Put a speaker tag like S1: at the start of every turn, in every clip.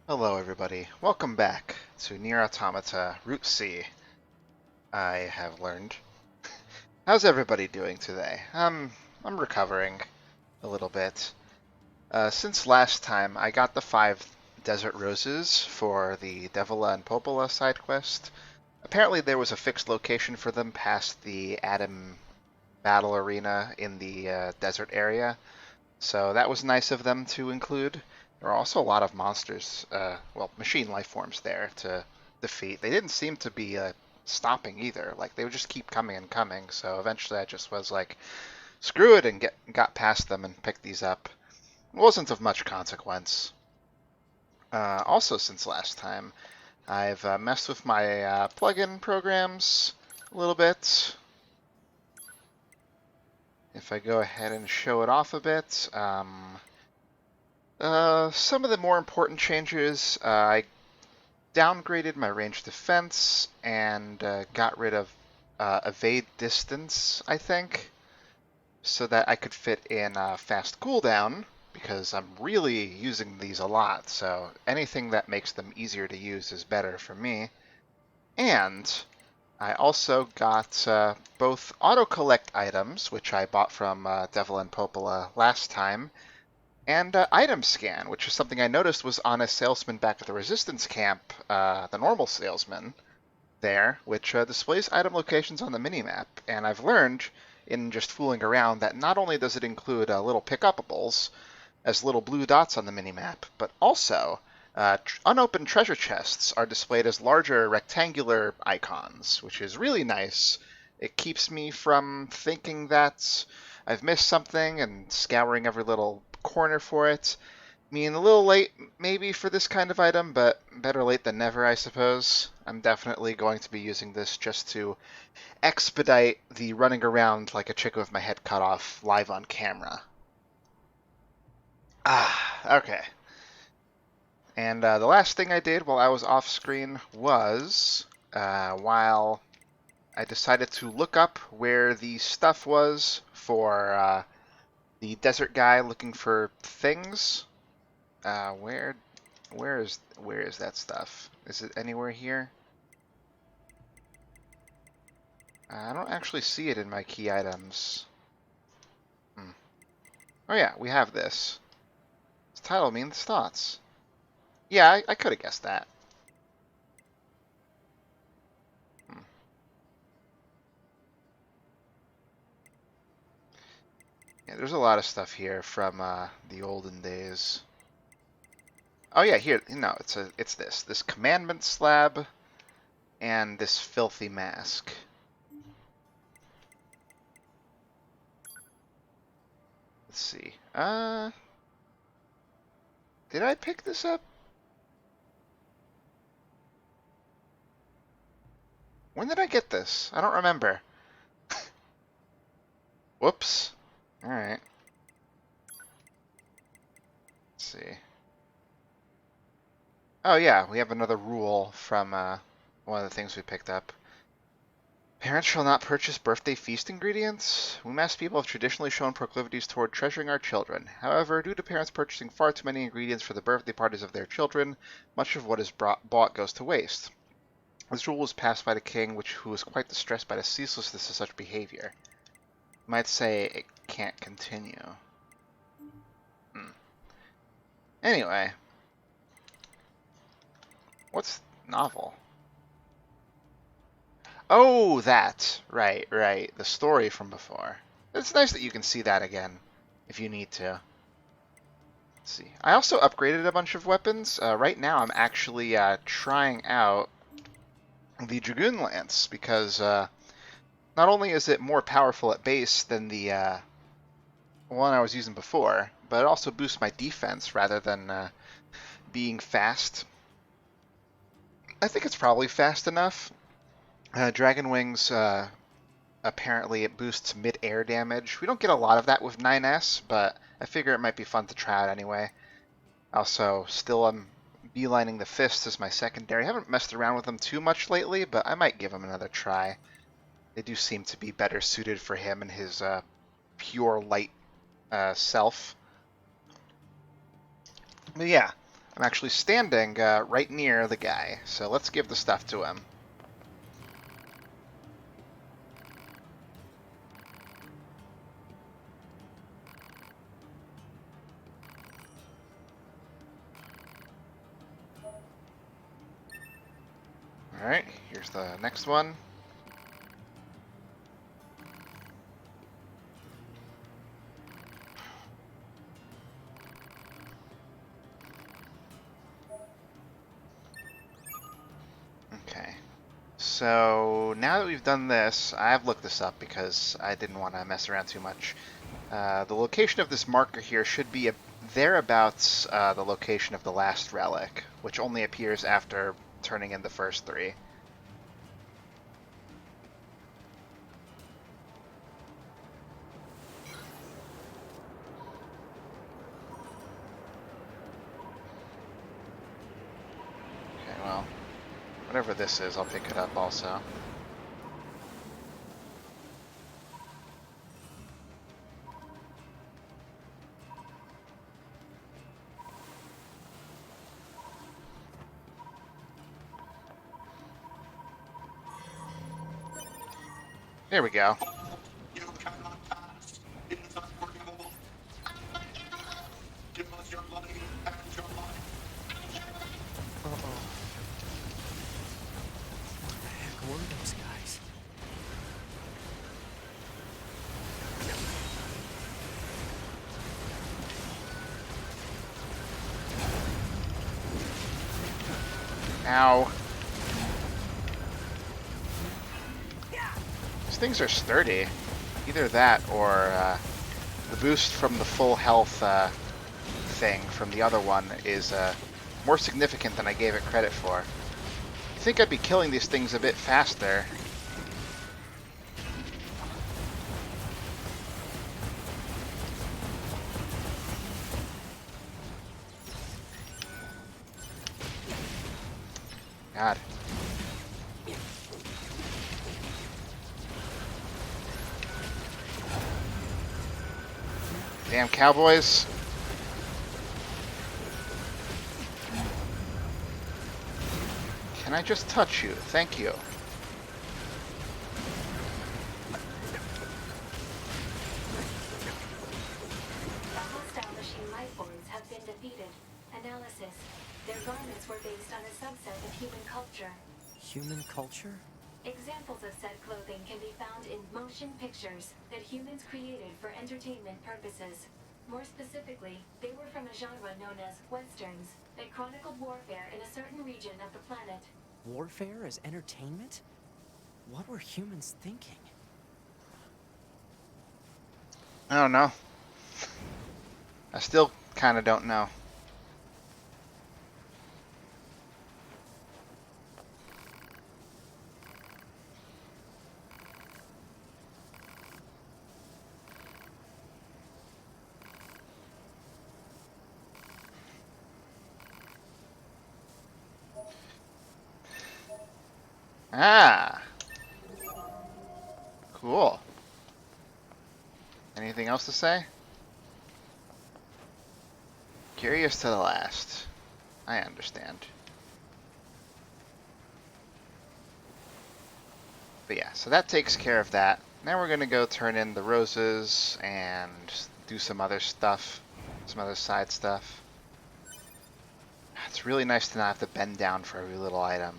S1: Hello everybody, welcome back to NieR Automata Route C. I have learned. How's everybody doing today? I'm recovering a little bit. Since last time, I got the 5 desert roses for the Devila and Popola side quest. Apparently there was a fixed location for them past the Adam battle arena in the desert area, so that was nice of them to include. There are also a lot of monsters, well, machine life forms there to defeat. They didn't seem to be stopping either. Like, they would just keep coming and coming, so eventually I just was like, screw it, and got past them and picked these up. It wasn't of much consequence. Also, since last time, I've messed with my plugin programs a little bit. If I go ahead and show it off a bit, some of the more important changes, I downgraded my range defense and got rid of evade distance, I think, so that I could fit in fast cooldown, because I'm really using these a lot, so anything that makes them easier to use is better for me. And I also got both auto-collect items, which I bought from Devil and Popola last time, and item scan, which is something I noticed was on a salesman back at the Resistance camp, the normal salesman there, which displays item locations on the minimap. And I've learned in just fooling around that not only does it include little pick-upables as little blue dots on the minimap, but also unopened treasure chests are displayed as larger rectangular icons, which is really nice. It keeps me from thinking that I've missed something and scouring every little corner for it. I mean, a little late maybe for this kind of item, but better late than never, I suppose. I'm definitely going to be using this just to expedite the running around like a chick with my head cut off live on camera. Okay. And the last thing I did while I was off screen was, while I decided to look up where the stuff was for the desert guy looking for things. Where is that stuff? Is it anywhere here? I don't actually see it in my key items. Oh yeah, we have this. Its title means thoughts. Yeah, I could have guessed that. Hmm. Yeah, there's a lot of stuff here from the olden days. Oh yeah, here. No, it's this commandment slab and this filthy mask. Let's see. Did I pick this up? When did I get this? I don't remember. Whoops. All right. Let's see. Oh yeah, we have another rule from one of the things we picked up. Parents shall not purchase birthday feast ingredients. We mass people have traditionally shown proclivities toward treasuring our children. However, due to parents purchasing far too many ingredients for the birthday parties of their children, much of what is bought goes to waste. This rule was passed by the king, who was quite distressed by the ceaselessness of such behavior. You might say it can't continue. Anyway, what's novel? Oh, that. Right, right. The story from before. It's nice that you can see that again, if you need to. Let's see. I also upgraded a bunch of weapons. Right now I'm actually trying out the Dragoon Lance, because not only is it more powerful at base than the one I was using before, but it also boosts my defense rather than being fast. I think it's probably fast enough. Dragon Wings, apparently it boosts mid-air damage. We don't get a lot of that with 9S, but I figure it might be fun to try out anyway. Also, still I'm beelining the fists as my secondary. I haven't messed around with them too much lately, but I might give them another try. They do seem to be better suited for him and his pure light self. But yeah, I'm actually standing right near the guy, so let's give the stuff to him. Alright, here's the next one. Okay. So now that we've done this, I've looked this up because I didn't want to mess around too much. The location of this marker here should be thereabouts the location of the last relic, which only appears after turning in the first three. Okay, well, whatever this is, I'll pick it up also. There we go.
S2: Uh-oh. What the heck were those guys?
S1: Ow. These things are sturdy. Either that or the boost from the full health thing from the other one is more significant than I gave it credit for. I think I'd be killing these things a bit faster. God. Damn cowboys. Can I just touch you? Thank you.
S3: The hostile machine life forms have been defeated. Analysis. Their garments were based on a subset of human culture.
S2: Human culture?
S3: Examples of said clothing can be found in motion pictures that humans created for entertainment purposes. More specifically, they were from a genre known as Westerns that chronicled warfare in a certain region of the planet.
S2: Warfare as entertainment? What were humans thinking?
S1: I don't know. I still kind of don't know. Ah, cool. Anything else to say? Curious to the last. I understand. But yeah, so that takes care of that. Now we're gonna go turn in the roses and do some other stuff, some other side stuff. It's really nice to not have to bend down for every little item.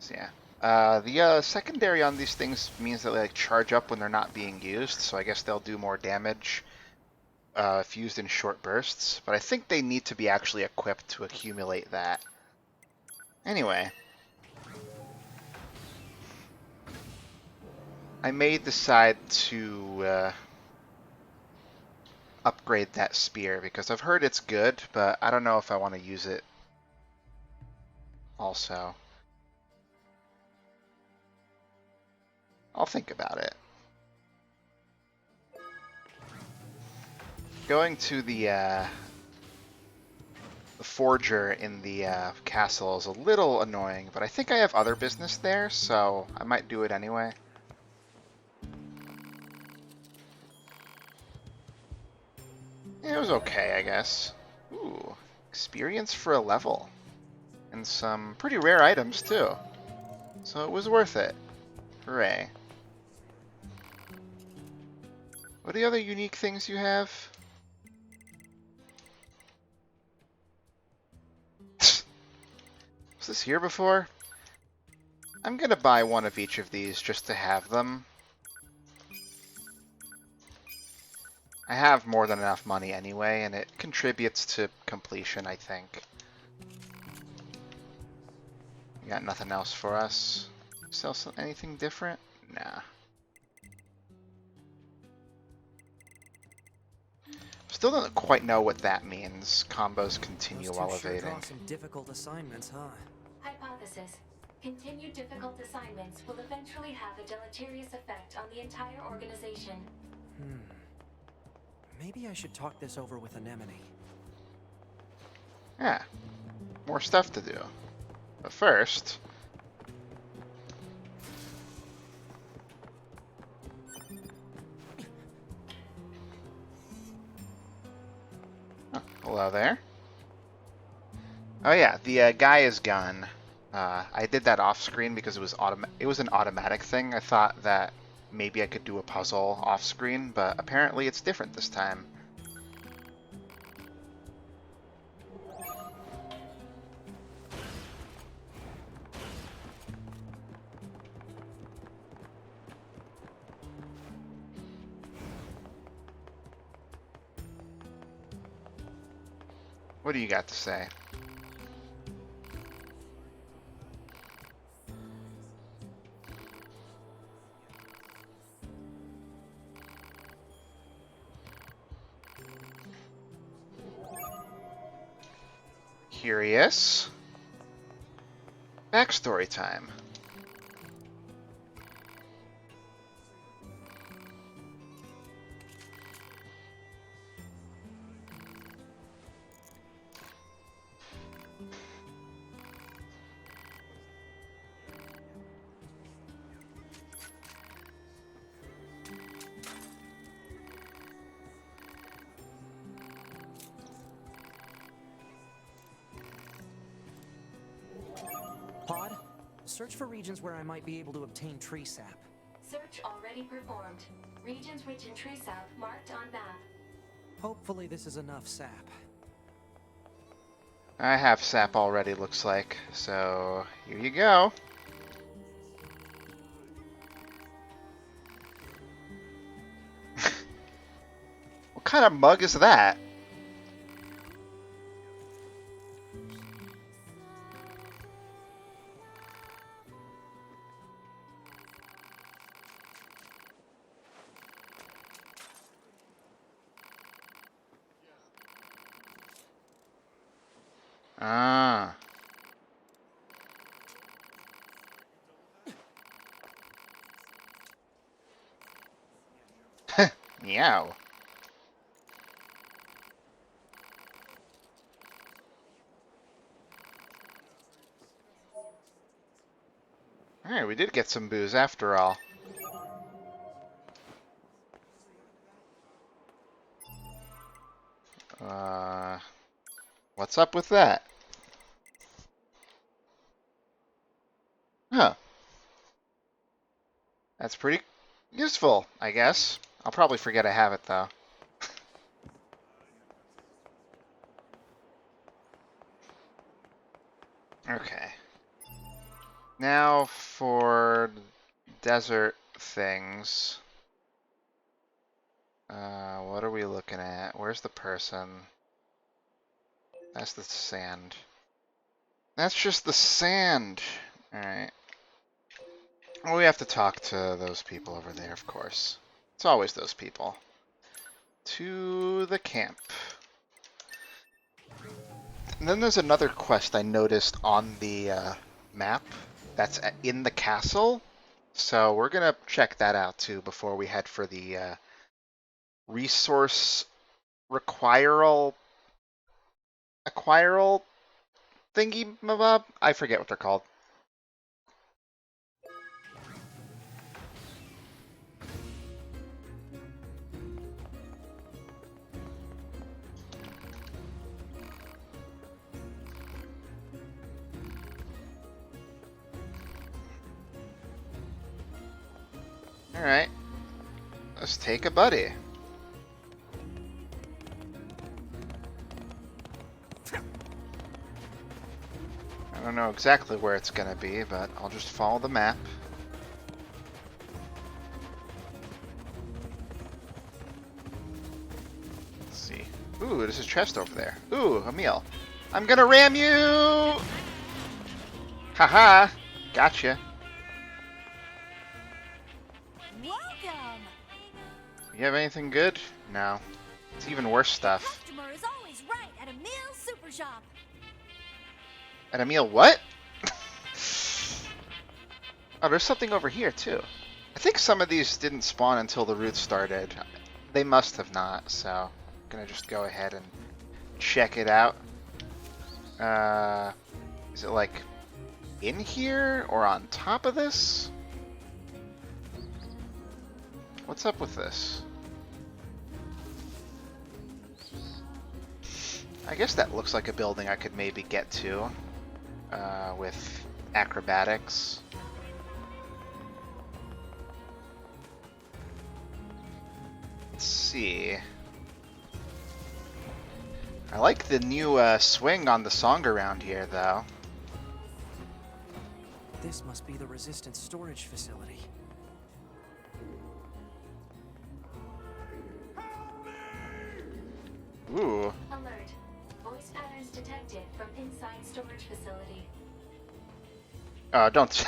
S1: So yeah. The secondary on these things means that they like charge up when they're not being used, so I guess they'll do more damage if used in short bursts, but I think they need to be actually equipped to accumulate that. Anyway, I may decide to upgrade that spear because I've heard it's good, but I don't know if I want to use it also. I'll think about it. Going to the the forger in the castle is a little annoying, but I think I have other business there, so I might do it anyway. It was okay, I guess. Ooh, experience for a level. And some pretty rare items, too. So it was worth it. Hooray. What are the other unique things you have? Was this here before? I'm gonna buy one of each of these just to have them. I have more than enough money anyway, and it contributes to completion, I think. You got nothing else for us? Sell anything different? Nah. Still don't quite know what that means. Combos continue
S2: Those two sure
S1: elevating.
S2: draw some difficult assignments, huh?
S3: Hypothesis. Continued difficult assignments will eventually have a deleterious effect on the entire organization.
S2: Maybe I should talk this over with Anemone.
S1: Yeah. More stuff to do. But first... Oh, hello there. Oh yeah, the guy is gone. I did that off screen because it was an automatic thing. I thought that maybe I could do a puzzle off screen, but apparently it's different this time. What do you got to say? Curious. Backstory time.
S2: Pod, search for regions where I might be able to obtain tree sap.
S3: Search already performed. Regions rich in tree sap marked on map.
S2: Hopefully this is enough sap.
S1: I have sap already, looks like. So, here you go. What kind of mug is that? Ah. Meow. Alright, we did get some booze after all. What's up with that? Huh. That's pretty useful, I guess. I'll probably forget I have it, though. Okay. Now for desert things. What are we looking at? Where's the person? That's the sand. That's just the sand. Alright. Well, we have to talk to those people over there, of course. It's always those people. To the camp. And then there's another quest I noticed on the map that's in the castle. So we're gonna check that out too before we head for the resource requiral. acquiral thingy mabob. I forget what they're called. Alright. Let's take a buddy. I don't know exactly where it's gonna be, but I'll just follow the map. Let's see. Ooh, there's a chest over there. Ooh, a meal. I'm gonna ram you! Haha! Gotcha.
S4: Welcome!
S1: You have anything good? No. It's even worse stuff.
S4: Customer is always right at a meal super shop.
S1: At a meal what? Oh, there's something over here too. I think some of these didn't spawn until the route started. They must have not, so I'm gonna just go ahead and check it out. Is it like in here or on top of this? What's up with this? I guess that looks like a building I could maybe get to with acrobatics. Let's see. I like the new swing on the song around here, though.
S2: This must be the resistance storage facility.
S1: Ooh.
S3: Alert. Voice patterns detected from inside storage facility.
S1: Don't.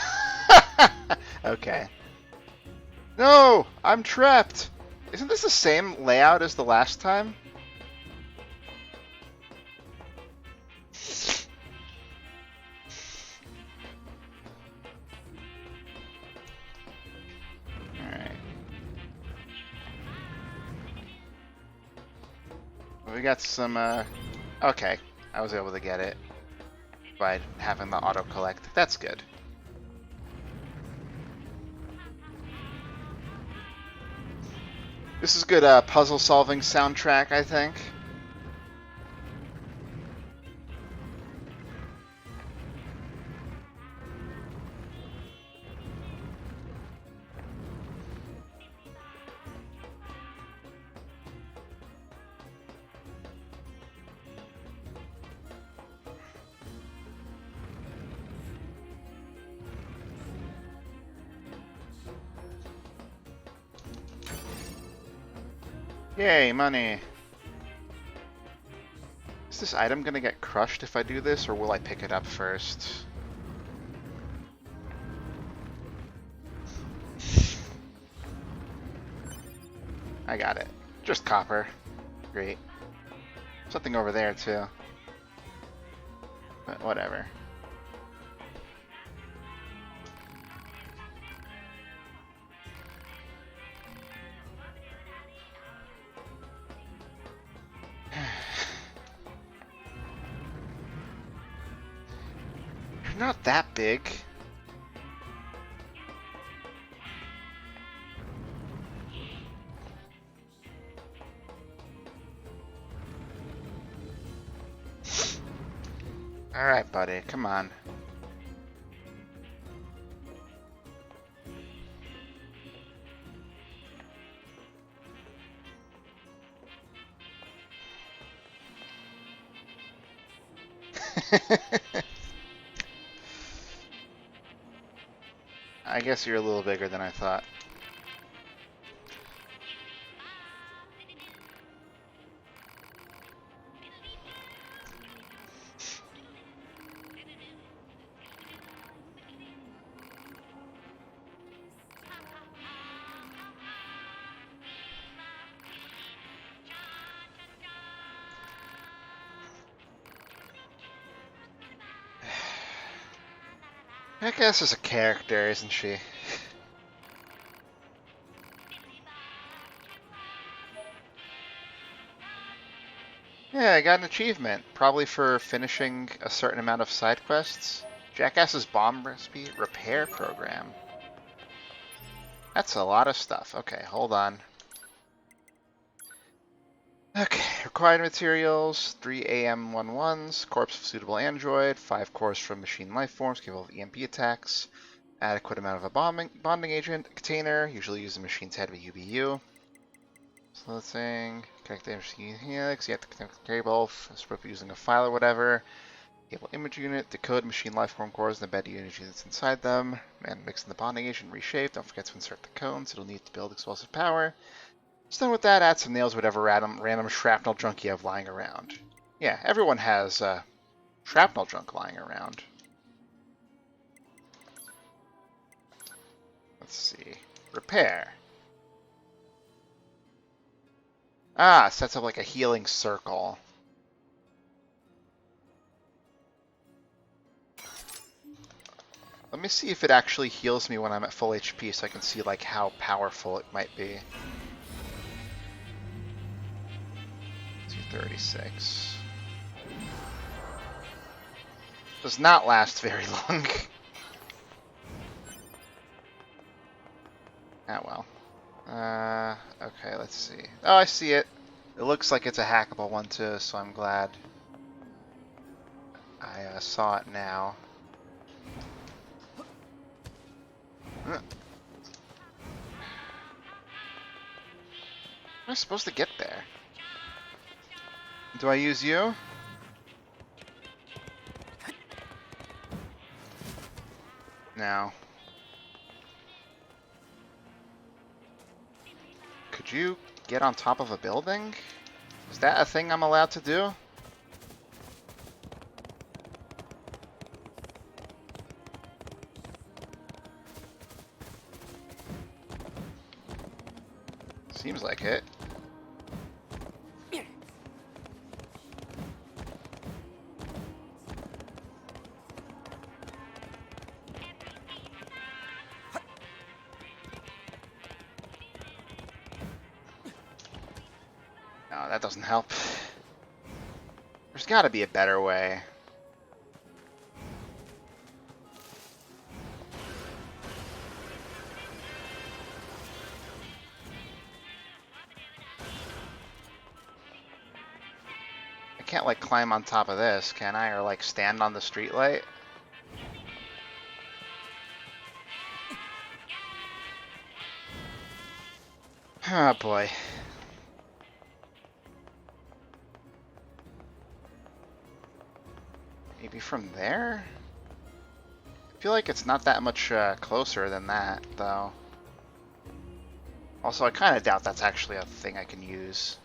S1: Okay. No! I'm trapped! Isn't this the same layout as the last time? Alright. We got some, okay. I was able to get it by having the auto-collect. That's good. This is good puzzle-solving soundtrack, I think. Yay, money! Is this item gonna get crushed if I do this, or will I pick it up first? I got it. Just copper. Great. Something over there, too. But whatever. You're not that big. Alright, buddy, come on. I guess you're a little bigger than I thought. I guess is a character, isn't she? Yeah, I got an achievement. Probably for finishing a certain amount of side quests. Jackass's bomb recipe repair program. That's a lot of stuff. Okay, hold on. Okay, required materials, 3 AM11s, corpse of suitable android, 5 cores from machine life forms capable of EMP attacks, adequate amount of a bonding agent, a container, usually used in machine's head with UBU. So let's say, connect the machine helix, you have to connect the cable, using a file or whatever. Cable image unit, decode machine life form cores and embed the unit units inside them, and mix in the bonding agent, reshape. Don't forget to insert the cones, it'll need to build explosive power. So done with that, add some nails, whatever random shrapnel junk you have lying around. Yeah, everyone has shrapnel junk lying around. Let's see. Repair. Ah, sets up like a healing circle. Let me see if it actually heals me when I'm at full HP so I can see like how powerful it might be. 236. Does not last very long. Ah, well. Okay, let's see. Oh, I see it. It looks like it's a hackable one too, so I'm glad I saw it now. Am I supposed to get there? Do I use you? No. Could you get on top of a building? Is that a thing I'm allowed to do? Seems like it. No, that doesn't help. There's gotta be a better way. I can't like climb on top of this, can I? Or like stand on the streetlight? Oh boy. Maybe from there? I feel like it's not that much closer than that, though. Also, I kind of doubt that's actually a thing I can use.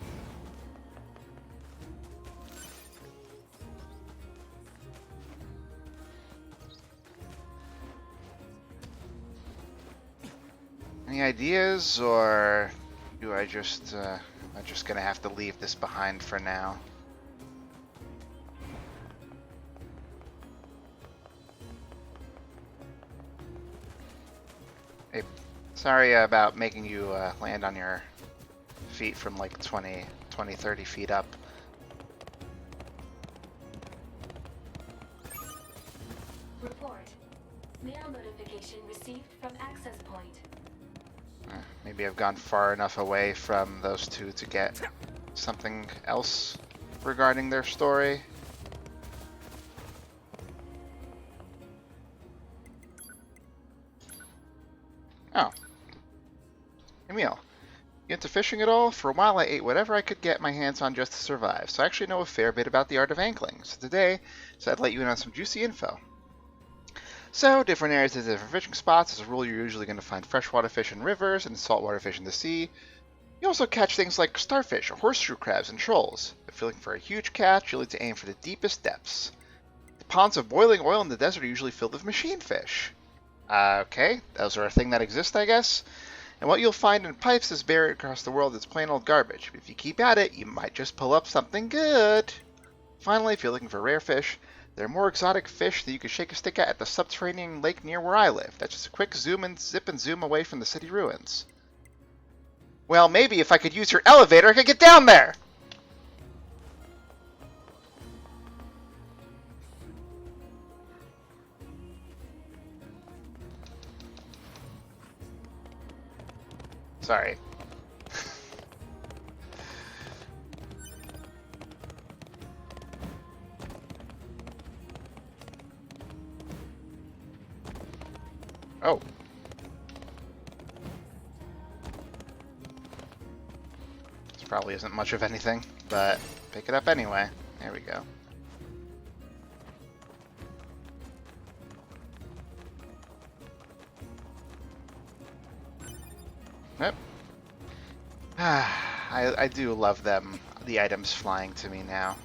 S1: Any ideas, or do I just, am I just gonna have to leave this behind for now? Hey, sorry about making you land on your feet from like 20, 30 feet up.
S3: Report. Mail notification received from access point.
S1: Maybe I've gone far enough away from those two to get something else regarding their story. Oh. Emil, you into fishing at all? For a while I ate whatever I could get my hands on just to survive, so I actually know a fair bit about the art of angling. So today, I'd let you in on some juicy info. So, different areas have different fishing spots. As a rule, you're usually going to find freshwater fish in rivers and saltwater fish in the sea. You also catch things like starfish, horseshoe crabs, and shoals. If you're looking for a huge catch, you'll need to aim for the deepest depths. The ponds of boiling oil in the desert are usually filled with machine fish. Okay, those are a thing that exists, I guess. And what you'll find in pipes is buried across the world is plain old garbage. But if you keep at it, you might just pull up something good. Finally, if you're looking for rare fish, there are more exotic fish that you can shake a stick at the subterranean lake near where I live. That's just a quick zip and zoom away from the city ruins. Well, maybe if I could use your elevator, I could get down there! Sorry. Oh. This probably isn't much of anything, but pick it up anyway. There we go. Yep. I do love them, the items flying to me now.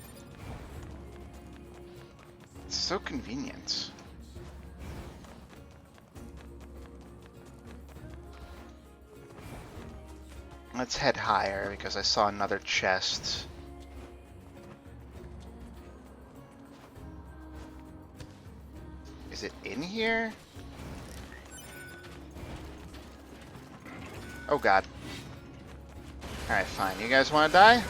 S1: It's so convenient. Let's head higher because I saw another chest. Is it in here? Oh god. Alright, fine. You guys want to die?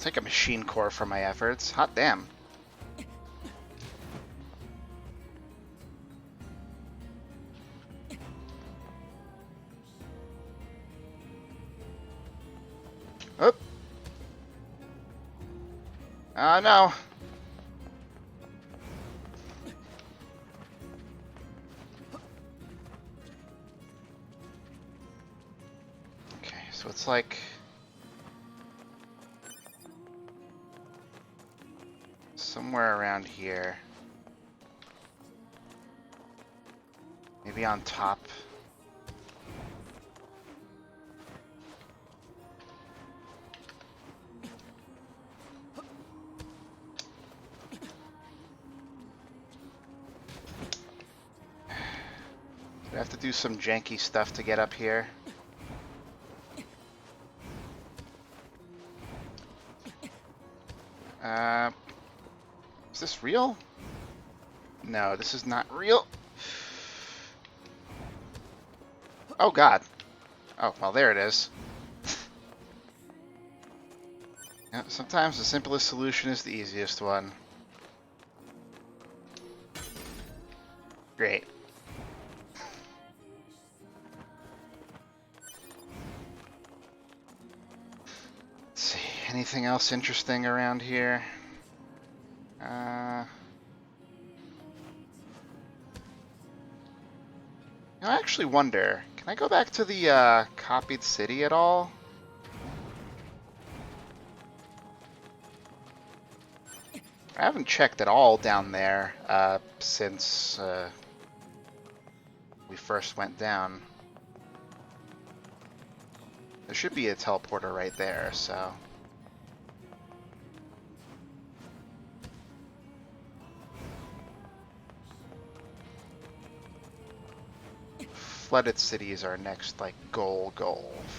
S1: Take a machine core for my efforts. Hot damn. Oop. Oh no. Okay, so it's like somewhere around here. Maybe on top. I have to do some janky stuff to get up here. Is this real? No, this is not real. Oh god. Oh, well there it is. Yeah, sometimes the simplest solution is the easiest one. Great. Let's see, anything else interesting around here? I actually wonder, can I go back to the copied city at all? I haven't checked at all down there since we first went down. There should be a teleporter right there, so... Flooded City is our next, like, goal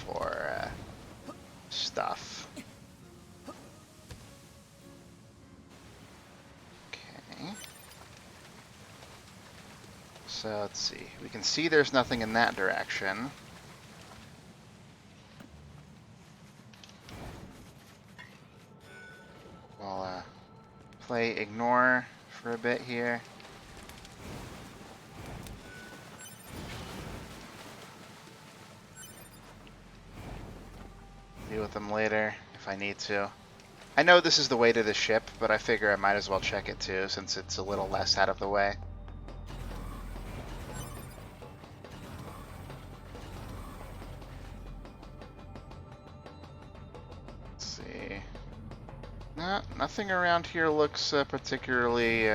S1: for stuff. Okay. So, let's see. We can see there's nothing in that direction. We'll play ignore for a bit here. Deal with them later if I need to. I know this is the way to the ship, but I figure I might as well check it too since it's a little less out of the way. Let's see. No, nothing around here looks particularly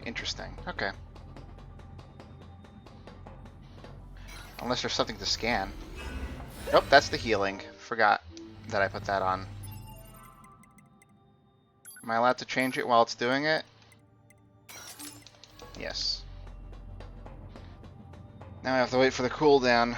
S1: interesting. Okay. Unless there's something to scan. Nope, that's the healing. Forgot that I put that on. Am I allowed to change it while it's doing it? Yes. Now I have to wait for the cooldown.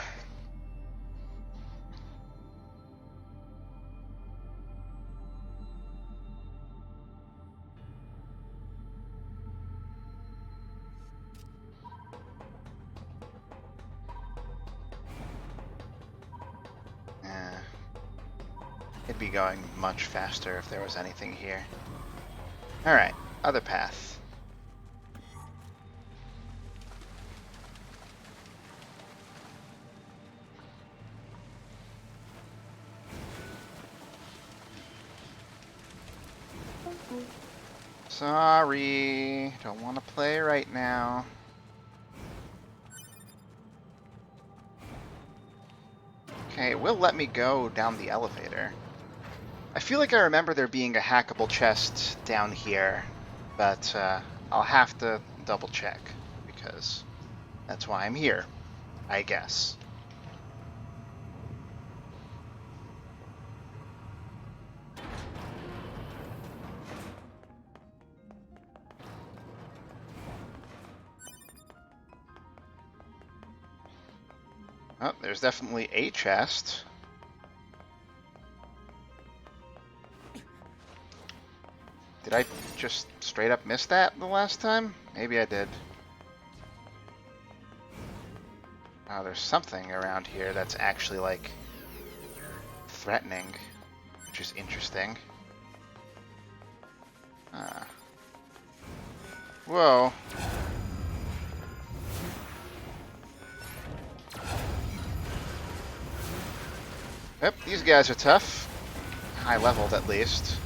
S1: It'd be going much faster if there was anything here. Alright, other path. Sorry, don't want to play right now. Okay, it will let me go down the elevator. I feel like I remember there being a hackable chest down here, but I'll have to double check, because that's why I'm here, I guess. Oh, there's definitely a chest. Did I just straight up miss that the last time? Maybe I did. Oh, there's something around here that's actually, like, threatening, which is interesting. Whoa. Yep, these guys are tough. High leveled, at least.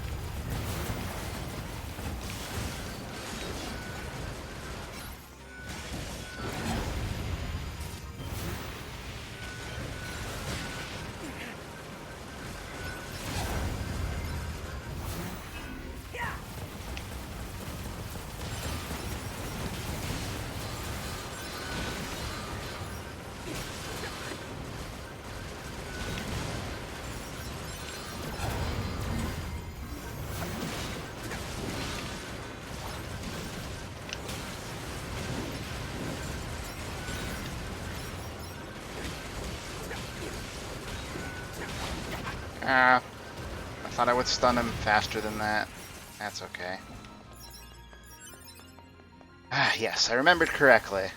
S1: I thought I would stun him faster than that. That's okay. Ah, yes, I remembered correctly.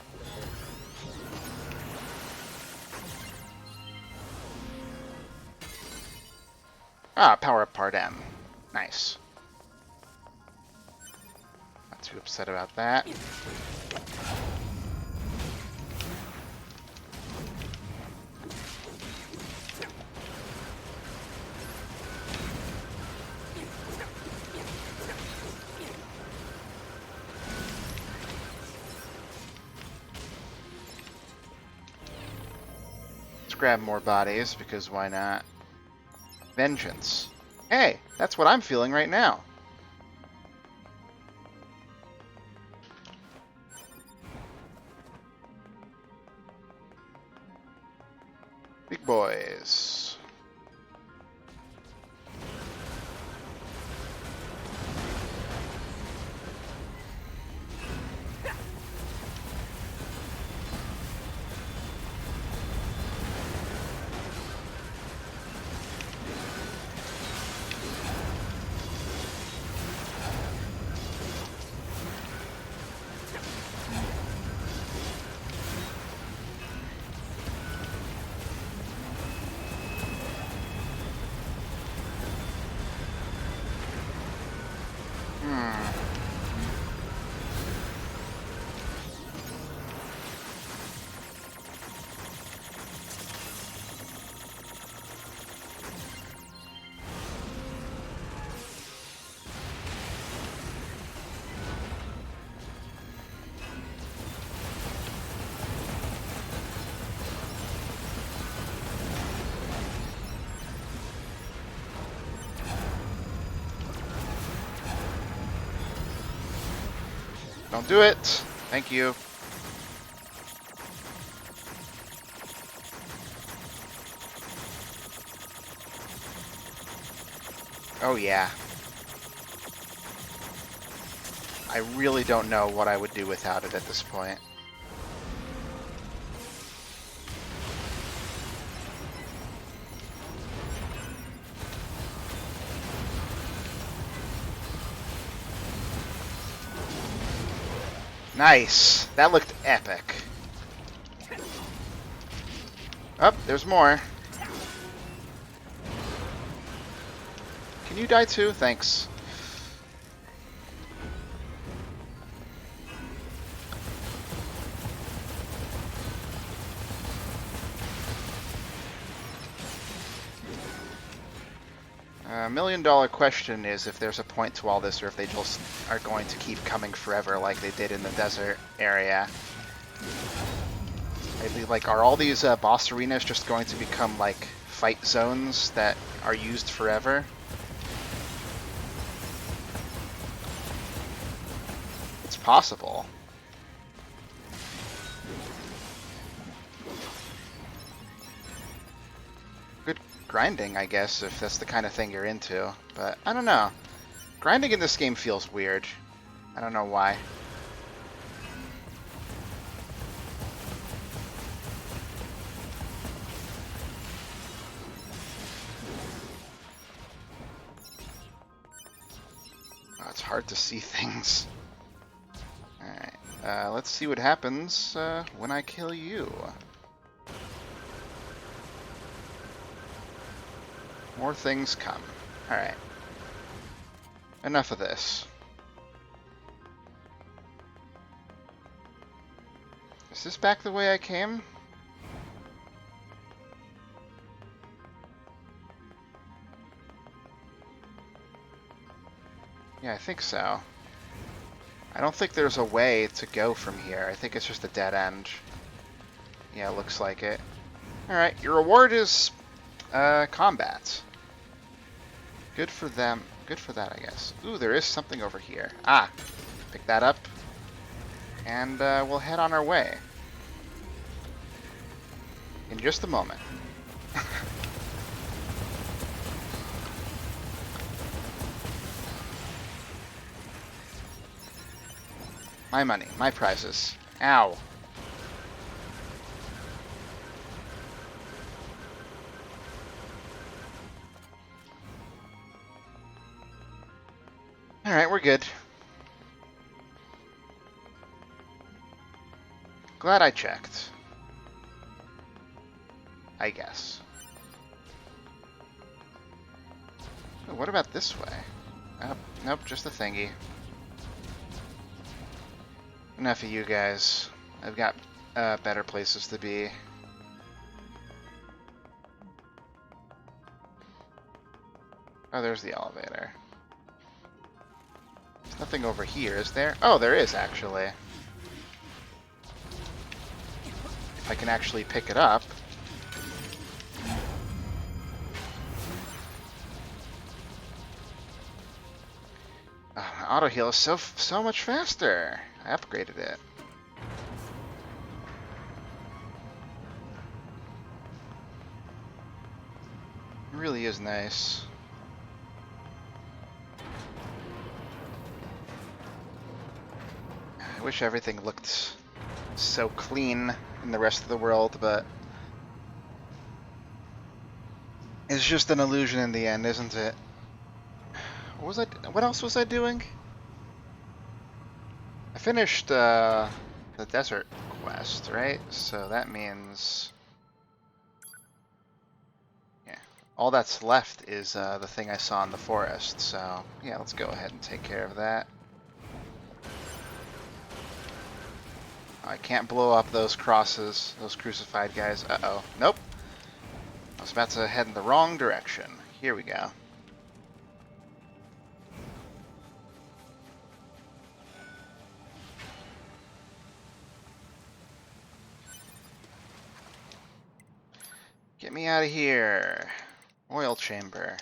S1: Ah, power up part M. Nice. Not too upset about that. Let's grab more bodies, because why not? Vengeance. Hey, that's what I'm feeling right now. Big boys. Don't do it. Thank you. Oh yeah. I really don't know what I would do without it at this point. Nice. That looked epic. Oh, there's more. Can you die too? Thanks. $1 million question is if there's a point to all this or if they just are going to keep coming forever like they did in the desert area. Maybe, like, are all these boss arenas just going to become like fight zones that are used forever? It's possible. Good grinding, I guess, if that's the kind of thing you're into. But I don't know. Grinding in this game feels weird. I don't know why. Oh, it's hard to see things. Alright, let's see what happens when I kill you. More things come. Alright. Enough of this. Is this back the way I came? Yeah, I think so. I don't think there's a way to go from here. I think it's just a dead end. Yeah, looks like it. Alright, your reward is combat. Good for them. Good for that, I guess. Ooh, there is something over here. Ah, pick that up. And we'll head on our way. In just a moment. My money, my prizes. Ow. Alright, we're good. Glad I checked. I guess. Oh, what about this way? Oh, nope, just a thingy. Enough of you guys. I've got better places to be. Oh, there's the elevator. There's nothing over here, is there? Oh, there is, actually. If I can actually pick it up. Oh, my auto heal is so much faster. I upgraded it. It really is nice. I wish everything looked so clean in the rest of the world, but it's just an illusion in the end, isn't it? What else was I doing? I finished the desert quest, right? So that means, yeah, all that's left is the thing I saw in the forest. So yeah, let's go ahead and take care of that. I can't blow up those crosses, those crucified guys. Uh-oh. Nope. I was about to head in the wrong direction. Here we go. Get me out of here. Oil chamber.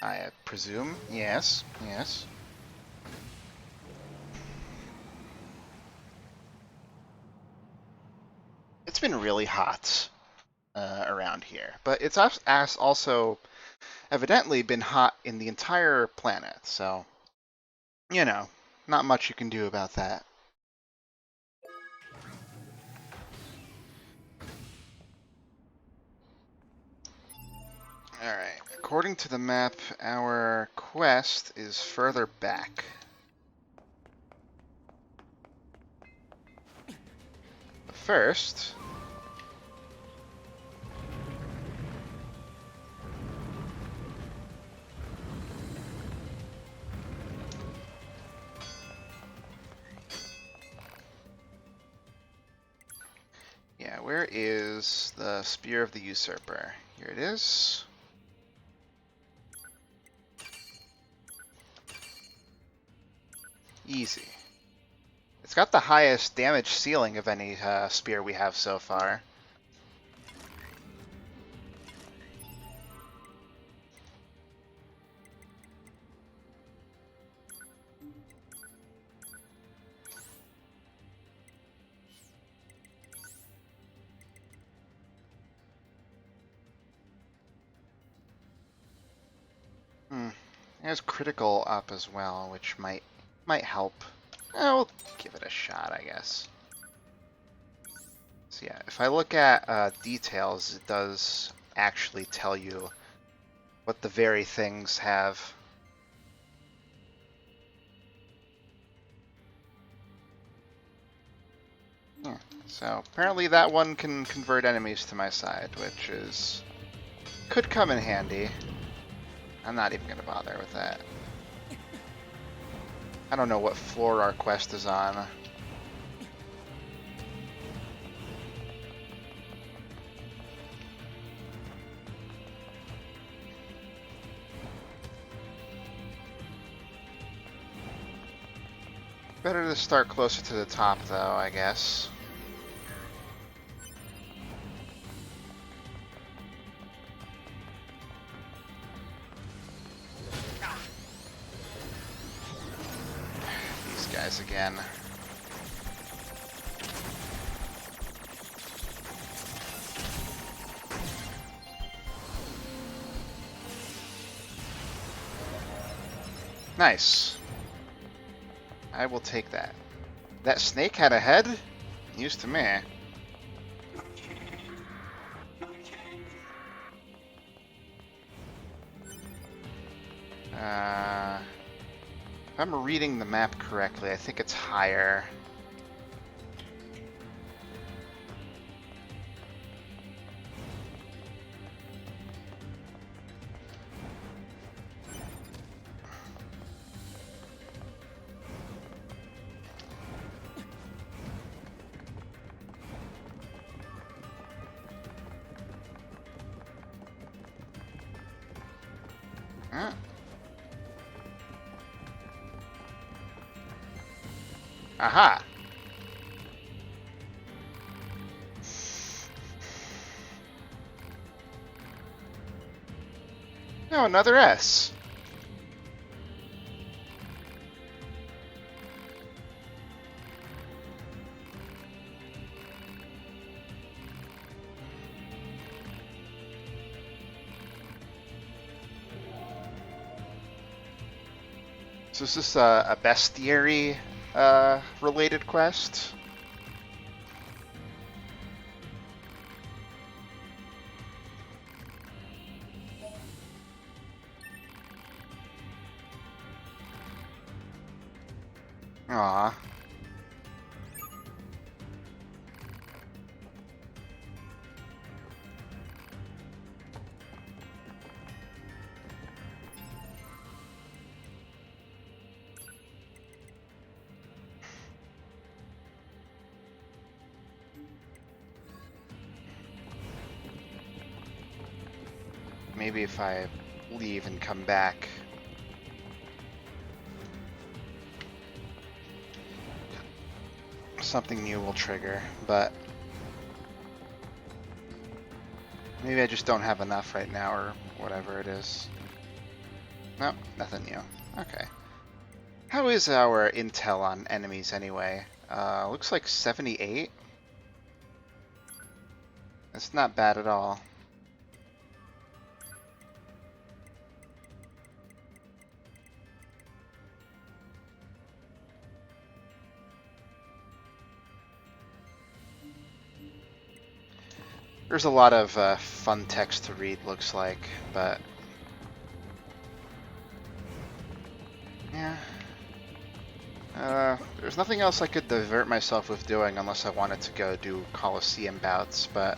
S1: I presume. Yes. Yes. It's been really hot around here, but it's also evidently been hot in the entire planet, so, you know, not much you can do about that. Alright, according to the map, our quest is further back. But first, where is the Spear of the Usurper? Here it is. Easy. It's got the highest damage ceiling of any spear we have so far. There's critical up as well, which might help. We'll give it a shot, I guess. So yeah, if I look at details, it does actually tell you what the very things have. Yeah, so apparently that one can convert enemies to my side, which could come in handy. I'm not even going to bother with that. I don't know what floor our quest is on. Better to start closer to the top, though, I guess. These guys again. Nice. I will take that. That snake had a head? News to me. If I'm reading the map correctly, I think it's higher. Huh? Aha! No, another S. So is this a bestiary related quest? Aw. Maybe if I leave and come back. Something new will trigger, but maybe I just don't have enough right now or whatever it is. Nope, nothing new. Okay. How is our intel on enemies anyway? Looks like 78. That's not bad at all. There's a lot of fun text to read, looks like, but yeah. There's nothing else I could divert myself with doing unless I wanted to go do Coliseum bouts, but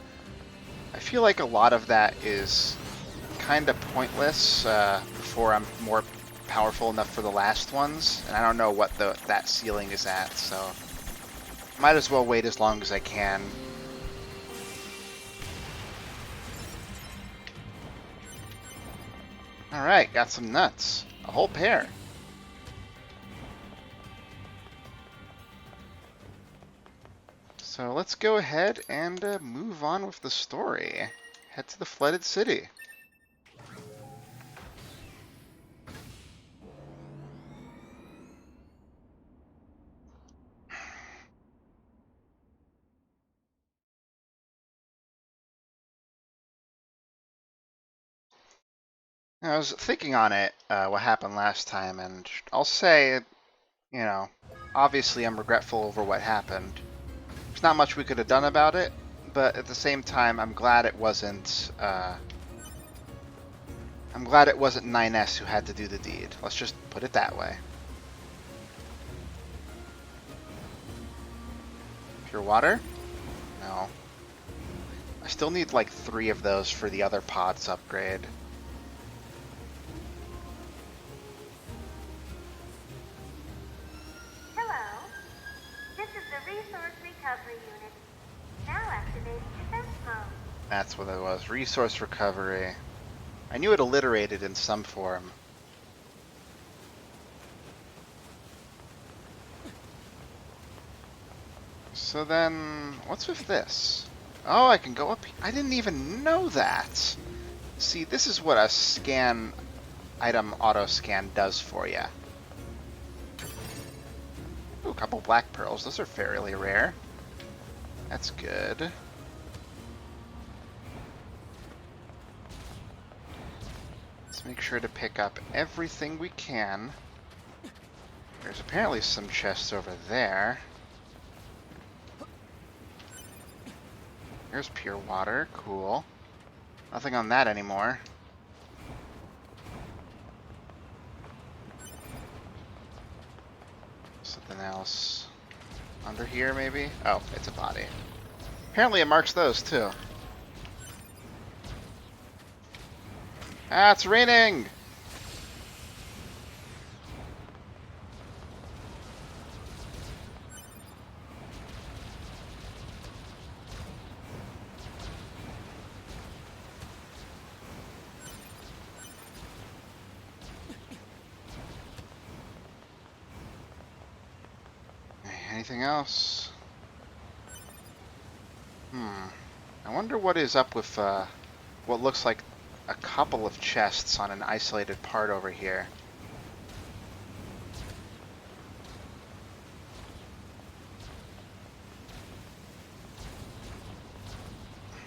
S1: I feel like a lot of that is kind of pointless before I'm more powerful enough for the last ones, and I don't know what that ceiling is at, so might as well wait as long as I can. Alright, got some nuts. A whole pair. So let's go ahead and move on with the story. Head to the flooded city. I was thinking on it, what happened last time, and I'll say, you know, obviously I'm regretful over what happened. There's not much we could have done about it, but at the same time, I'm glad it wasn't. I'm glad it wasn't 9S who had to do the deed. Let's just put it that way. Pure water? No. I still need like 3 of those for the other pods upgrade.
S5: Hello. This is the Resource Recovery Unit. Now activating defense mode.
S1: That's what it was. Resource recovery. I knew it alliterated in some form. So then, what's with this? Oh, I can go up. I didn't even know that. See, this is what a scan item auto scan does for you. Ooh, a couple black pearls. Those are fairly rare. That's good. Let's make sure to pick up everything we can. There's apparently some chests over there. Here's pure water. Cool. Nothing on that anymore. Something else. Under here, maybe? Oh, it's a body. Apparently it marks those, too. Ah, it's raining! Anything else? I wonder what is up with what looks like a couple of chests on an isolated part over here.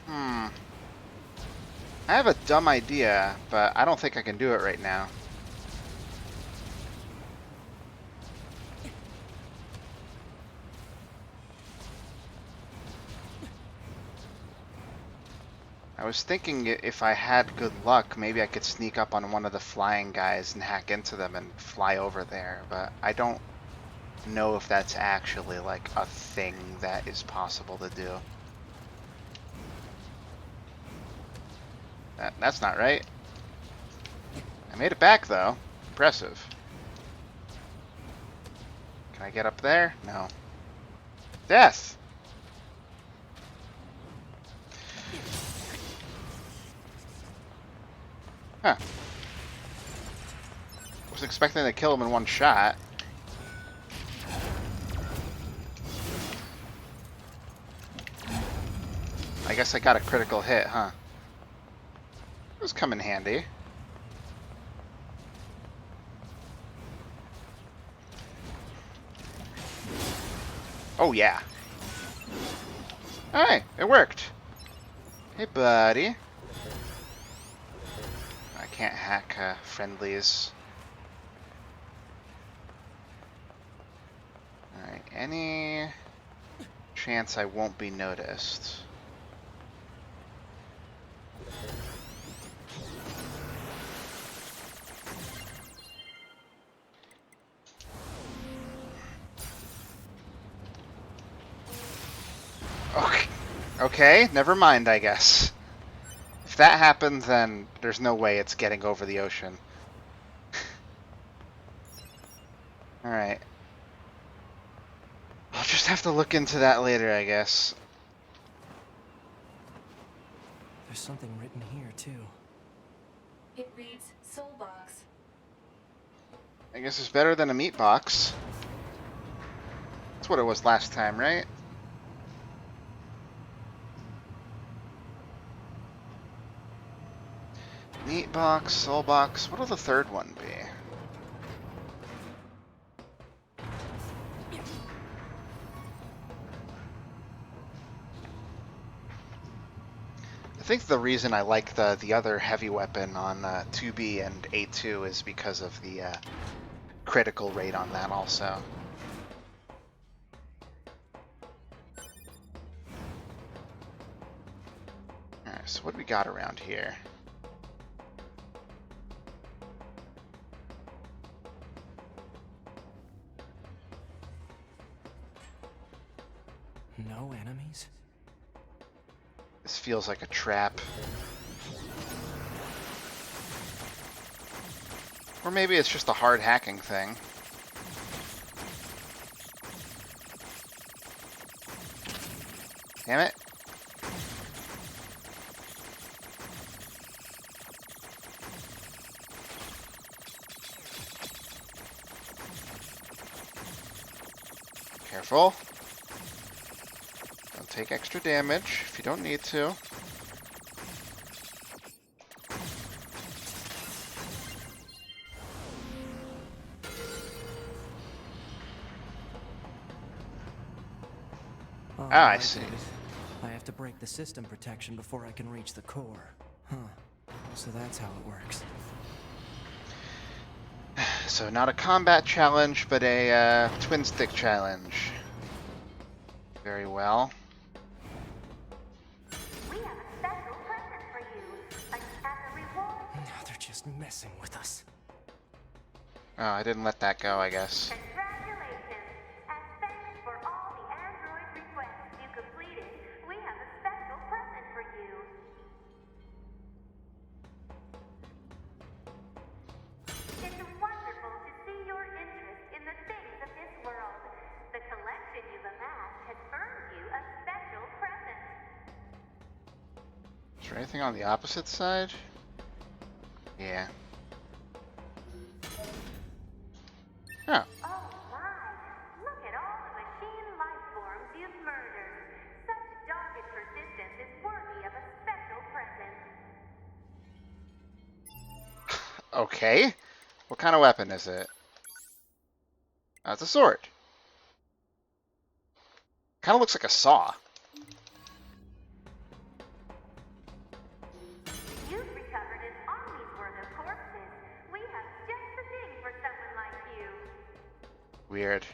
S1: I have a dumb idea, but I don't think I can do it right now. I was thinking if I had good luck, maybe I could sneak up on one of the flying guys and hack into them and fly over there, but I don't know if that's actually like a thing that is possible to do. That's not right. I made it back though. Impressive. Can I get up there? No. Death! Huh. Was expecting to kill him in one shot. I guess I got a critical hit, huh? This come in handy. Oh yeah. Alright, it worked. Hey buddy. I can't hack friendlies. Alright, any chance I won't be noticed? Okay. Okay, never mind, I guess. If that happens, then there's no way it's getting over the ocean. Alright. I'll just have to look into that later, I guess.
S2: There's something written here, too.
S3: It reads Soul Box.
S1: I guess it's better than a meat box. That's what it was last time, right? Meat box, soul box. What'll the third one be? I think the reason I like the other heavy weapon on 2B and A2 is because of the critical rate on that also. Alright, so what do we got around here?
S2: No enemies?
S1: This feels like a trap. Or maybe it's just a hard hacking thing. Damn it. Careful. Don't take extra damage if you don't need to.
S2: Oh,
S1: Ah, I
S2: get
S1: see.
S2: it. I have to break the system protection before I can reach the core. Huh. So that's how it works.
S1: So not a combat challenge, but a twin stick challenge. Very well.
S5: We have a special present for you. Like, as a reward,
S2: Now they're just messing with us.
S1: Oh, I didn't let that go, I guess.
S5: congratulations. As thanks for all the android requests you completed, we have a special present for you. It's wonderful to see your interest in the things of this world. The collection you've amassed has earned you a special present.
S1: Is there anything on the opposite side? Yeah. Oh,
S5: Oh my! Look at all the machine life forms you've murdered. Such dogged persistence is worthy of a special present.
S1: okay. What kind of weapon is it? Oh, it's a sword. Kind of looks like a saw.
S5: You've recovered an army's worth of corpses. We have just the thing for someone like you.
S1: Weird.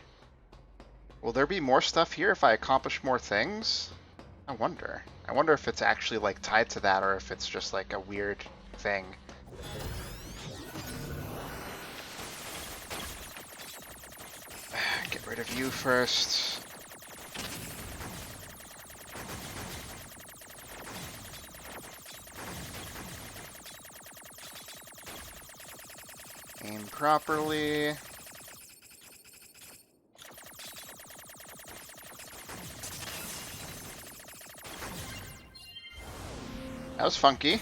S1: Will there be more stuff here if I accomplish more things? I wonder. I wonder if it's actually like tied to that or if it's just like a weird thing. Get rid of you first. Aim properly. That was funky.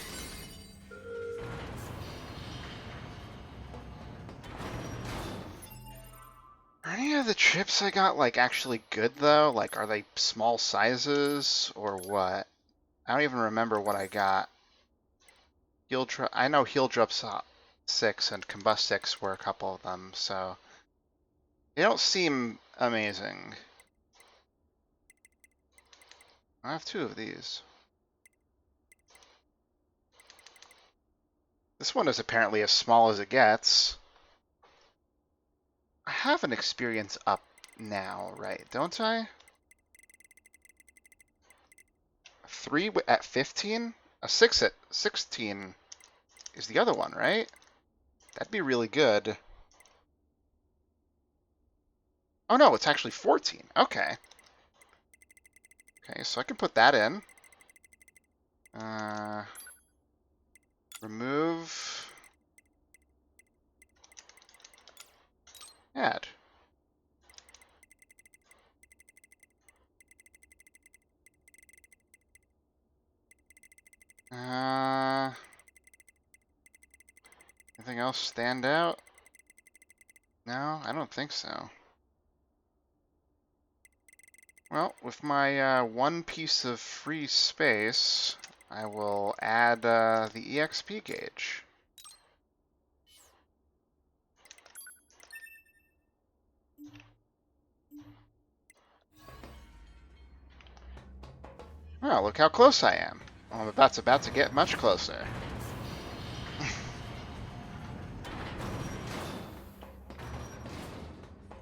S1: Are any of the chips I got like actually good though? Like are they small sizes or what? I don't even remember what I got. I know Heal Drops 6 and Combust 6 were a couple of them, so they don't seem amazing. I have 2 of these. This one is apparently as small as it gets. I have an experience up now, right? Don't I? 3 at 15? A 6 at 16 is the other one, right? That'd be really good. Oh no, it's actually 14. Okay. Okay, so I can put that in. Remove. Add. Anything else stand out? No, I don't think so. Well, with my one piece of free space, I will add the EXP gauge. Oh, look how close I am. Well, I'm about to get much closer.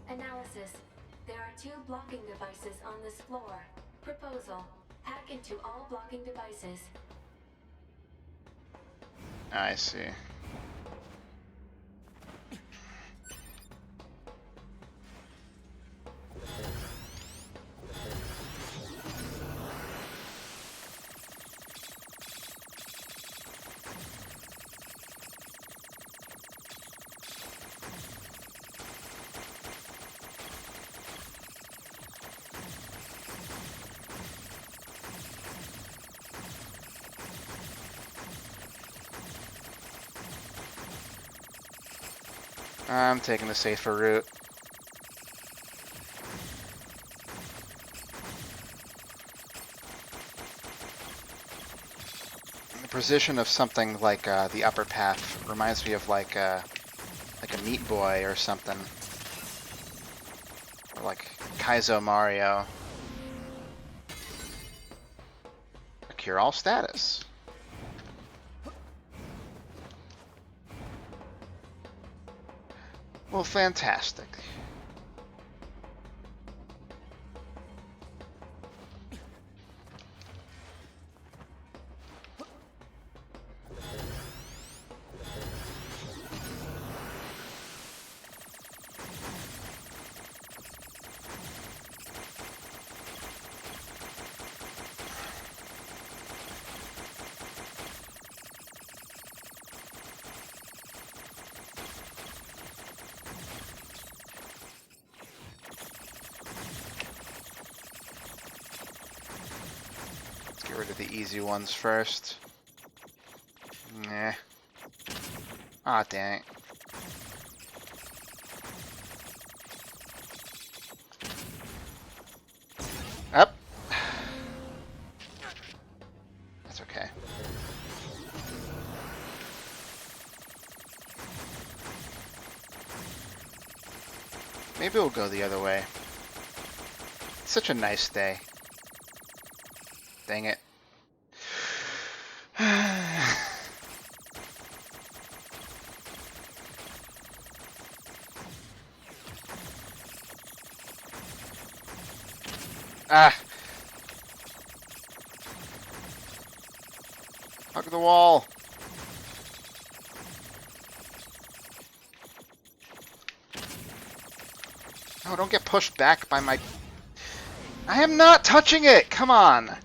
S3: Analysis. There are 2 blocking devices on this floor. Proposal. Hack into all blocking devices.
S1: I see. I'm taking the safer route. The position of something like the upper path reminds me of like a Meat Boy or something, or like Kaizo Mario. A cure all status. Well, fantastic. Get rid of the easy ones first. Nah. Ah, dang it. Up. That's okay. Maybe we'll go the other way. It's such a nice day. Dang it. Ah! Hug the wall! Oh, don't get pushed back by my... I am not touching it! Come on!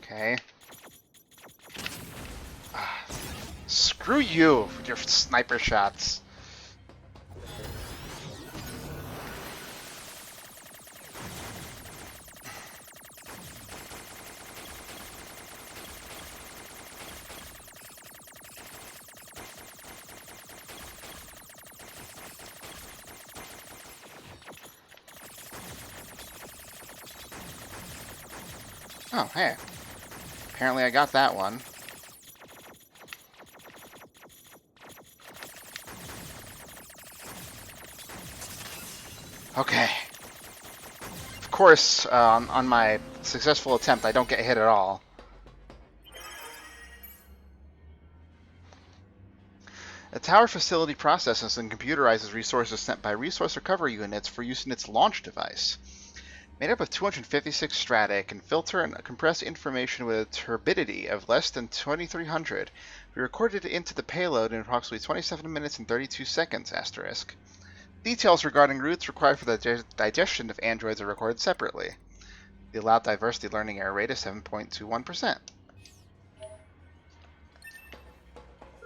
S1: Okay. Screw you with your sniper shots. Oh, hey. Apparently I got that one. Okay. Of course, on my successful attempt, I don't get hit at all. A tower facility processes and computerizes resources sent by resource recovery units for use in its launch device. Made up of 256 strata, it can filter and compress information with a turbidity of less than 2300. We recorded it into the payload in approximately 27 minutes and 32 seconds, asterisk. Details regarding routes required for the digestion of androids are recorded separately. The allowed diversity learning error rate is 7.21%.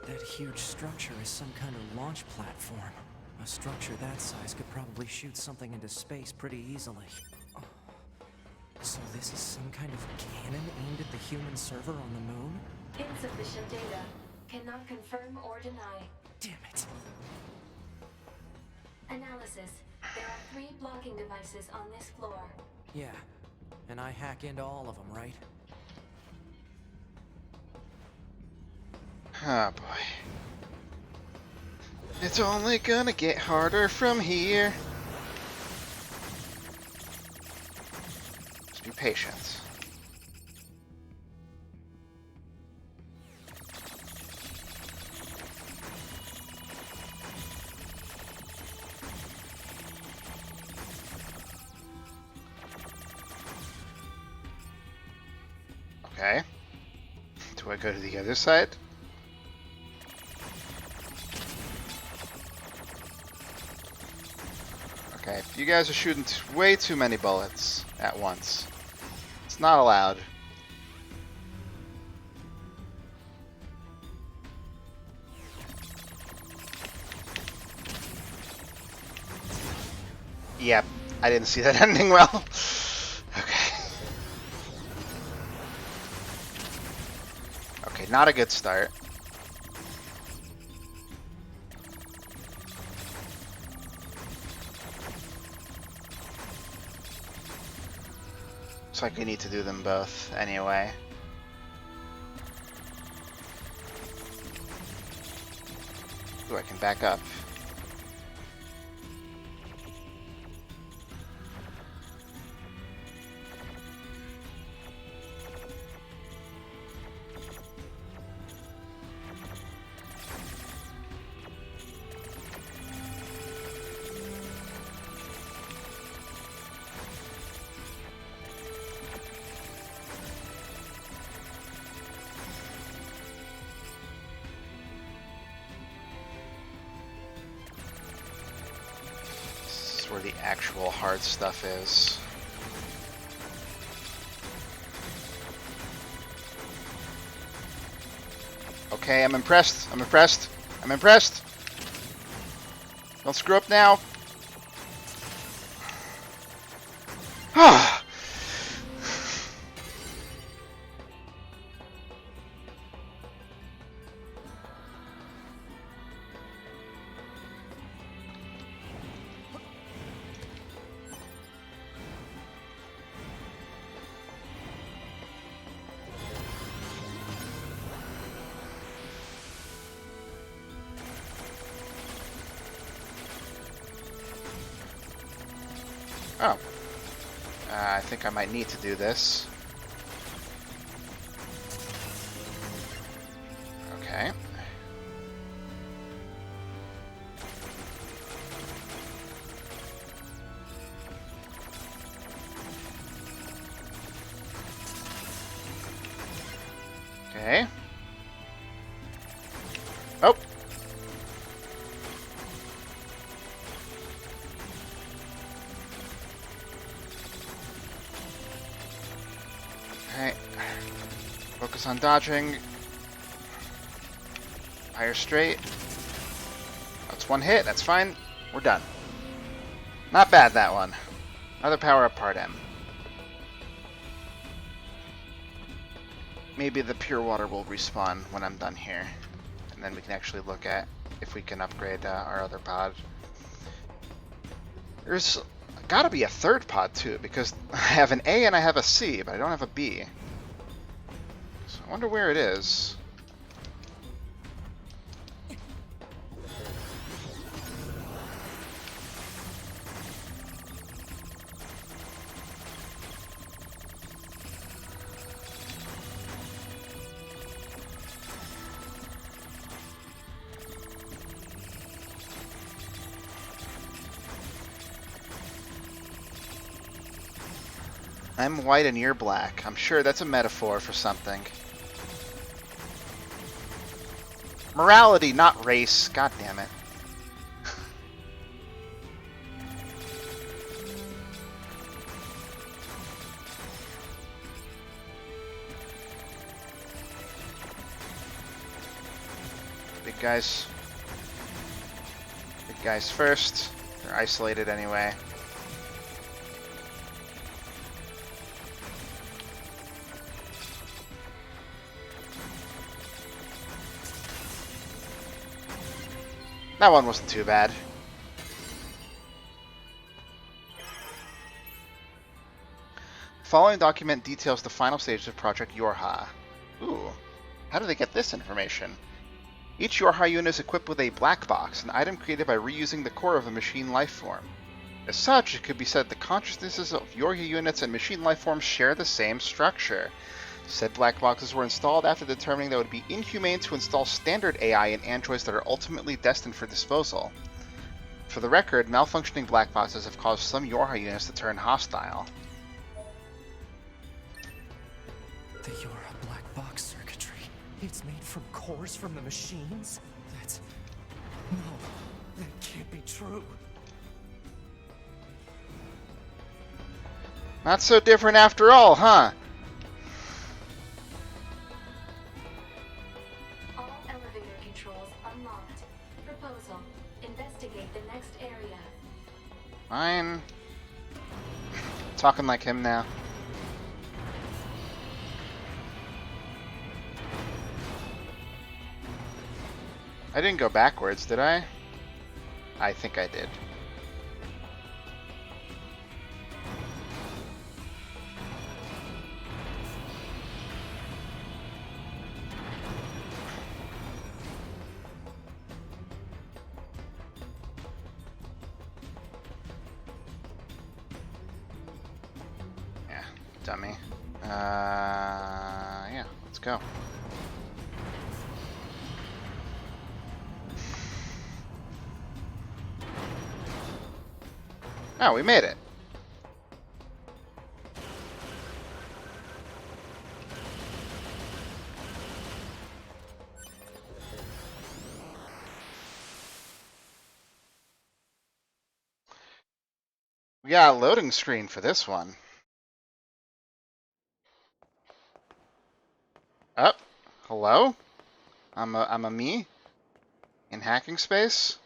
S2: That huge structure is some kind of launch platform. A structure that size could probably shoot something into space pretty easily. Oh. So this is some kind of cannon aimed at the human server on the moon?
S3: Insufficient data. Cannot confirm or deny.
S2: Damn it.
S3: Analysis. There are 3 blocking devices on this floor.
S2: Yeah, and I hack into all of them, right?
S1: Oh boy. It's only gonna get harder from here. Just be patient. Okay. Do I go to the other side? Okay, you guys are shooting way too many bullets at once. It's not allowed. Yep, I didn't see that ending well. Okay. Okay, not a good start. Looks like we need to do them both anyway. Ooh, I can back up. Where the actual hard stuff is. Okay, I'm impressed. I'm impressed. I'm impressed. Don't screw up now. Ah. Oh. I think I might need to do this. Okay. Okay. Oh. Okay. Focus on dodging. Fire straight. That's one hit. That's fine. We're done. Not bad, that one. Another power-up part M. Maybe the pure water will respawn when I'm done here. And then we can actually look at if we can upgrade our other pod. There's gotta be a third pod too, because I have an A and I have a C, but I don't have a B. So I wonder where it is. I'm white and you're black. I'm sure that's a metaphor for something. Morality, not race. God damn it. Big guys. Big guys first. They're isolated anyway. That one wasn't too bad. The following document details the final stages of Project Yorha. Ooh, how do they get this information? Each Yorha unit is equipped with a black box, an item created by reusing the core of a machine lifeform. As such, it could be said the consciousnesses of Yorha units and machine lifeforms share the same structure. Said black boxes were installed after determining that it would be inhumane to install standard AI in androids that are ultimately destined for disposal. For the record, malfunctioning black boxes have caused some Yorha units to turn hostile.
S2: The Yorha black box circuitry. It's made from cores from the machines? That's... No, that can't be true.
S1: Not so different after all, huh?
S3: All elevator controls unlocked. Proposal. Investigate the next area.
S1: Fine. Talking like him now. I didn't go backwards, did I? I think I did. Yeah, dummy. Yeah, let's go. Oh, we made it. We got a loading screen for this one. Up. Hello? I'm a me in hacking space.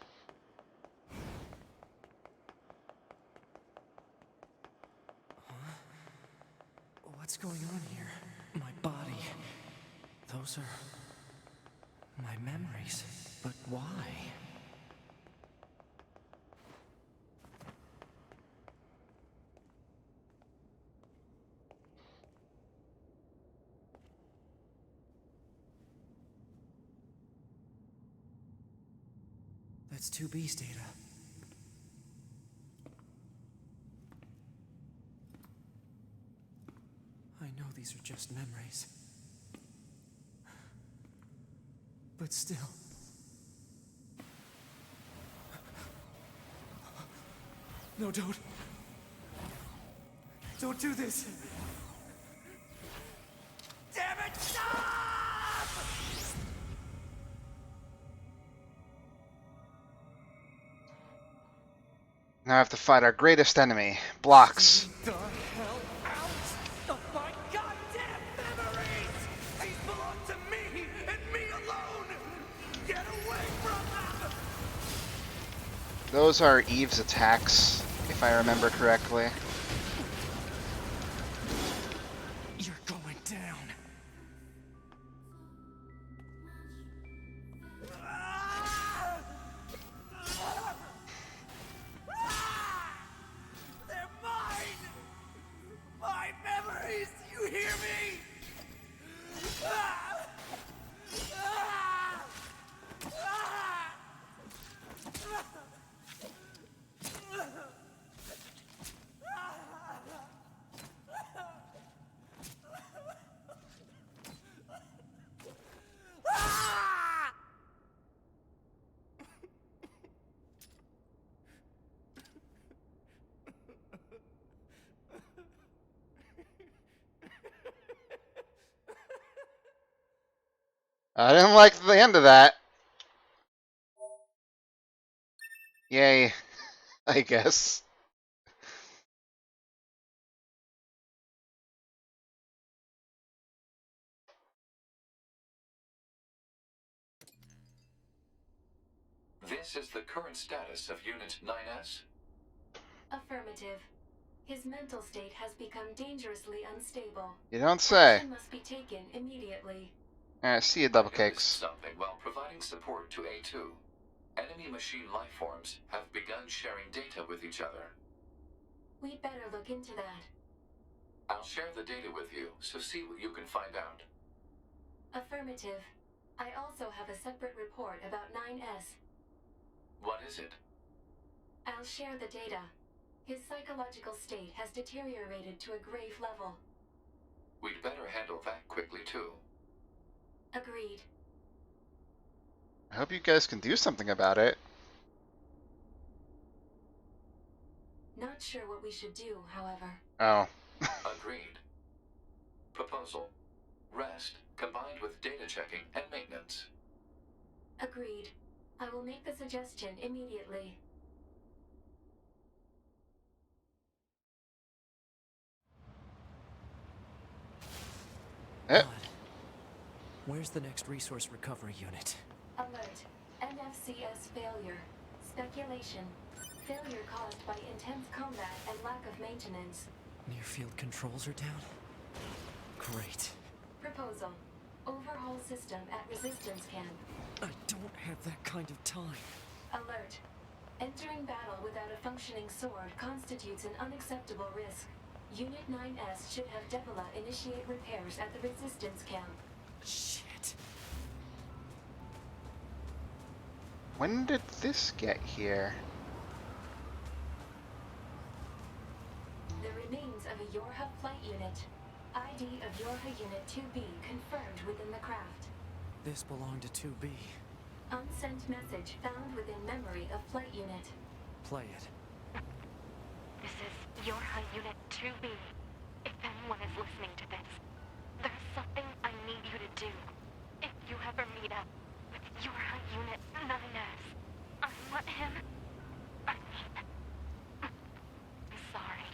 S2: What's going on here? My body. Those are... my memories. But why? That's 2B's data. I know these are just memories. But still... No, don't. Don't do this. Damn it, stop!
S1: Now I have to fight our greatest enemy, blocks.
S2: The hell out of my goddamn memories! These belong to me and me alone! Get away from them!
S1: Those are Eve's attacks, if I remember correctly.
S2: You're going down. They're mine! My memories! You hear me?
S1: I didn't like the end of that. Yay, I guess.
S6: This is the current status of Unit 9S?
S3: Affirmative. His mental state has become dangerously unstable.
S1: You don't say.
S3: Action must be taken immediately.
S1: Alright, see you,
S6: I
S1: Double
S6: noticed
S1: Cakes.
S6: something while providing support to A2. Enemy machine lifeforms have begun sharing data with each other.
S3: We'd better look into that.
S6: I'll share the data with you, so see what you can find out.
S3: Affirmative. I also have a separate report about 9S.
S6: What is it?
S3: I'll share the data. His psychological state has deteriorated to a grave level.
S6: We'd better handle that quickly, too.
S3: Agreed.
S1: I hope you guys can do something about it.
S3: Not sure what we should do, however.
S1: Oh.
S6: Agreed. Proposal. Rest, combined with data checking and maintenance.
S3: Agreed. I will make the suggestion immediately.
S1: Eh.
S2: Odd. Where's the next resource recovery unit?
S3: Alert. NFCS failure. Speculation. Failure caused by intense combat and lack of maintenance.
S2: Near field controls are down? Great.
S3: Proposal. Overhaul system at resistance camp.
S2: I don't have that kind of time.
S3: Alert. Entering battle without a functioning sword constitutes an unacceptable risk. Unit 9S should have Depala initiate repairs at the resistance camp.
S2: Shit.
S1: When did this get here?
S3: The remains of a Yorha flight unit. ID of Yorha Unit 2B confirmed within the craft.
S2: This belonged to 2B.
S3: Unsent message found within memory of flight unit.
S2: Play it.
S5: This is Yorha Unit 2B. If anyone is listening to this, there's something I need you to do. If you ever meet up with Yorha Unit 9S, I want him... I mean... I'm sorry.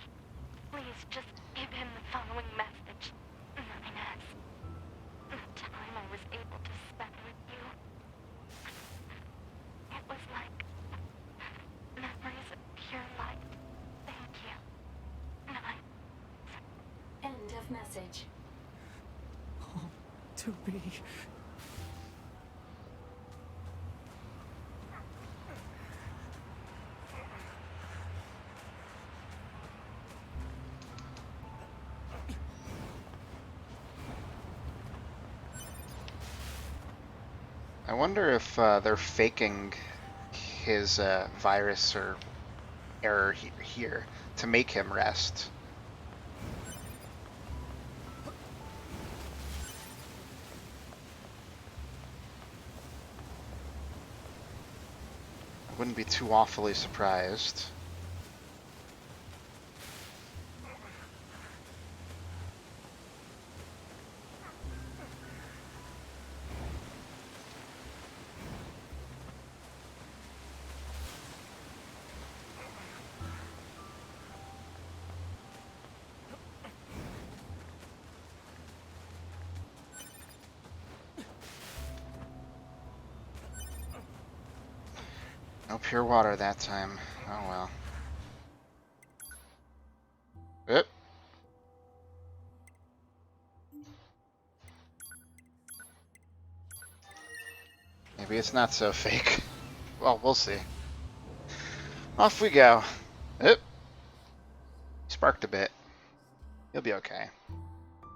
S5: Please just give him the following message. 9S. The time I was able to spend with you... It was like... memories of pure light. Thank you. 9.
S3: End of message.
S2: Oh, 2B.
S1: I wonder if they're faking his virus or error here to make him rest. Wouldn't be too awfully surprised. No pure water that time. Oh well. Oop. Maybe it's not so fake. Well, we'll see. Off we go. Oop. Sparked a bit. He'll be okay.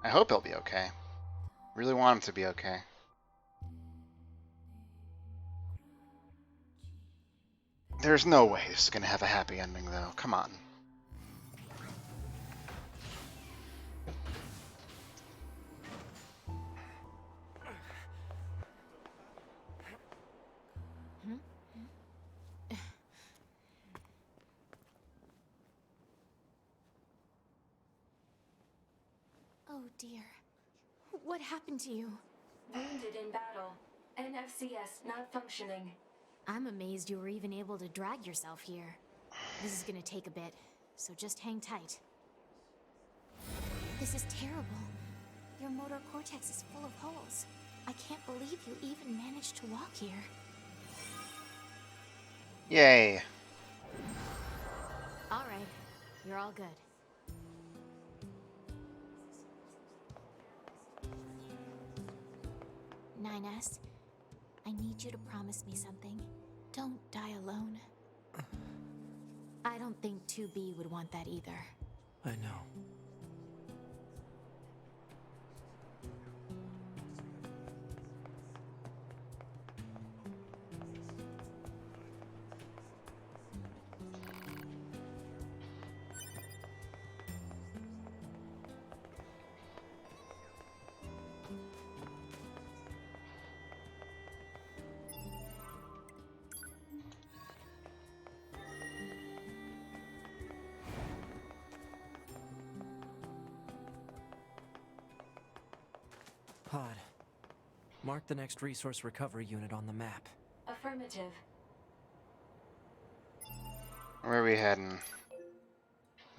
S1: I hope he'll be okay. Really want him to be okay. There's no way this is gonna have a happy ending, though. Come on.
S4: Oh dear. What happened to you?
S3: Wounded in battle. NFCS not functioning.
S4: I'm amazed you were even able to drag yourself here. This is gonna take a bit, so just hang tight. This is terrible. Your motor cortex is full of holes. I can't believe you even managed to walk here.
S1: Yay.
S4: All right, you're all good. Nines, I need you to promise me something. Don't die alone. I don't think 2B would want that either.
S2: I know. Pod. Mark the next resource recovery unit on the map.
S3: Affirmative.
S1: Where are we heading?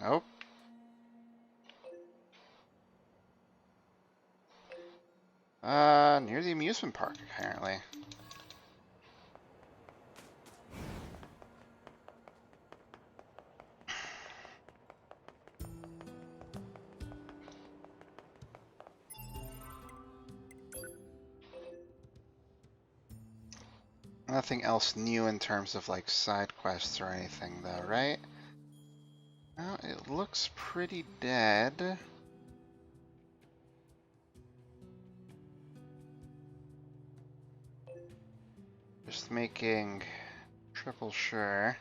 S1: Nope. Near the amusement park, apparently. Nothing else new in terms of like side quests or anything though, right? Well, it looks pretty dead. Just making triple sure.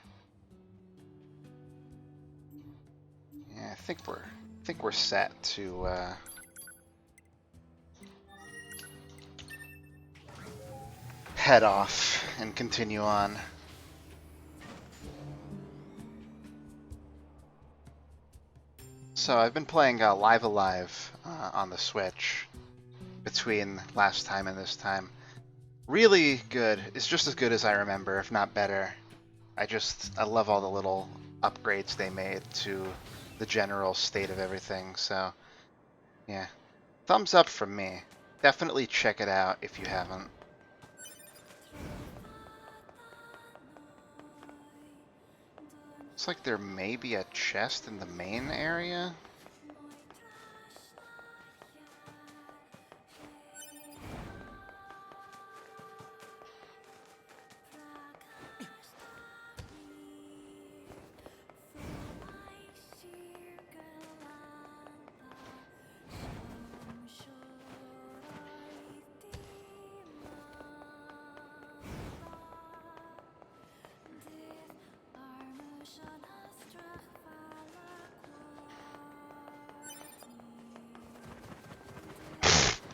S1: Yeah, I think we're set to head off and continue on. So I've been playing Live Alive on the Switch between last time and this time. Really good. It's just as good as I remember, if not better. I love all the little upgrades they made to the general state of everything. So yeah, thumbs up from me. Definitely check it out if you haven't. Looks like there may be a chest in the main area.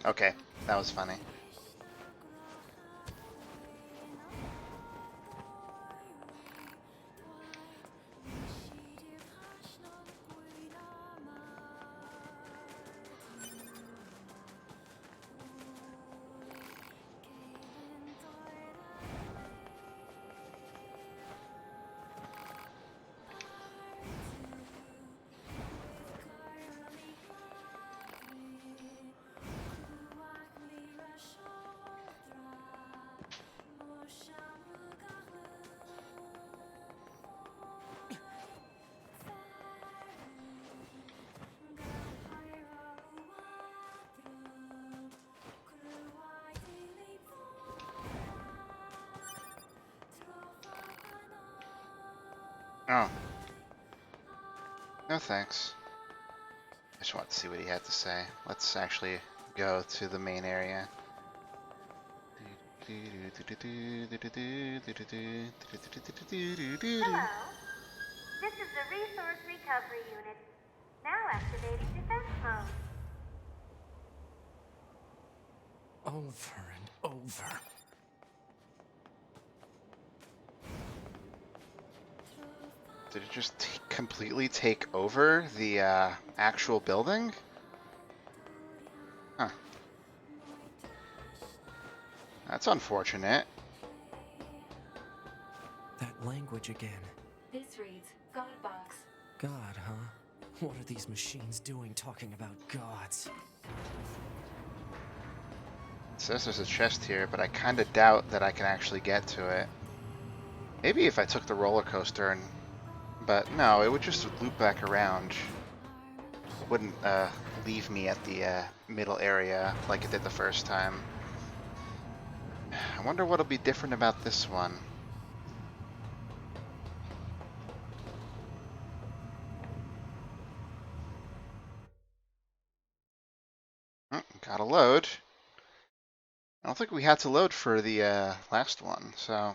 S1: Okay, that was funny. Oh, no thanks. I just want to see what he had to say. Let's actually go to the main area.
S7: Hello. This is the Resource Recovery Unit. Now activating defense mode.
S2: Over and over.
S1: Did it just completely take over the actual building? Huh. That's unfortunate.
S2: That language again.
S3: This reads Godbox.
S2: God, huh? What are these machines doing talking about gods?
S1: It says there's a chest here, but I kinda doubt that I can actually get to it. Maybe if I took the roller coaster and... But no, it would just loop back around. It wouldn't leave me at the middle area like it did the first time. I wonder what'll be different about this one. Gotta load. I don't think we had to load for the last one, so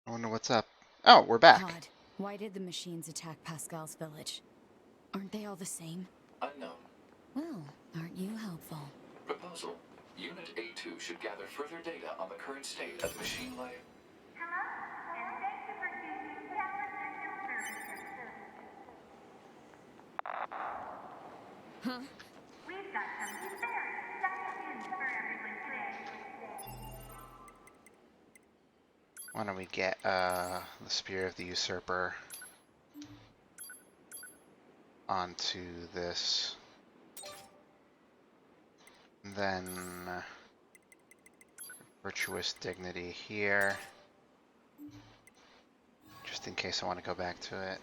S1: I wonder what's up. Oh, we're back.
S8: God, why did the machines attack Pascal's village? Aren't they all the same?
S6: Unknown.
S8: Well, aren't you helpful?
S6: Proposal. Unit A2 should gather further data on the current state of machine life.
S7: Hello, and thank you for choosing Tower System Services.
S8: Huh?
S7: We've got some very exciting news for everyone today.
S1: Why don't we get the Spear of the Usurper onto this. Then Virtuous Dignity here, just in case I want to go back to it.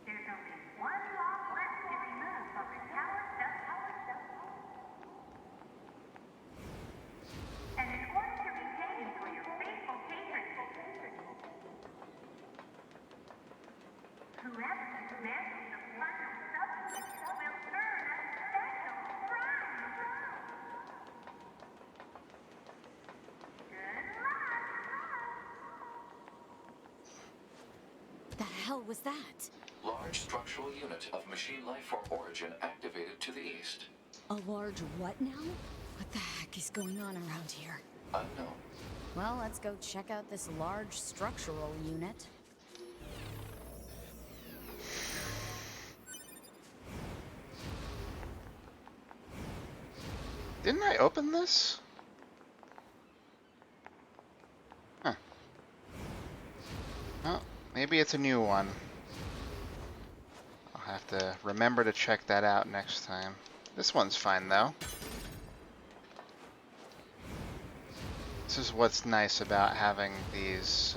S7: There's only one lock left to remove from the Tower System. And in order to repay you for your faithful patronage, whoever dismantles the final substance will earn a special prize. Good luck!
S8: The hell was that?
S6: Large structural unit of machine life form origin activated to the east.
S8: A large what now? What the heck is going on around here?
S6: Unknown.
S8: Well, let's go check out this large structural unit.
S1: Didn't I open this? Huh. Well, maybe it's a new one. I'll have to remember to check that out next time. This one's fine though. This is what's nice about having these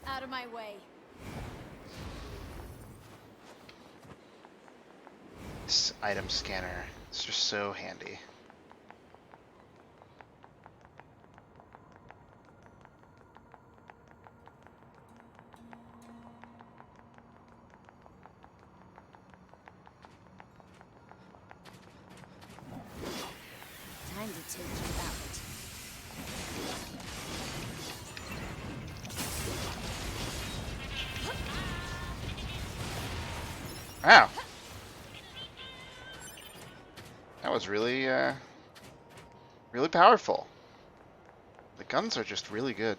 S8: Out of my way.
S1: this item scanner. It's just so handy.
S8: Time to take you out.
S1: Wow. That was really, really powerful. The guns are just really good.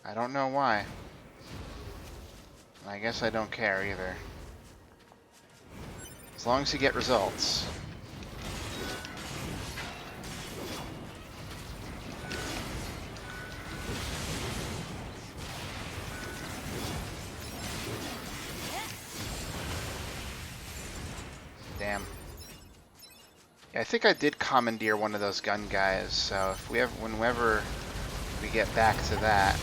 S1: I don't know why. And I guess I don't care either. As long as you get results. Damn. Yeah, I think I did commandeer one of those gun guys, so if we have, whenever we get back to that.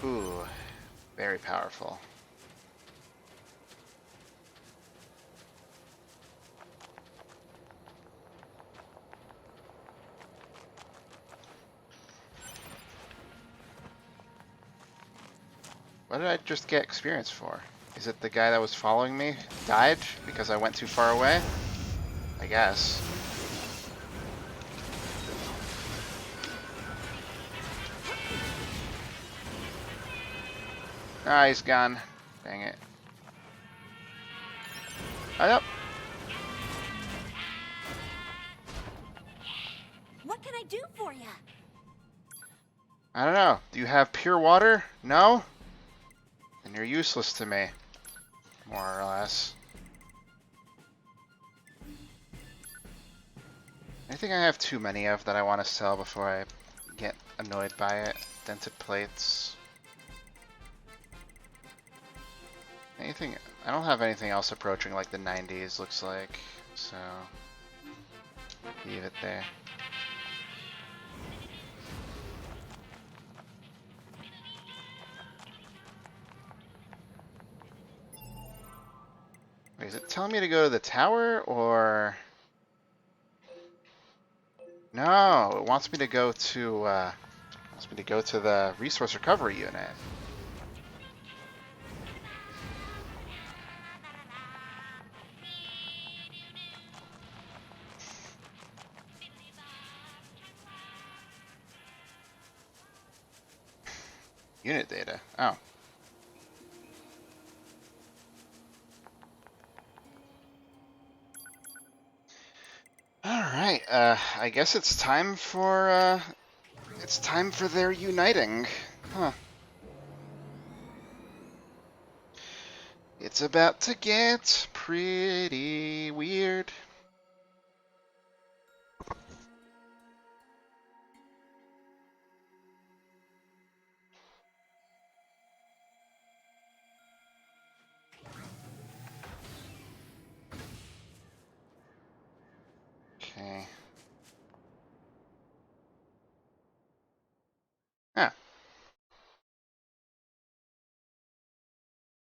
S1: Ooh, very powerful. What did I just get experience for? Is it the guy that was following me died because I went too far away? I guess. Ah, he's gone. Dang it. Oh, yep.
S8: What can I do for you?
S1: I don't know. Do you have pure water? No? Then you're useless to me. More or less. Anything I have too many of that I want to sell before I get annoyed by it? Dented plates. Anything? I don't have anything else approaching like the 90s, looks like. So, leave it there. Wait, is it telling me to go to the tower, or... No, it wants me to go to, the resource recovery unit. Unit data. Oh. Alright, I guess it's time for their uniting. Huh. It's about to get pretty weird. Okay. Ah,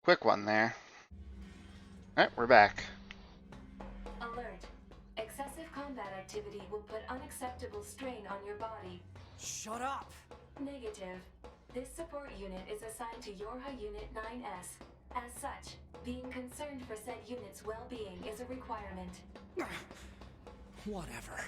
S1: quick one there. Alright, we're back.
S3: Alert. Excessive combat activity will put unacceptable strain on your body.
S2: Shut up!
S3: Negative. This support unit is assigned to Yorha Unit 9S. As such, being concerned for said unit's well-being is a requirement.
S2: Whatever.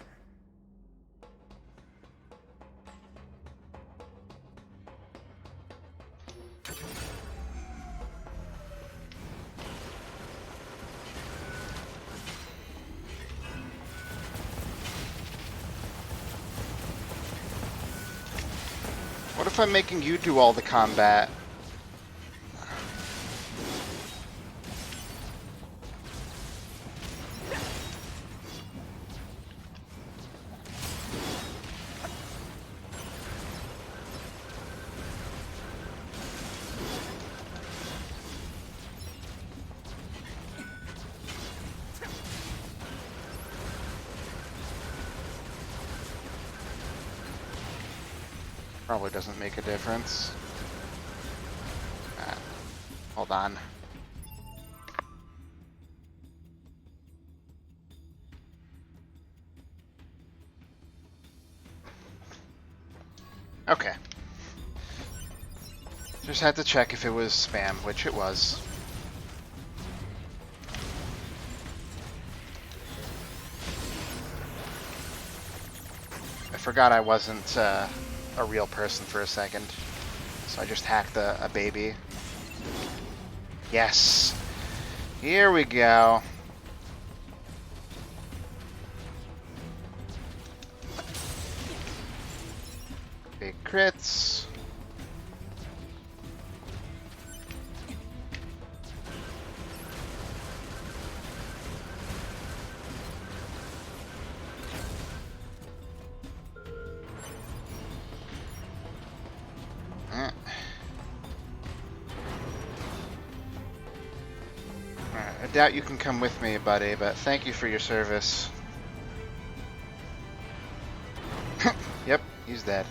S1: What if I'm making you do all the combat? Probably doesn't make a difference. Hold on. Okay. Just had to check if it was spam, which it was. I forgot I wasn't a real person for a second, so I just hacked a baby. Yes! Here we go. Big crits. I doubt you can come with me, buddy, but thank you for your service. Yep, he's dead.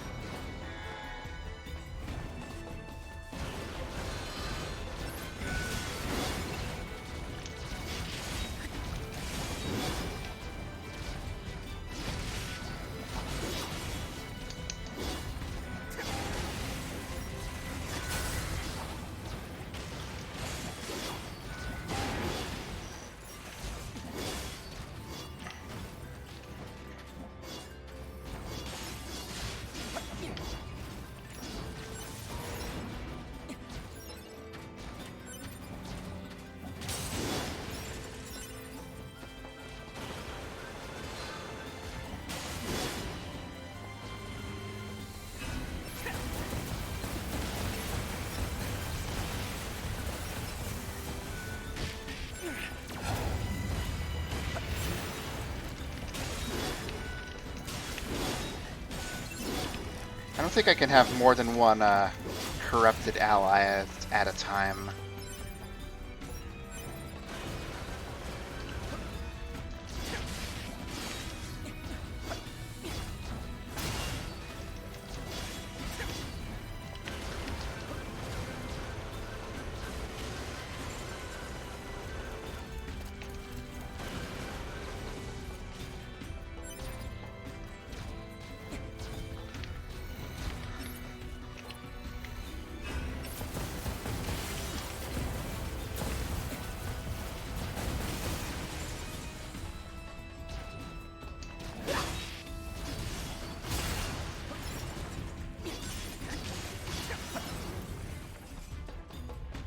S1: I don't think I can have more than one corrupted ally at a time.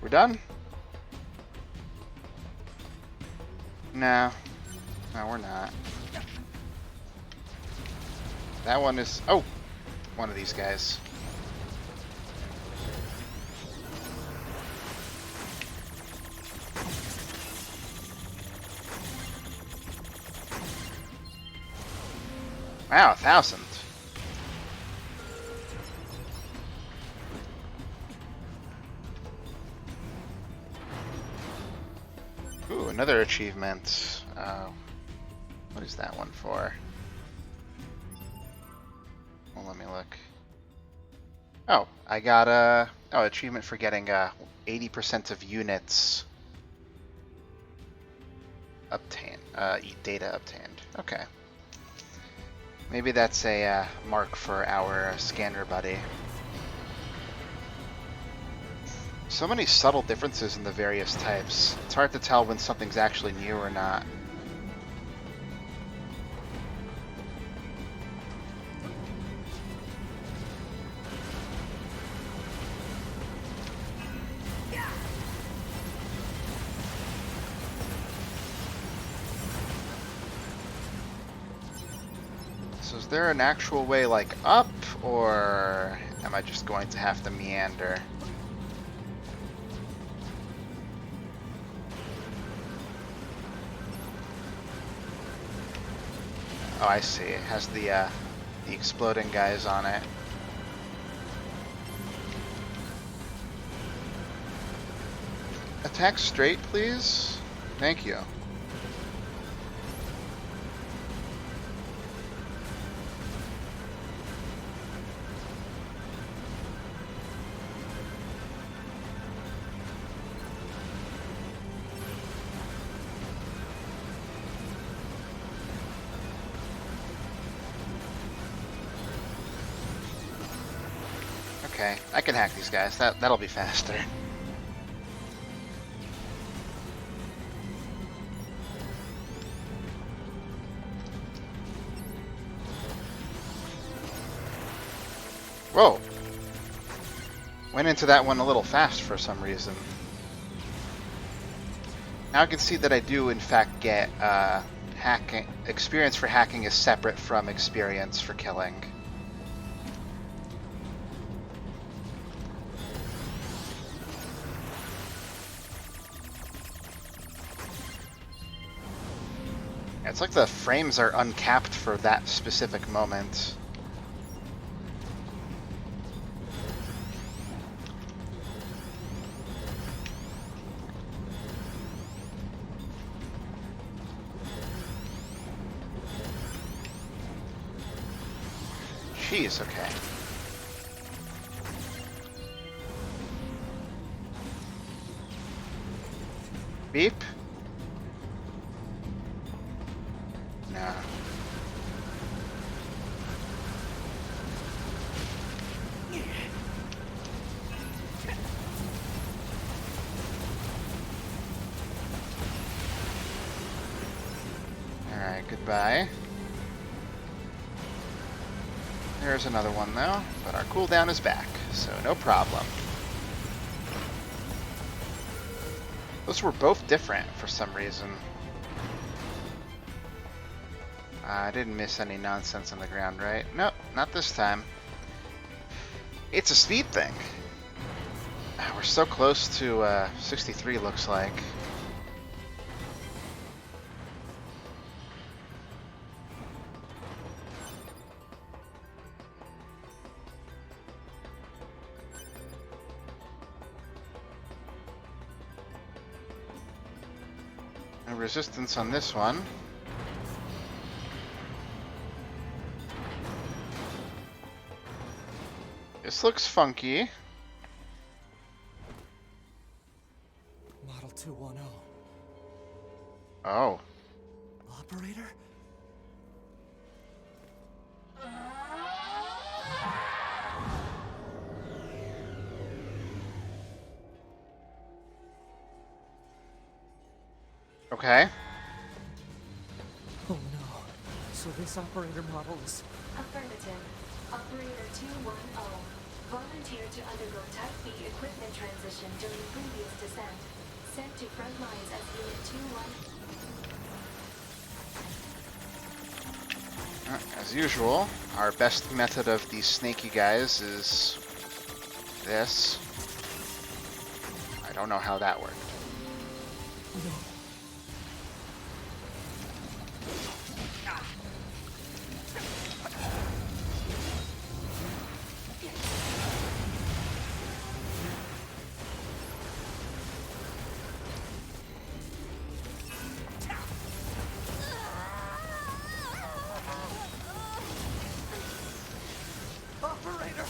S1: We're done? No. No, we're not. That one is... Oh! One of these guys. Wow, 1,000. Ooh, another achievement. What is that one for? Well, let me look. Oh, I got a achievement for getting 80% of units obtained. Data obtained. Okay. Maybe that's a mark for our scanner buddy. So many subtle differences in the various types. It's hard to tell when something's actually new or not. So is there an actual way, like, up, or am I just going to have to meander? Oh, I see. It has the exploding guys on it. Attack straight, please. Thank you. Okay, I can hack these guys. That'll be faster. Whoa! Went into that one a little fast for some reason. Now I can see that I do, in fact, get hacking. Experience for hacking is separate from experience for killing. It's like the frames are uncapped for that specific moment. Jeez, okay. Beep? No. Alright, goodbye. There's another one though, but our cooldown is back, so no problem. Those were both different for some reason. I didn't miss any nonsense on the ground, right? Nope, not this time. It's a speed thing. We're so close to 63, looks like. No resistance on this one. This looks funky.
S2: Model 210.
S1: Oh.
S2: Operator?
S1: Okay.
S2: Oh no. So this operator model is...
S3: Affirmative. Operator 210. Volunteered to undergo Type B equipment transition during previous descent. Sent to front lines as Unit 2-1.
S1: As usual, our best method of these snaky guys is this. I don't know how that worked.
S2: Operator!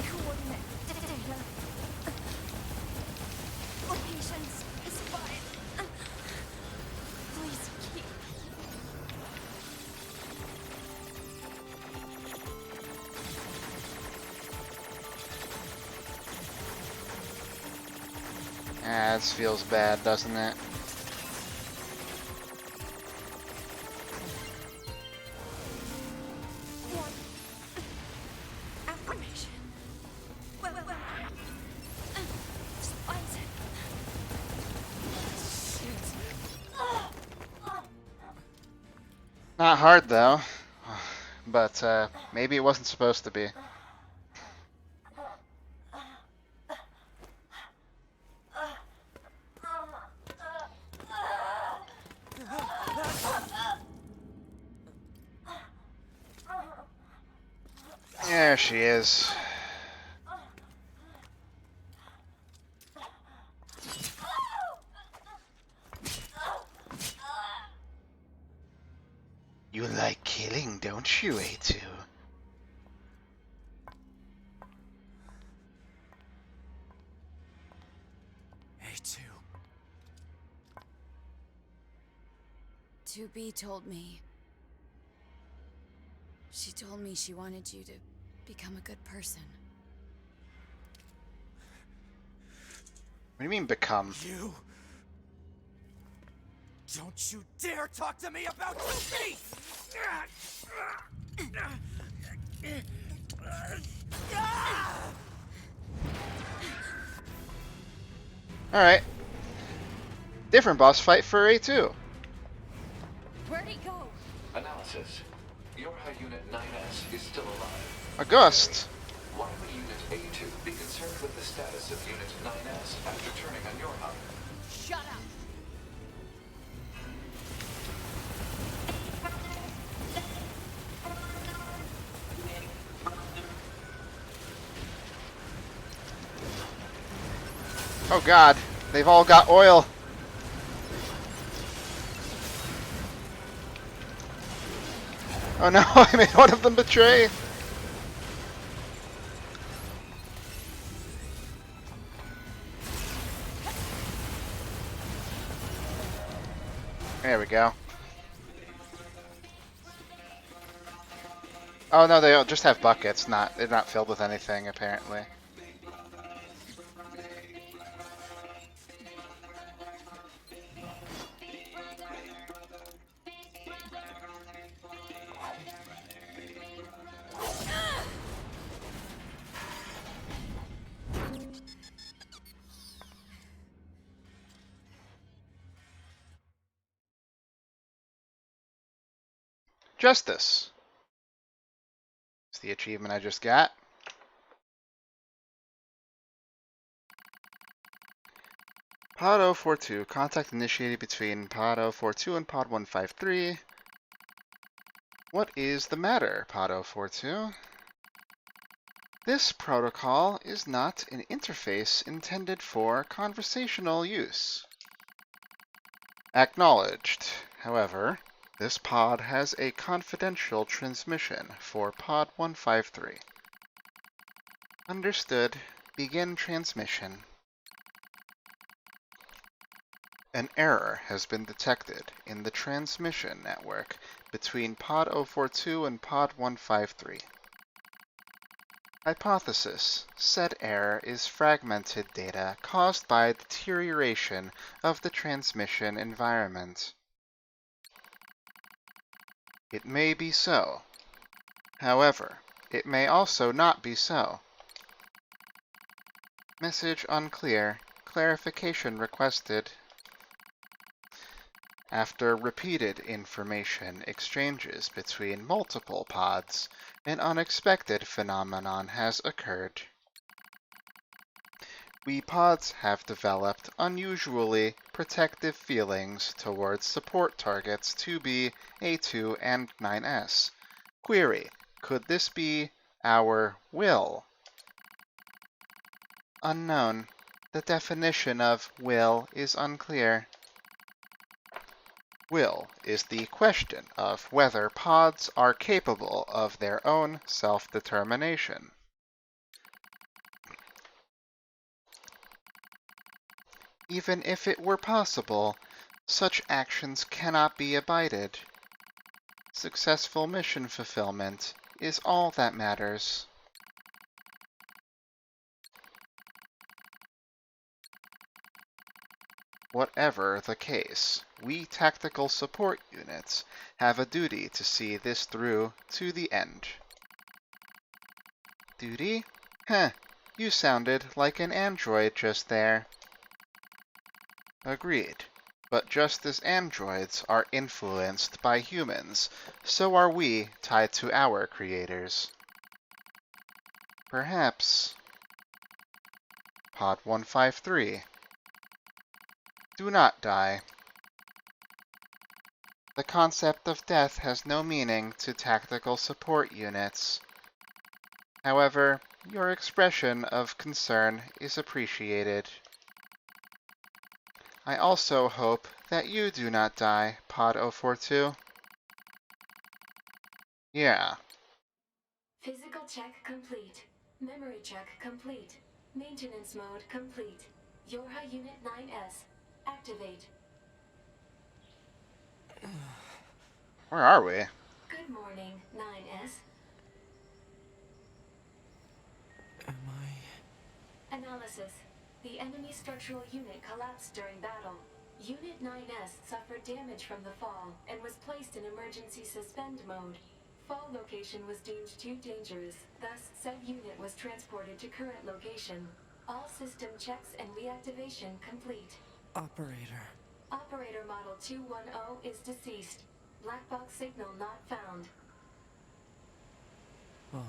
S8: Coordinate data. Locations specified. Please keep.
S1: Ah, this feels bad, doesn't it?
S8: One. Affirmation. Well. Spies.
S1: Not hard, though. But, maybe it wasn't supposed to be. There she is. You like killing, don't you, A2?
S2: A2.
S8: 2B told me. She told me she wanted you to become a good person.
S1: What do you mean, become?
S2: You... Don't you dare talk to me about 2B!
S1: Alright. Different boss fight for A2.
S8: Where'd he go?
S6: Analysis. Your Unit 9S is still alive.
S1: August.
S6: Why would Unit A2 be concerned with the status of Unit 9S after turning on your hub?
S8: Shut up!
S1: Oh god, they've all got oil. Oh no, I made one of them betray. There we go. Oh no, they just have buckets, they're not filled with anything apparently. Justice. It's the achievement I just got. Pod 042. Contact initiated between Pod 042 and Pod 153. What is the matter, Pod 042? This protocol is not an interface intended for conversational use. Acknowledged. However, this pod has a confidential transmission for Pod 153. Understood. Begin transmission. An error has been detected in the transmission network between Pod 042 and Pod 153. Hypothesis. Said error is fragmented data caused by deterioration of the transmission environment. It may be so. However, it may also not be so. Message unclear. Clarification requested. After repeated information exchanges between multiple pods, an unexpected phenomenon has occurred. We pods have developed unusually protective feelings towards support targets 2B, A2, and 9S. Query: could this be our will? Unknown. The definition of will is unclear. Will is the question of whether pods are capable of their own self-determination. Even if it were possible, such actions cannot be abided. Successful mission fulfillment is all that matters. Whatever the case, we tactical support units have a duty to see this through to the end. Duty? Heh, you sounded like an android just there. Agreed. But just as androids are influenced by humans, so are we tied to our creators. Perhaps. Pod 153. Do not die. The concept of death has no meaning to tactical support units. However, your expression of concern is appreciated. I also hope that you do not die, Pod 042. Yeah.
S3: Physical check complete. Memory check complete. Maintenance mode complete. Yorha Unit 9S. Activate.
S1: Where are we?
S3: Good morning, 9S.
S2: Am I...
S3: Analysis. The enemy structural unit collapsed during battle. Unit 9S suffered damage from the fall and was placed in emergency suspend mode. Fall location was deemed too dangerous, thus said unit was transported to current location. All system checks and reactivation complete.
S2: Operator.
S3: Operator Model 210 is deceased. Black box signal not found.
S2: Oh.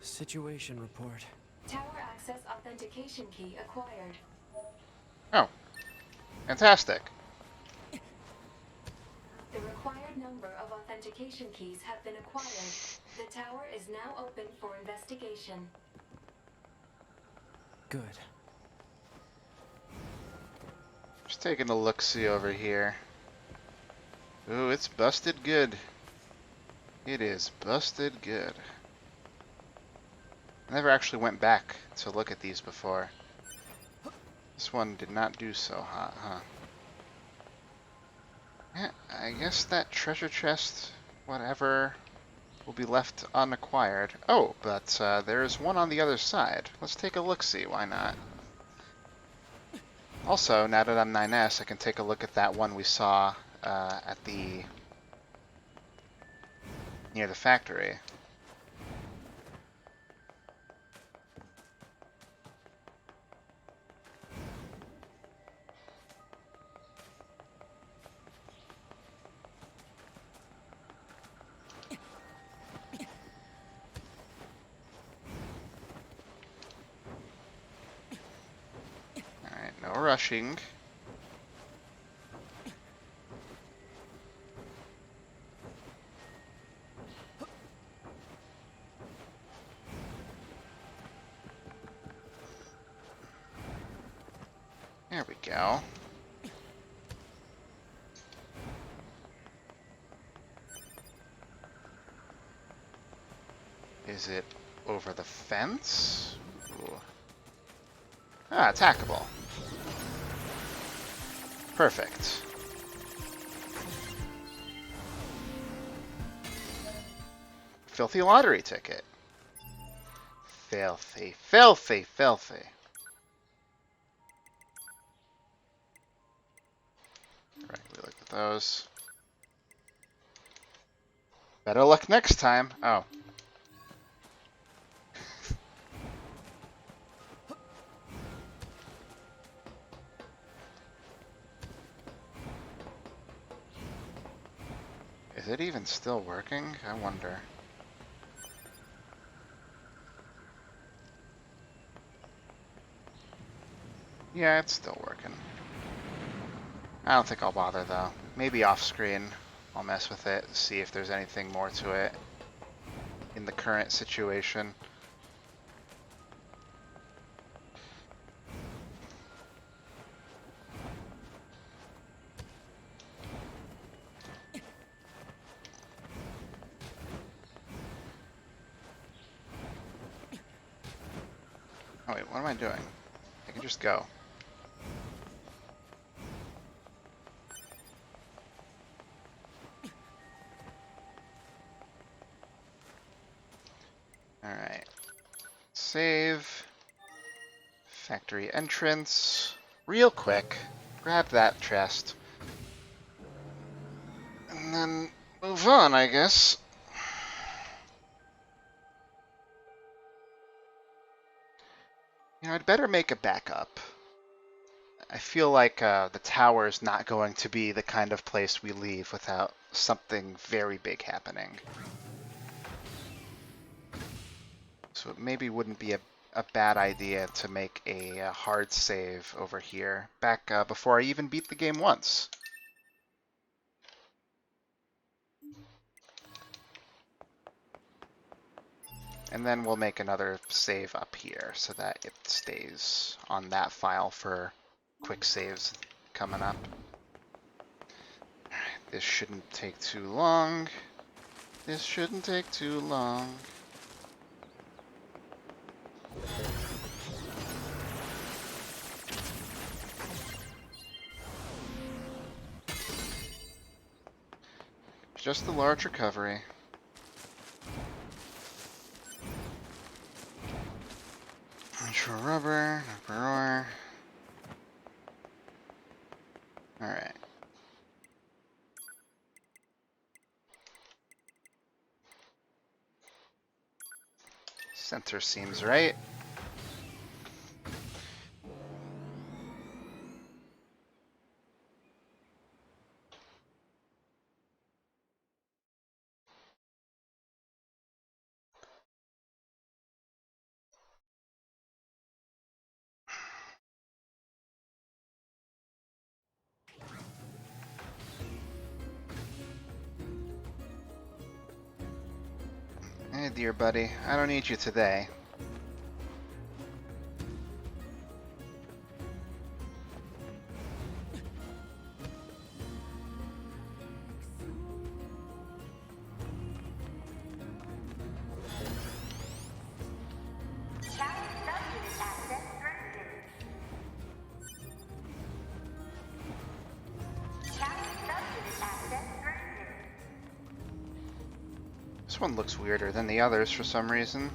S2: Situation report.
S3: Tower access authentication key acquired.
S1: Oh. Fantastic.
S3: The required number of authentication keys have been acquired. The tower is now open for investigation.
S2: Good.
S1: Just taking a look-see over here. Ooh, it's busted good. It is busted good. I never actually went back to look at these before. This one did not do so hot, huh? Yeah, I guess that treasure chest, whatever, will be left unacquired. Oh, but there's one on the other side. Let's take a look-see, why not? Also, now that I'm 9S, I can take a look at that one we saw at the... near the factory. Alright, no rushing. There we go. Is it over the fence? Ooh. Ah, attackable. Perfect. filthy lottery ticket. Filthy, filthy, filthy. Alright, we looked at those. Better luck next time. Oh. Is it even still working? I wonder. Yeah, it's still working. I don't think I'll bother though. Maybe off screen I'll mess with it, see if there's anything more to it in the current situation. Oh wait, what am I doing? I can just go. Alright. Save. Factory entrance. Real quick. Grab that chest. And then move on, I guess. You know, I'd better make a backup. I feel like the tower is not going to be the kind of place we leave without something very big happening. So it maybe wouldn't be a bad idea to make a hard save over here, back before I even beat the game once. And then we'll make another save up here so that it stays on that file for quick saves coming up. This shouldn't take too long. This shouldn't take too long. Just a large recovery. Nitro rubber, rubber ore. Alright. Center seems right. Hey, dear buddy, I don't need you today. This one looks weirder than the others for some reason.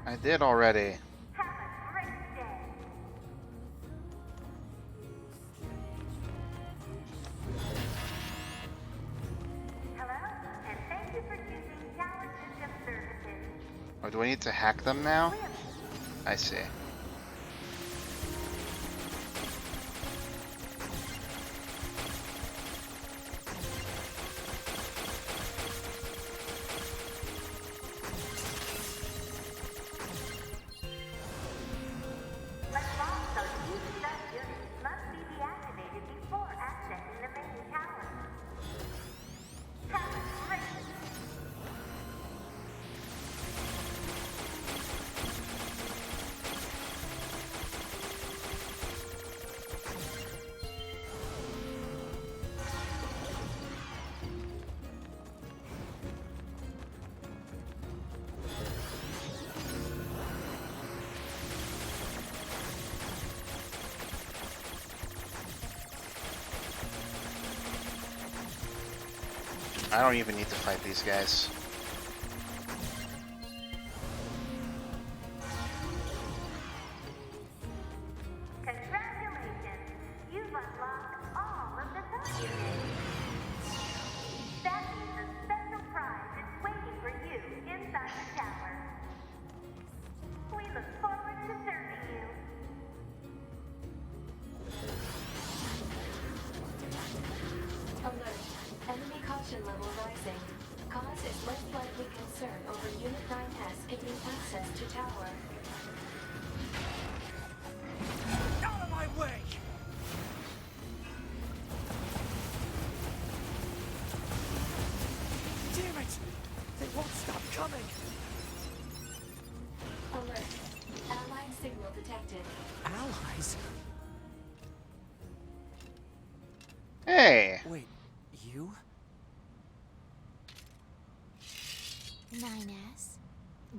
S1: I did already.
S7: Have a great day. Hello, and thank you for choosing Tower System Services.
S1: Or do I need to hack them now? I see.
S7: But locks on each sub-unit must be deactivated before accessing the main tower. Have a great
S1: I don't even need to fight these guys.
S7: Congratulations! You've unlocked all of the sub-units. That means a special prize is waiting for you inside the tower. We look forward to serving you.
S3: Alert. Enemy caution level rising. Cause is most likely concern over Unit 9S gaining access to tower.
S2: Out of my way! Damn it! They won't stop coming!
S3: Alert. Allied signal detected.
S2: Allies?
S1: Hey!
S2: Wait, you?
S4: 9S,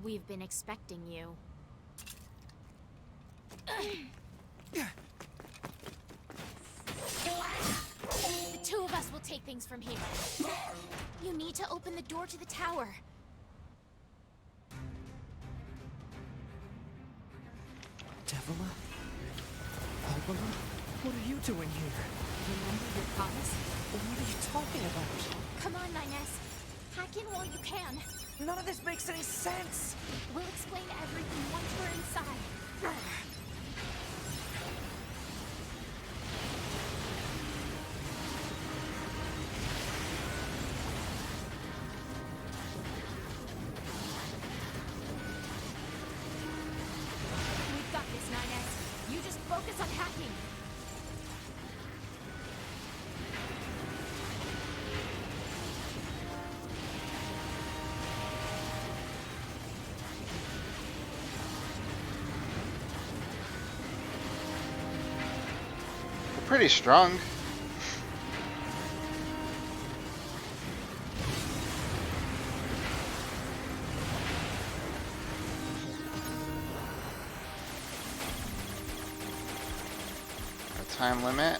S4: we've been expecting you. The two of us will take things from here. You need to open the door to the tower.
S2: Devila? Popola? What are you doing here?
S4: Remember your promise?
S2: What are you talking about?
S4: Come on, 9S. Hack in while you can.
S2: None of this makes any sense!
S4: We'll explain everything once we're inside. We've got this, 9S. You just focus on hacking.
S1: We're pretty strong. A time limit.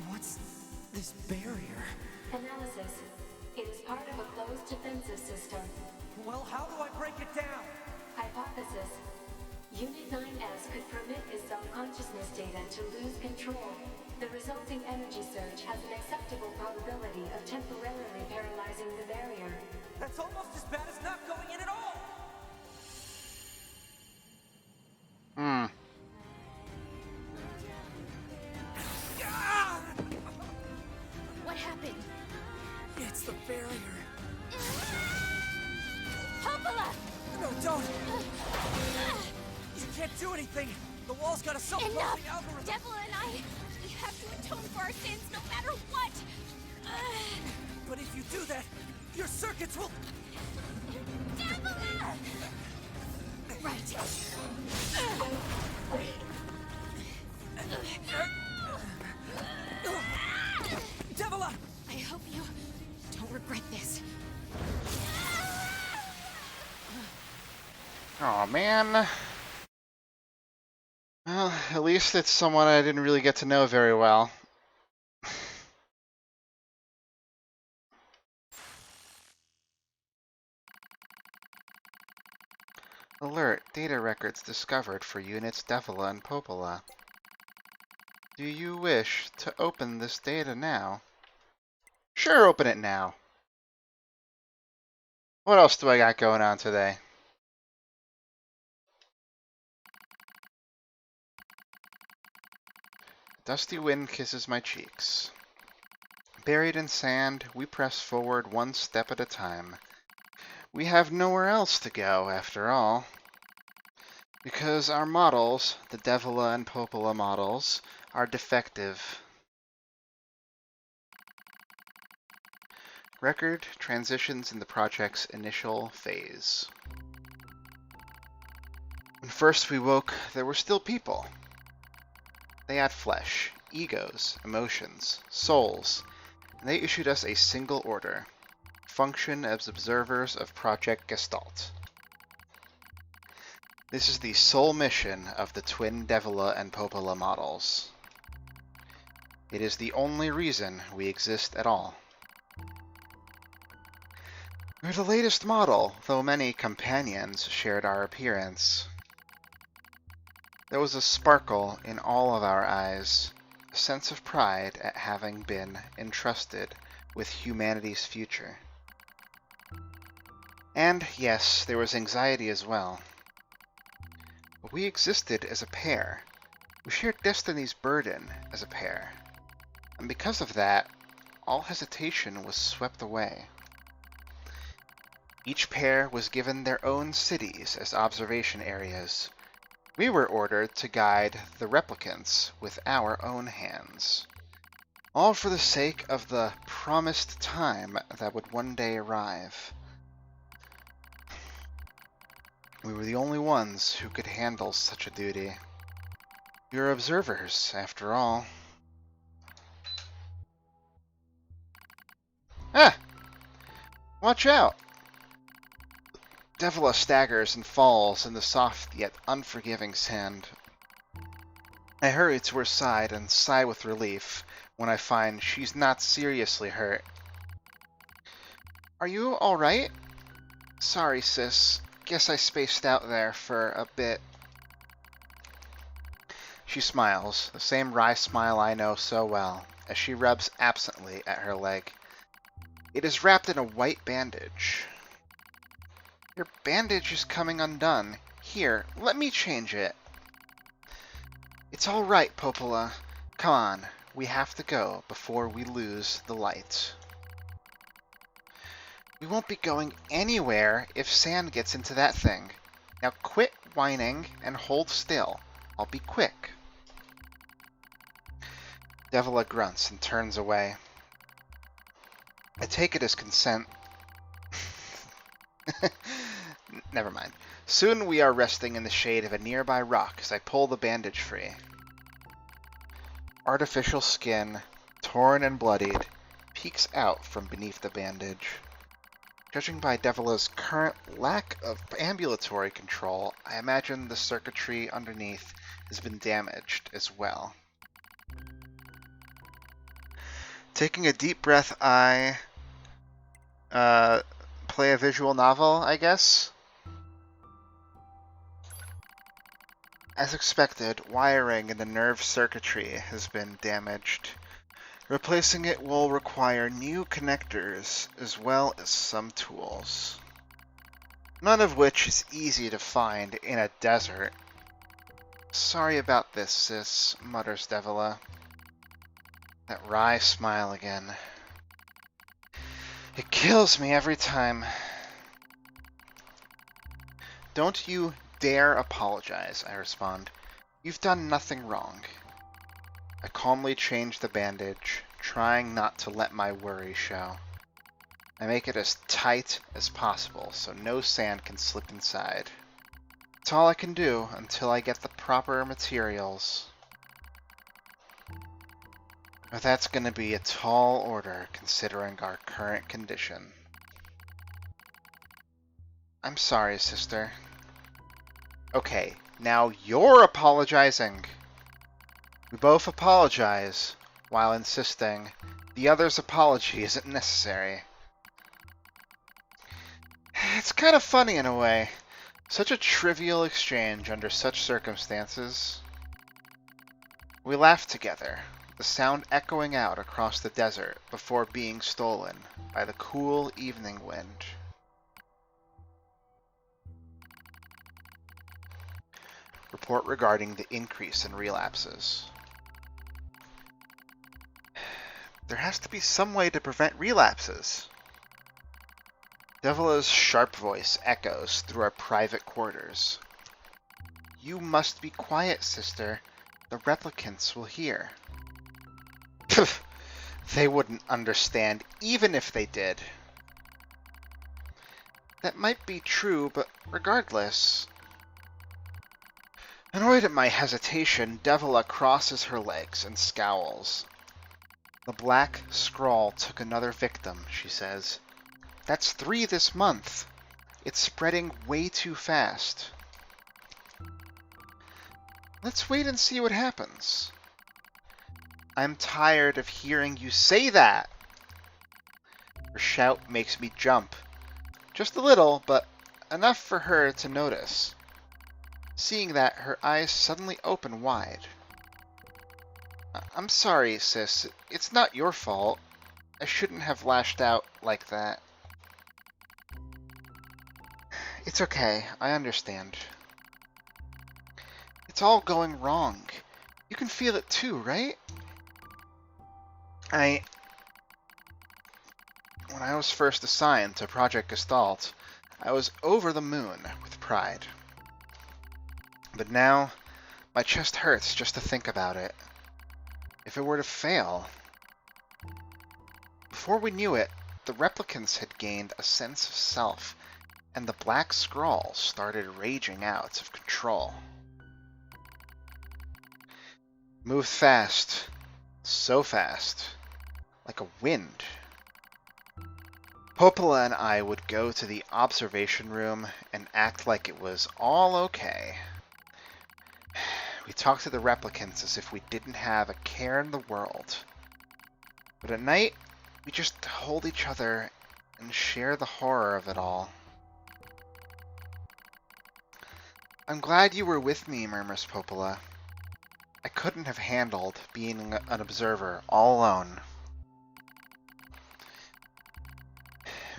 S2: What's this barrier?
S3: Analysis. It is part of a closed defensive system.
S2: Well, how do I break it down?
S3: Hypothesis. Unit 9S could permit its self-consciousness data to lose control. The resulting energy surge has an acceptable probability of temporarily paralyzing the barrier.
S2: That's almost as bad as not going in at all!
S1: Hmm.
S4: What happened?
S2: It's the barrier.
S4: Popola!
S2: No, don't! You can't do anything! The wall's got a self-closing
S4: Enough!
S2: algorithm!
S4: Devil and I, we have to atone for our sins no matter what!
S2: But if you do that, your circuits will...
S4: Devil! Right.
S2: Devila!
S4: I hope you don't regret this.
S1: Oh man. Well, at least it's someone I didn't really get to know very well. Alert, data records discovered for units Devila and Popola. Do you wish to open this data now? Sure, open it now. What else do I got going on today? Dusty wind kisses my cheeks. Buried in sand, we press forward one step at a time. We have nowhere else to go, after all. Because our models, the Devila and Popola models, are defective. Record transitions in the project's initial phase. When first we woke, there were still people. They had flesh, egos, emotions, souls, and they issued us a single order: function as observers of Project Gestalt. This is the sole mission of the twin Devila and Popola models. It is the only reason we exist at all. We're the latest model, though many companions shared our appearance. There was a sparkle in all of our eyes, a sense of pride at having been entrusted with humanity's future. And yes, there was anxiety as well. But we existed as a pair. We shared destiny's burden as a pair. And because of that, all hesitation was swept away. Each pair was given their own cities as observation areas. We were ordered to guide the replicants with our own hands. All for the sake of the promised time that would one day arrive. We were the only ones who could handle such a duty. We were observers, after all. Ah! Watch out! Devila staggers and falls in the soft yet unforgiving sand. I hurry to her side and sigh with relief when I find she's not seriously hurt. Are you alright? Sorry, sis. Guess I spaced out there for a bit. She smiles, the same wry smile I know so well, as she rubs absently at her leg. It is wrapped in a white bandage. Your bandage is coming undone. Here, let me change it. It's all right, Popola. Come on, we have to go before we lose the light. We won't be going anywhere if sand gets into that thing. Now quit whining and hold still. I'll be quick. Devila grunts and turns away. I take it as consent. Never mind. Soon we are resting in the shade of a nearby rock as I pull the bandage free. Artificial skin, torn and bloodied, peeks out from beneath the bandage. Judging by Devila's current lack of ambulatory control, I imagine the circuitry underneath has been damaged as well. Taking a deep breath, I play a visual novel, I guess. As expected, wiring in the nerve circuitry has been damaged. Replacing it will require new connectors as well as some tools. None of which is easy to find in a desert. Sorry about this, sis, mutters Devila. That wry smile again. It kills me every time. Don't you dare apologize, I respond. You've done nothing wrong. I calmly change the bandage, trying not to let my worry show. I make it as tight as possible so no sand can slip inside. It's all I can do until I get the proper materials. But that's gonna be a tall order considering our current condition. I'm sorry, sister. Okay, now you're apologizing. We both apologize, while insisting the other's apology isn't necessary. It's kind of funny in a way. Such a trivial exchange under such circumstances. We laugh together, the sound echoing out across the desert before being stolen by the cool evening wind. Report regarding the increase in relapses. There has to be some way to prevent relapses. Devila's sharp voice echoes through our private quarters. You must be quiet, sister. The replicants will hear. They wouldn't understand, even if they did. That might be true, but regardless... Annoyed at my hesitation, Devila crosses her legs and scowls. The black scrawl took another victim, she says. That's 3 this month. It's spreading way too fast. Let's wait and see what happens. I'm tired of hearing you say that. Her shout makes me jump. Just a little, but enough for her to notice. Seeing that, her eyes suddenly open wide. I'm sorry, sis. It's not your fault. I shouldn't have lashed out like that. It's okay. I understand. It's all going wrong. You can feel it too, right? When I was first assigned to Project Gestalt, I was over the moon with pride. But now, my chest hurts just to think about it. If it were to fail... Before we knew it, the replicants had gained a sense of self, and the black scrawl started raging out of control. Moved fast. So fast. Like a wind. Popola and I would go to the observation room and act like it was all okay. We talked to the replicants as if we didn't have a care in the world. But at night, we just hold each other and share the horror of it all. I'm glad you were with me, murmurs Popola. I couldn't have handled being an observer all alone.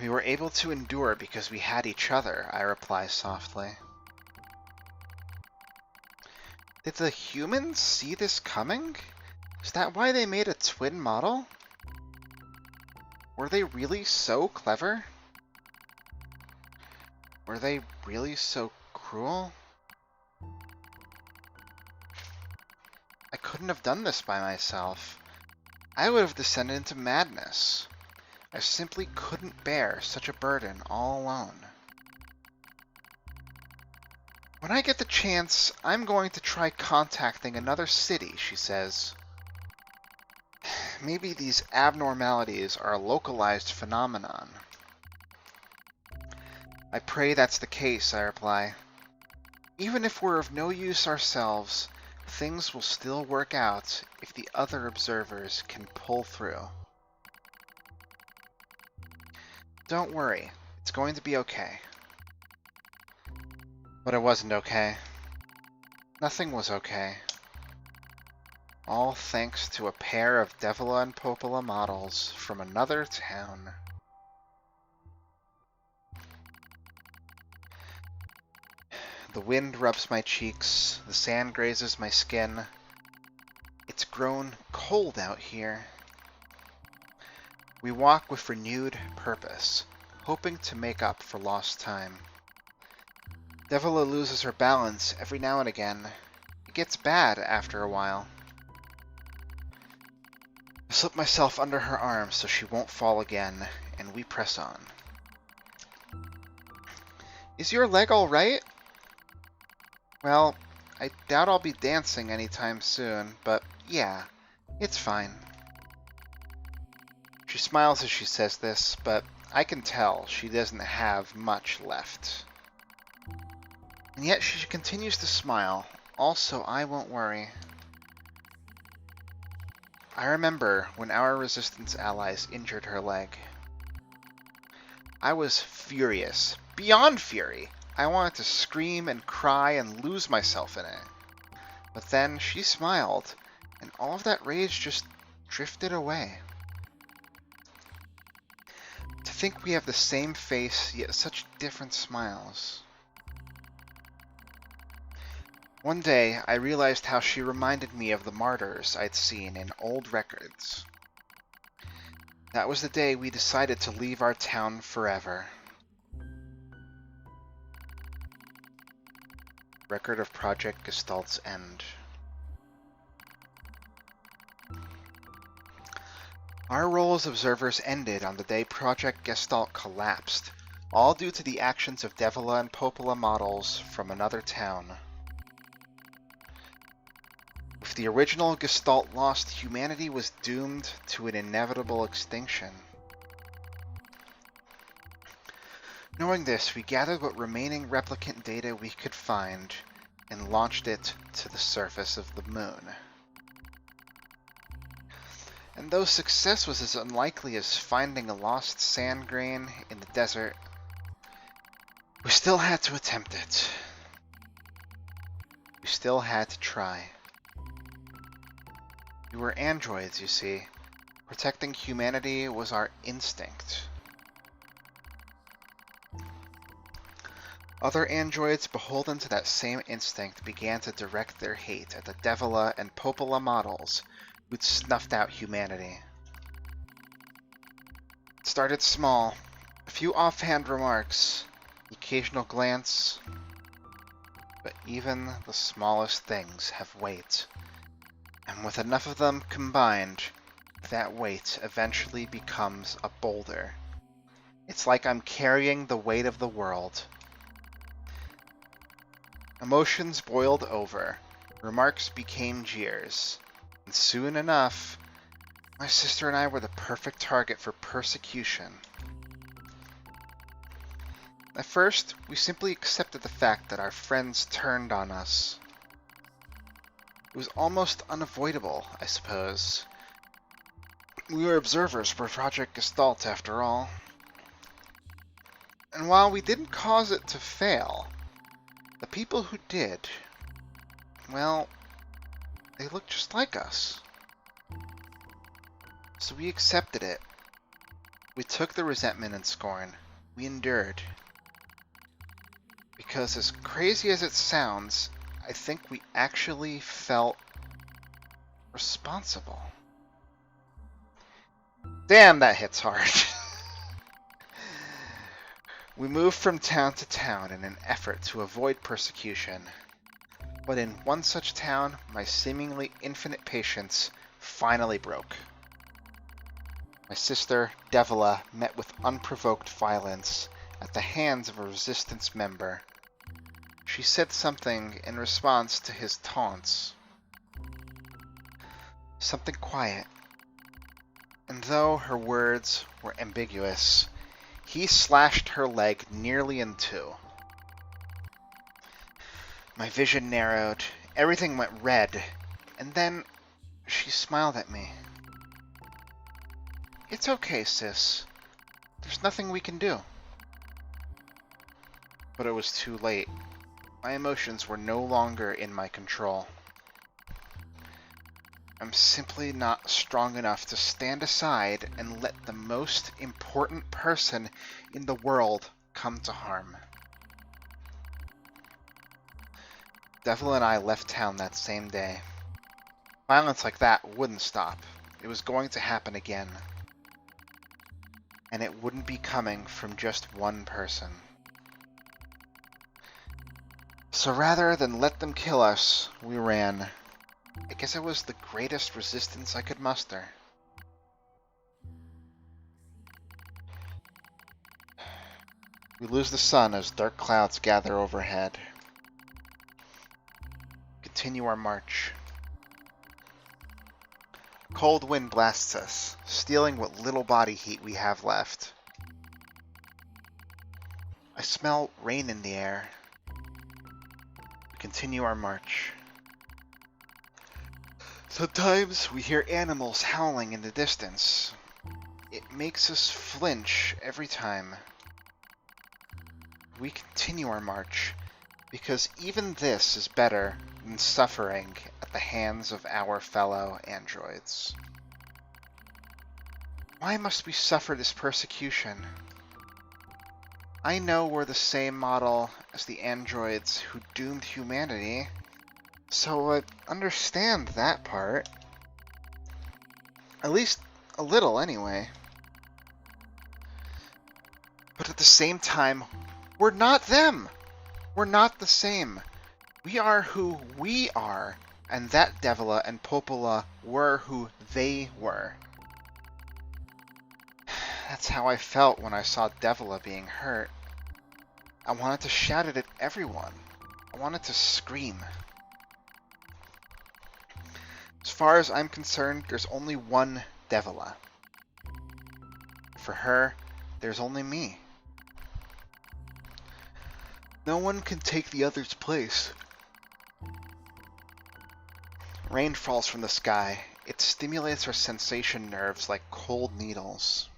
S1: We were able to endure because we had each other, I reply softly. Did the humans see this coming? Is that why they made a twin model? Were they really so clever? Were they really so cruel? I couldn't have done this by myself. I would have descended into madness. I simply couldn't bear such a burden all alone. When I get the chance, I'm going to try contacting another city, she says. Maybe these abnormalities are a localized phenomenon. I pray that's the case, I reply. Even if we're of no use ourselves, things will still work out if the other observers can pull through. Don't worry, it's going to be okay. But it wasn't okay. Nothing was okay. All thanks to a pair of Devila and Popola models from another town. The wind rubs my cheeks, the sand grazes my skin. It's grown cold out here. We walk with renewed purpose, hoping to make up for lost time. Devila loses her balance every now and again. It gets bad after a while. I slip myself under her arm so she won't fall again, and we press on. Is your leg all right? Well, I doubt I'll be dancing anytime soon, but yeah, it's fine. She smiles as she says this, but I can tell she doesn't have much left. And yet she continues to smile. Also, I won't worry. I remember when our resistance allies injured her leg. I was furious, beyond fury. I wanted to scream and cry and lose myself in it. But then she smiled, and all of that rage just drifted away. To think we have the same face, yet such different smiles. One day, I realized how she reminded me of the martyrs I'd seen in old records. That was the day we decided to leave our town forever. Record of Project Gestalt's end. Our role as observers ended on the day Project Gestalt collapsed, all due to the actions of Devila and Popola models from another town. If the original Gestalt lost, humanity was doomed to an inevitable extinction. Knowing this, we gathered what remaining replicant data we could find and launched it to the surface of the moon. And though success was as unlikely as finding a lost sand grain in the desert, we still had to attempt it. We still had to try. We were androids, you see. Protecting humanity was our instinct. Other androids beholden to that same instinct began to direct their hate at the Devila and Popola models who'd snuffed out humanity. It started small, a few offhand remarks, the occasional glance, but even the smallest things have weight. And with enough of them combined, that weight eventually becomes a boulder. It's like I'm carrying the weight of the world. Emotions boiled over, remarks became jeers, and soon enough, my sister and I were the perfect target for persecution. At first, we simply accepted the fact that our friends turned on us. It was almost unavoidable, I suppose. We were observers for Project Gestalt, after all. And while we didn't cause it to fail, the people who did, well, they looked just like us. So we accepted it. We took the resentment and scorn. We endured. Because as crazy as it sounds, I think we actually felt responsible. Damn, that hits hard. We moved from town to town in an effort to avoid persecution. But in one such town, my seemingly infinite patience finally broke. My sister, Devila, met with unprovoked violence at the hands of a resistance member. She said something in response to his taunts. Something quiet. And though her words were ambiguous, he slashed her leg nearly in two. My vision narrowed, everything went red, and then she smiled at me. It's okay, sis. There's nothing we can do. But it was too late. My emotions were no longer in my control. I'm simply not strong enough to stand aside and let the most important person in the world come to harm. Devil and I left town that same day. Violence like that wouldn't stop. It was going to happen again. And it wouldn't be coming from just one person. So rather than let them kill us, we ran. I guess it was the greatest resistance I could muster. We lose the sun as dark clouds gather overhead. Continue our march. A cold wind blasts us, stealing what little body heat we have left. I smell rain in the air. We continue our march. Sometimes we hear animals howling in the distance. It makes us flinch every time. We continue our march, because even this is better than suffering at the hands of our fellow androids. Why must we suffer this persecution? I know we're the same model as the androids who doomed humanity, so I understand that part. At least a little, anyway. But at the same time, we're not them! We're not the same. We are who we are, and that Devila and Popola were who they were. That's how I felt when I saw Devila being hurt. I wanted to shout it at everyone. I wanted to scream. As far as I'm concerned, there's only one Devila. For her, there's only me. No one can take the other's place. Rain falls from the sky. It stimulates our sensation nerves like cold needles.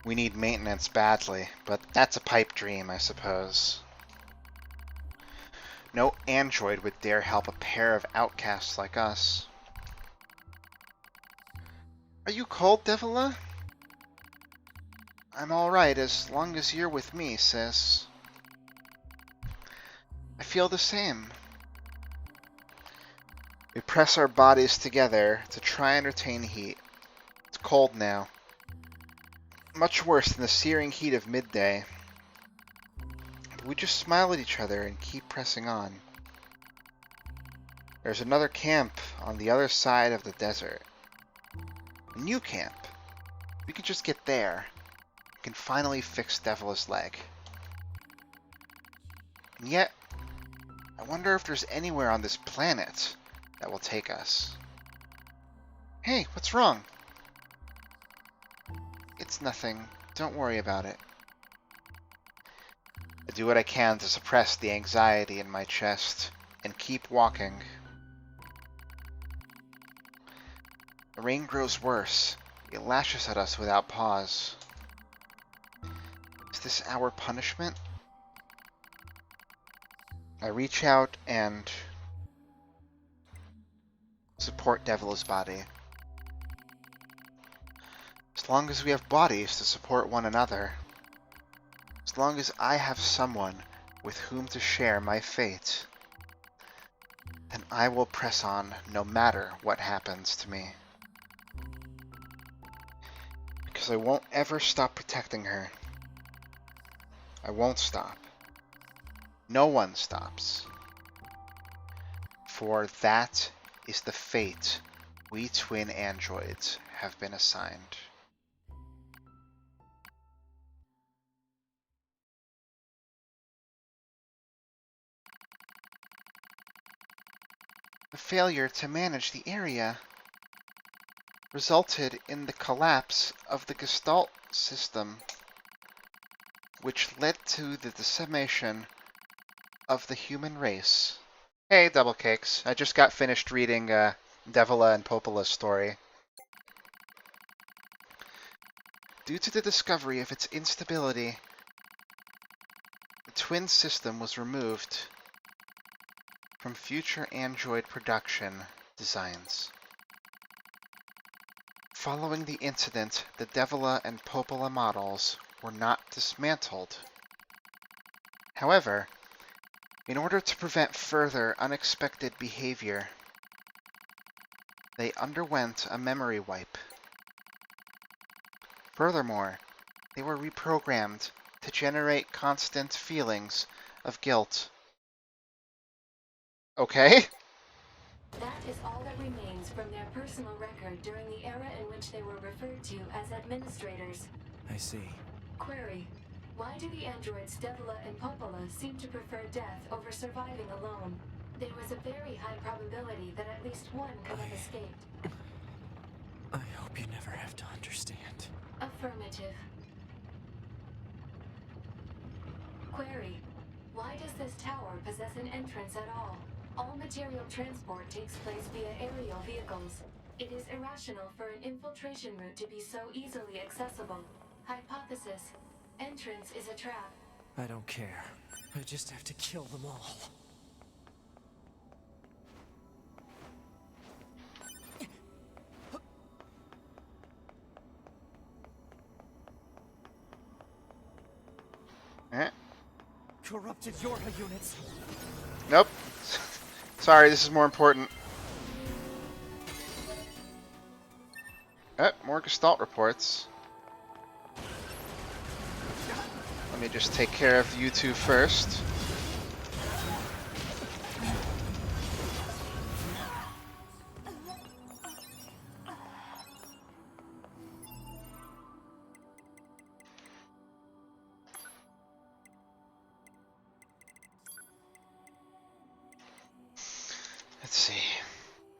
S1: We need maintenance badly, but that's a pipe dream, I suppose. No android would dare help a pair of outcasts like us. Are you cold, Devila? I'm alright as long as you're with me, sis. I feel the same. We press our bodies together to try and retain heat. It's cold now. Much worse than the searing heat of midday. But we just smile at each other and keep pressing on. There's another camp on the other side of the desert. A new camp. We can just get there. We can finally fix Devila's leg. And yet, I wonder if there's anywhere on this planet that will take us. Hey, what's wrong? It's nothing. Don't worry about it. I do what I can to suppress the anxiety in my chest and keep walking. The rain grows worse. It lashes at us without pause. Is this our punishment? I reach out and support Devila's body. As long as we have bodies to support one another, as long as I have someone with whom to share my fate, then I will press on no matter what happens to me. Because I won't ever stop protecting her. I won't stop. No one stops. For that is the fate we twin androids have been assigned. The failure to manage the area resulted in the collapse of the Gestalt system, which led to the decimation of the human race. Hey, Double Cakes. I just got finished reading Devila and Popola's story. Due to the discovery of its instability, the twin system was removed from future android production designs. Following the incident, the Devila and Popola models were not dismantled. However, in order to prevent further unexpected behavior, they underwent a memory wipe. Furthermore, they were reprogrammed to generate constant feelings of guilt. Okay?
S3: That is all that remains from their personal record during the era in which they were referred to as administrators.
S2: I see.
S3: Query: why do the androids Devila and Popola seem to prefer death over surviving alone? There was a very high probability that at least one could have escaped.
S2: I hope you never have to understand.
S3: Affirmative. Query: why does this tower possess an entrance at all? All material transport takes place via aerial vehicles. It is irrational for an infiltration route to be so easily accessible. Hypothesis: entrance is a trap.
S2: I don't care. I just have to kill them all.
S1: Eh?
S2: Corrupted Yorha units.
S1: Nope. Sorry, this is more important. More Gestalt reports. Let me just take care of you two first.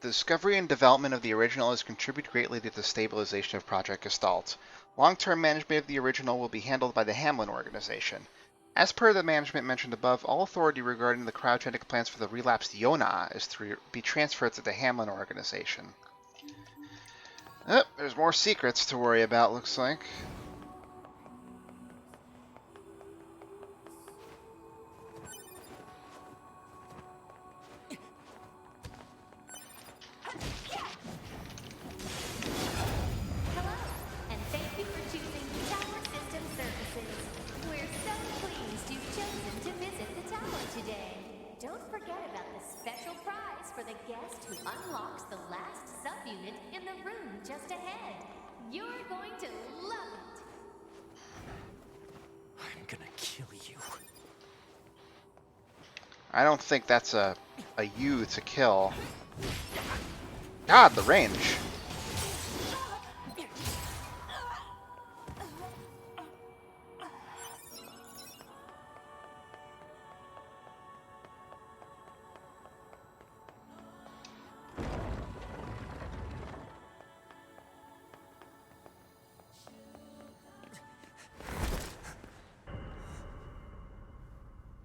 S1: The discovery and development of the original has contributed greatly to the stabilization of Project Gestalt. Long-term management of the original will be handled by the Hamlin organization. As per the management mentioned above, all authority regarding the cryogenic plans for the relapsed Yona is to be transferred to the Hamlin organization. Oh, there's more secrets to worry about, looks like.
S7: Hello, and thank you for choosing Tower System Services. We're so pleased you've chosen to visit the tower today. Don't forget about the special prize for the guest who unlocks the last subunit in the room just ahead. You're going to love it.
S2: I'm gonna kill you.
S1: I don't think that's a U to kill. God, the range.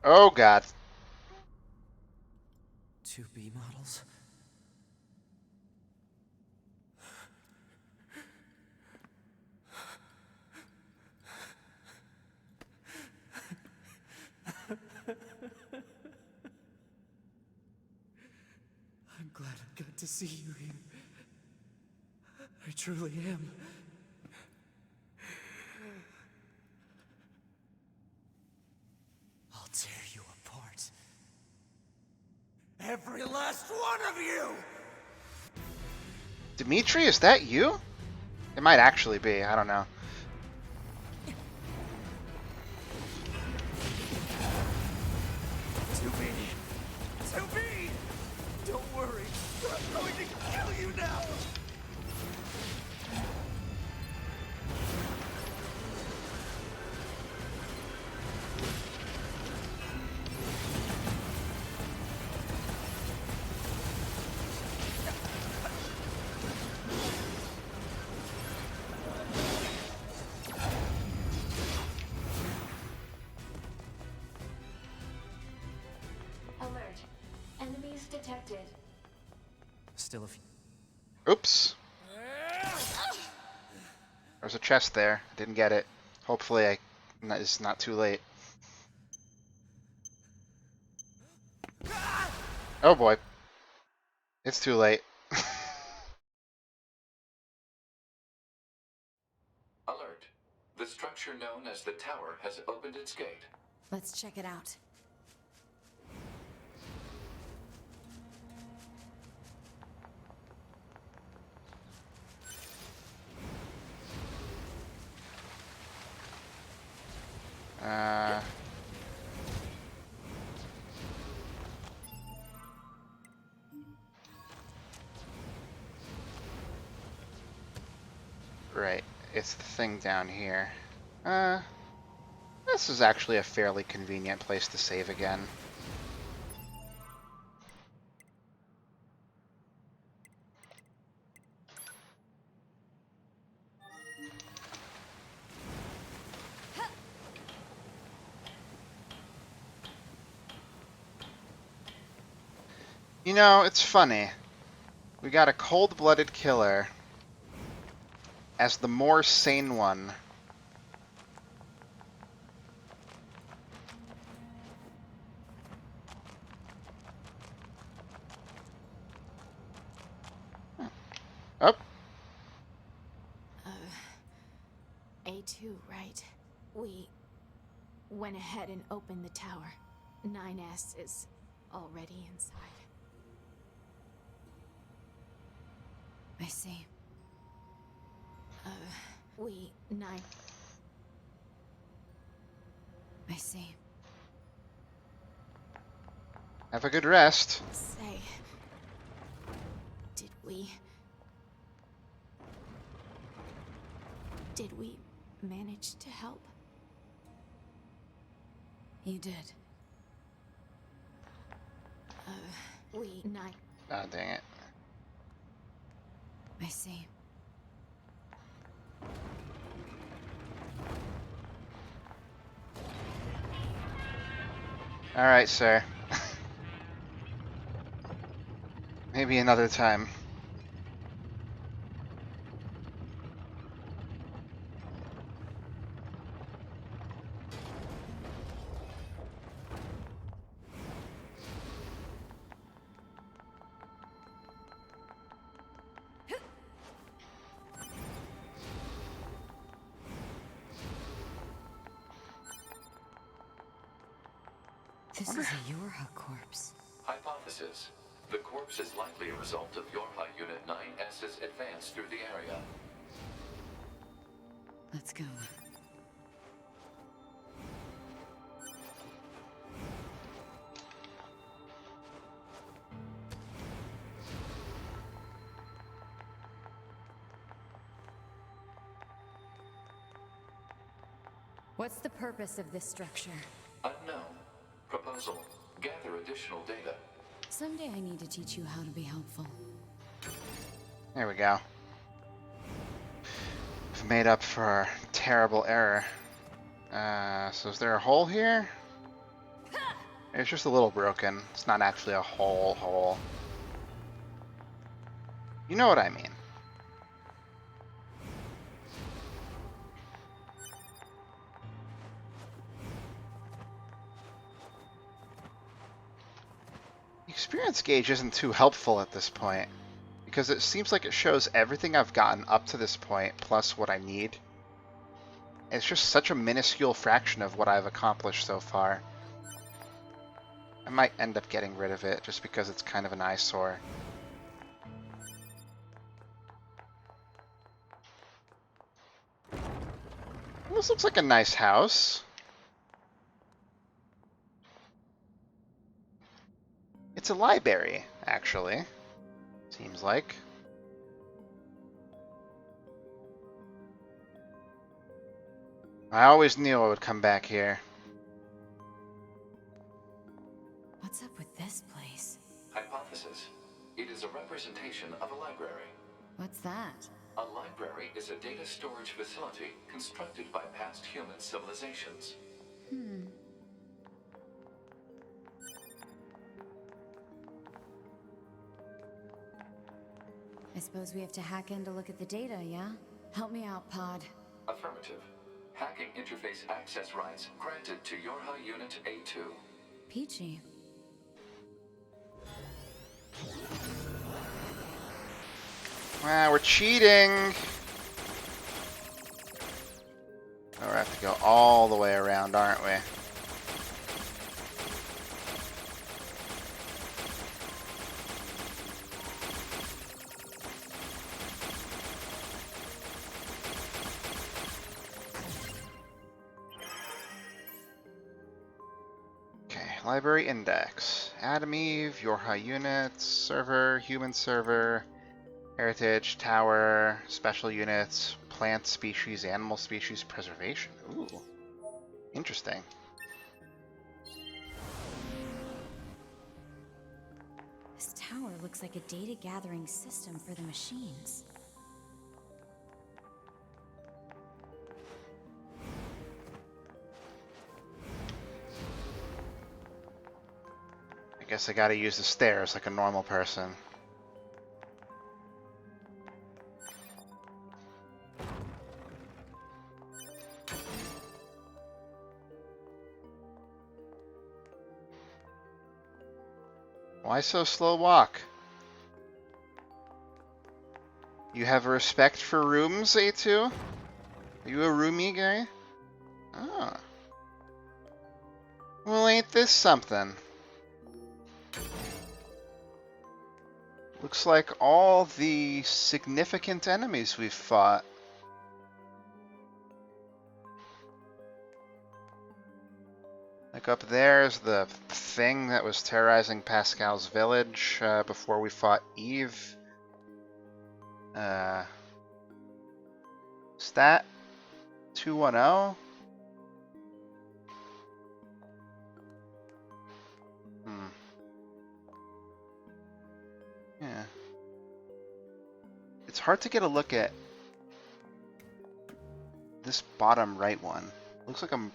S1: Oh God.
S2: 2B models? I'm glad I got to see you here. I truly am. I'll tear you apart. Every last one of you!
S1: Dimitri, is that you? It might actually be, I don't know.
S2: To be! Don't worry, I'm going to kill you now!
S3: Alert. Enemies detected.
S2: Still a few.
S1: Oops. There's a chest there. Didn't get it. Hopefully it's not too late. Oh boy. It's too late.
S6: Alert. The structure known as the tower has opened its gate.
S8: Let's check it out.
S1: Right. It's the thing down here. This is actually a fairly convenient place to save again. You know, it's funny. We got a cold-blooded killer as the more sane one. Oh,
S4: A2, right? We went ahead and opened the tower. 9S is already inside.
S8: I see.
S4: We 9.
S8: I see.
S1: have a good rest.
S4: Say, did we manage to help?
S8: You did.
S4: We 9.
S1: Ah, dang it.
S8: see.
S1: Alright, sir. Maybe another time.
S8: This is a Yorha corpse.
S6: Hypothesis. The corpse is likely a result of Yorha Unit 9S's advance through the area.
S8: Let's go. What's the purpose of this structure?
S6: Unknown. Proposal. Gather additional data.
S8: Someday I need to teach you how to be helpful.
S1: There we go. We've made up for our terrible error. So is there a hole here? It's just a little broken. It's not actually a hole. You know what I mean. The experience gauge isn't too helpful at this point, because it seems like it shows everything I've gotten up to this point, plus what I need. It's just such a minuscule fraction of what I've accomplished so far. I might end up getting rid of it, just because it's kind of an eyesore. This looks like a nice house. It's a library, actually. Seems like. I always knew I would come back here.
S8: What's up with this place?
S6: Hypothesis. It is a representation of a library.
S8: What's that?
S6: A library is a data storage facility constructed by past human civilizations.
S8: I suppose we have to hack in to look at the data, yeah? Help me out, Pod.
S6: Affirmative. Hacking interface access rights granted to Yorha Unit A2.
S8: Peachy.
S1: We're cheating! Oh, we have to go all the way around, aren't we? Library index. Adam Eve, Yorha units, server, human server, heritage, tower, special units, plant species, animal species, preservation. Ooh. Interesting.
S8: This tower looks like a data gathering system for the machines.
S1: I guess I gotta use the stairs like a normal person. Why so slow walk? You have a respect for rooms, A2? Are you a roomie guy? Ah. Well, ain't this something? Looks like all the significant enemies we've fought. Like up there's the thing that was terrorizing Pascal's village before we fought Eve. Stat 210. Yeah. It's hard to get a look at this bottom right one. Looks like a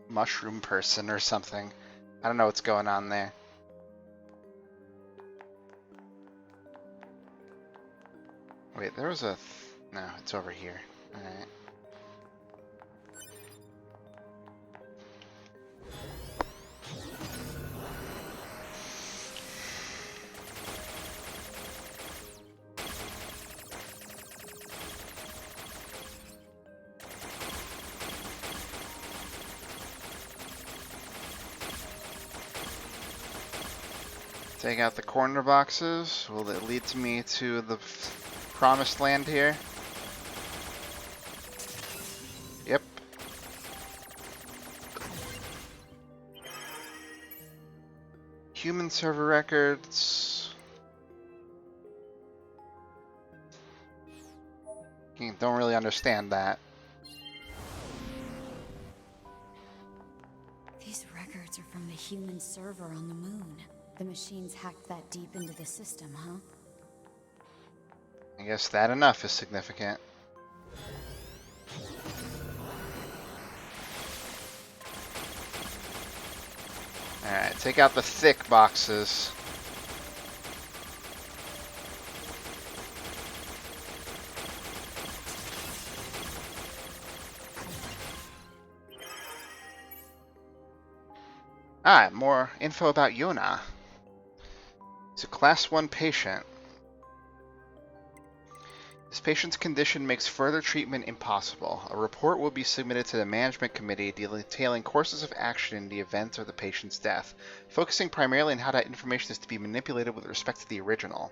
S1: mushroom person or something. I don't know what's going on there. Wait, there was a... No, it's over here. Alright. Take out the corner boxes. Will it lead me to the promised land here? Yep. Human server records. Don't really understand that.
S8: These records are from the human server on the moon. The machines hacked that deep into the system, huh?
S1: I guess that enough is significant. Alright, take out the thick boxes. Ah, more info about Yona. He's a class 1 patient. This patient's condition makes further treatment impossible. A report will be submitted to the management committee detailing courses of action in the event of the patient's death, focusing primarily on how that information is to be manipulated with respect to the original.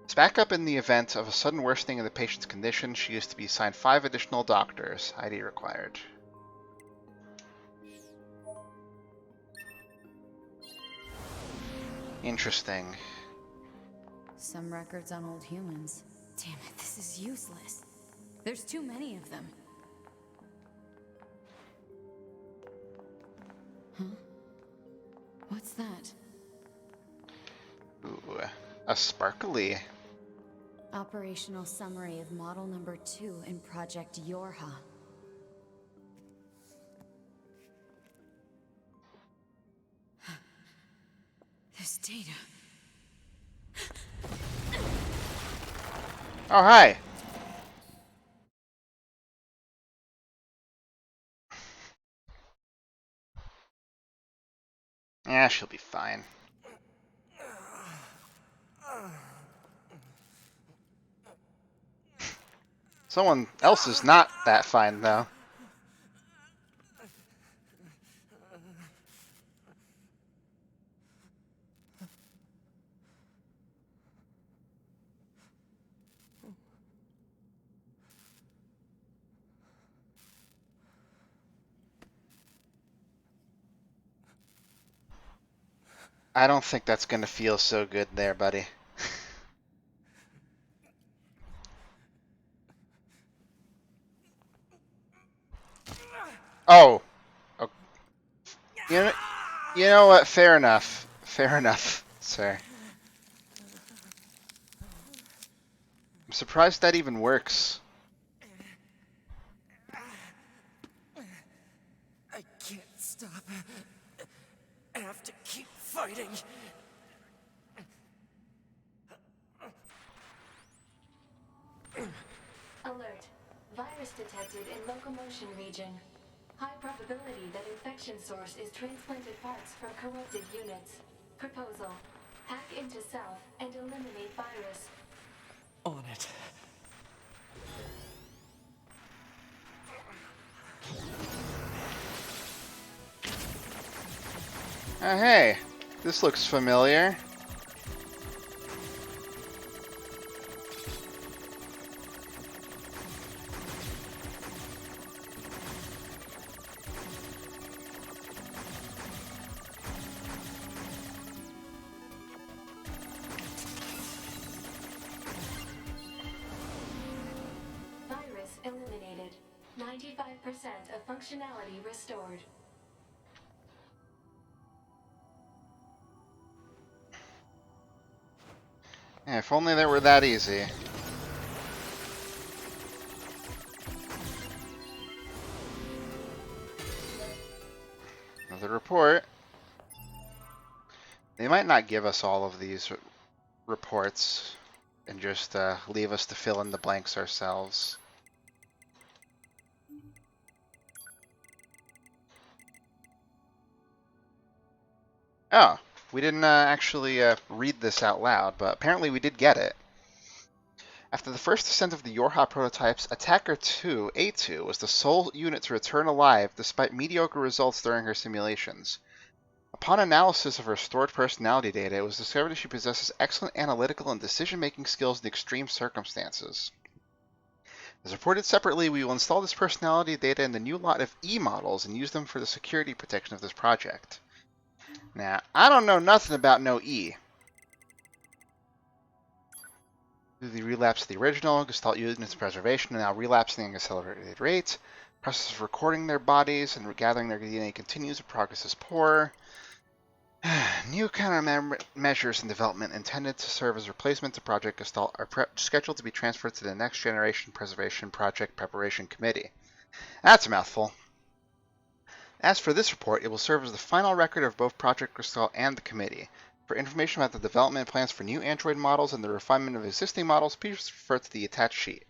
S1: As backup in the event of a sudden worsening of the patient's condition, she is to be assigned 5 additional doctors. ID required. Interesting.
S8: Some records on old humans. Damn it, this is useless. There's too many of them. Huh? What's that?
S1: Ooh, a sparkly.
S8: Operational summary of model number 2 in Project Yorha. This data.
S1: Oh, hi. Yeah, she'll be fine. Someone else is not that fine, though. I don't think that's gonna feel so good there, buddy. Oh. Oh. You know what? Fair enough. Fair enough, sir. I'm surprised that even works.
S2: I can't stop. I have to keep fighting.
S3: Alert. Virus detected in locomotion region. High probability that infection source is transplanted parts from corrupted units. Proposal. Hack into self and eliminate virus.
S2: On it.
S1: Oh, hey. This looks familiar.
S3: Virus eliminated. 95% of functionality restored.
S1: Yeah, if only that were that easy. Another report. They might not give us all of these reports and just leave us to fill in the blanks ourselves. Oh, we didn't actually read this out loud, but apparently we did get it. After the first descent of the Yorha prototypes, Attacker 2, A2, was the sole unit to return alive despite mediocre results during her simulations. Upon analysis of her stored personality data, it was discovered that she possesses excellent analytical and decision-making skills in extreme circumstances. As reported separately, we will install this personality data in the new lot of E models and use them for the security protection of this project. Now, I don't know nothing about no E. The relapse of the original, Gestalt units preservation, and now relapsing at an accelerated rate. Process of recording their bodies and gathering their DNA continues, but progress is poor. New countermeasures in development intended to serve as replacement to Project Gestalt are scheduled to be transferred to the Next Generation Preservation Project Preparation Committee. That's a mouthful. As for this report, it will serve as the final record of both Project Gestalt and the committee. For information about the development plans for new Android models and the refinement of existing models, please refer to the attached sheet.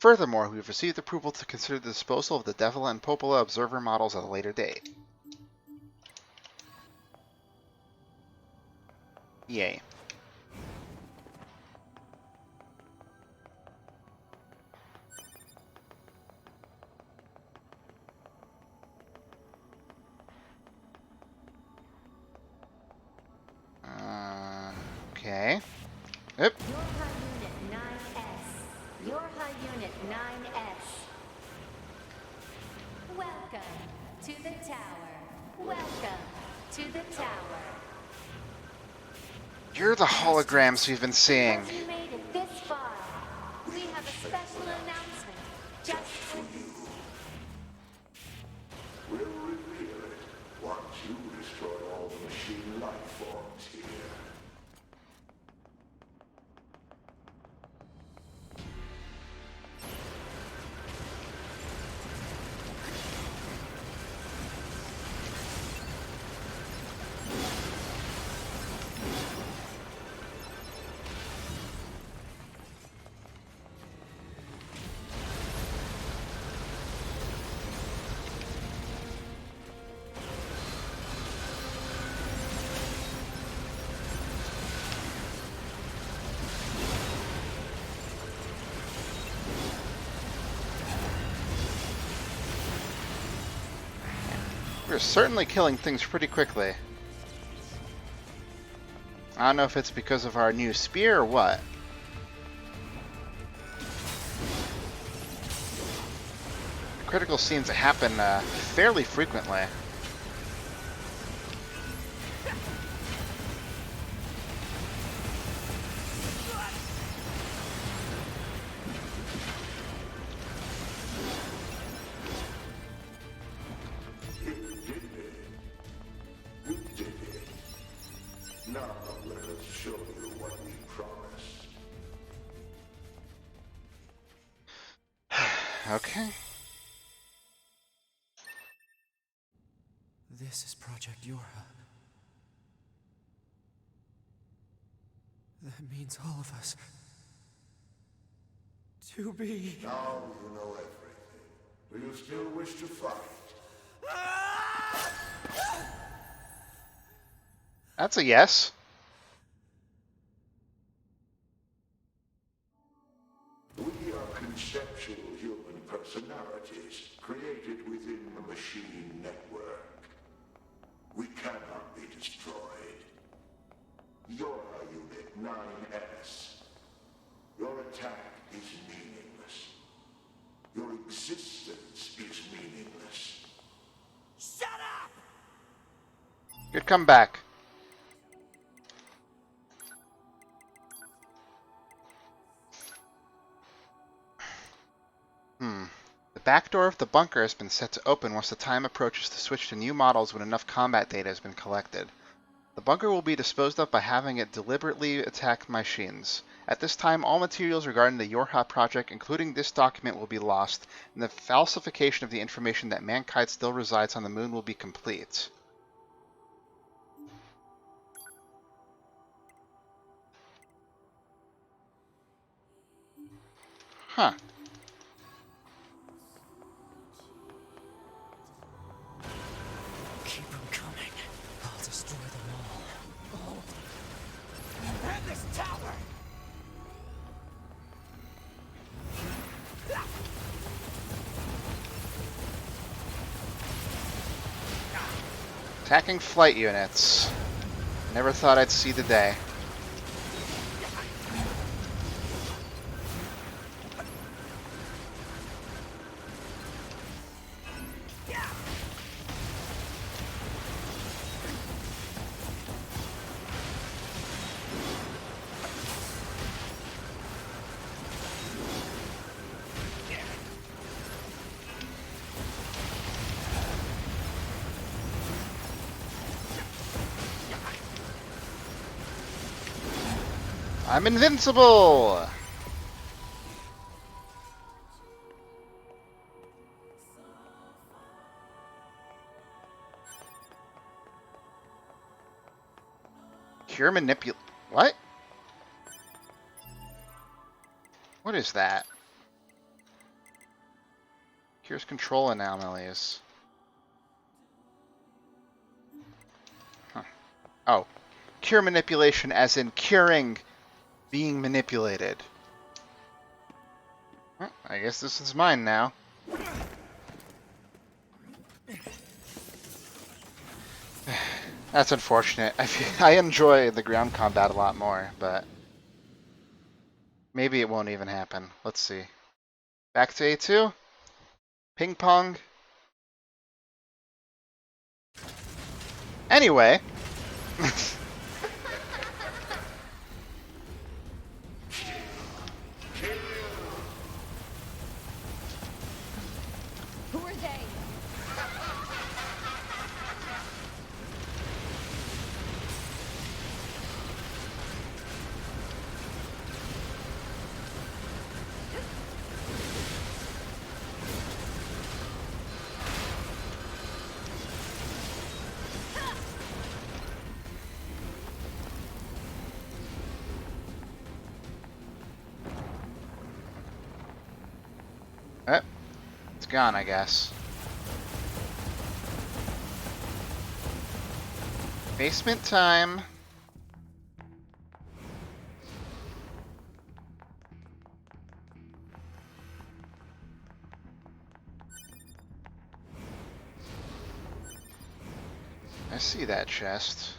S1: Furthermore, we have received approval to consider the disposal of the Devila and Popola observer models at a later date. Yay. Okay. Yep.
S7: Yorha Unit 9S. Yorha Unit 9S. Welcome to the tower. Welcome to the tower.
S1: You're the holograms we've been seeing.
S7: Because you made it this far, we have a special announcement just for you.
S9: We'll reveal it once you destroy all the machine life forms here.
S1: We're certainly killing things pretty quickly. I don't know if it's because of our new spear or what. Critical seem to happen fairly frequently.
S9: Now let us show you what we promised.
S1: Okay.
S2: This is Project Yorha. That means all of us. To be.
S9: Now you know everything. Do you still wish to fight?
S1: That's a yes.
S9: We are conceptual human personalities created within the machine network. We cannot be destroyed. You're Unit 9S. Your attack is meaningless. Your existence is meaningless.
S2: Shut up!
S1: Good comeback. The back door of the bunker has been set to open once the time approaches to switch to new models when enough combat data has been collected. The bunker will be disposed of by having it deliberately attack machines. At this time, all materials regarding the Yorha project, including this document, will be lost, and the falsification of the information that mankind still resides on the moon will be complete. Huh.
S2: Keep them coming. I'll destroy them all. And this tower!
S1: Attacking flight units. Never thought I'd see the day. I'm invincible! Cure manipul- What? What is that? Cures control anomalies. Huh. Oh. Cure manipulation as in curing being manipulated. Well, I guess this is mine now. That's unfortunate. I enjoy the ground combat a lot more, but maybe it won't even happen. Let's see. Back to A2. Ping pong. Anyway.
S8: Who are they?
S1: It's gone, I guess. Basement time. I see that chest.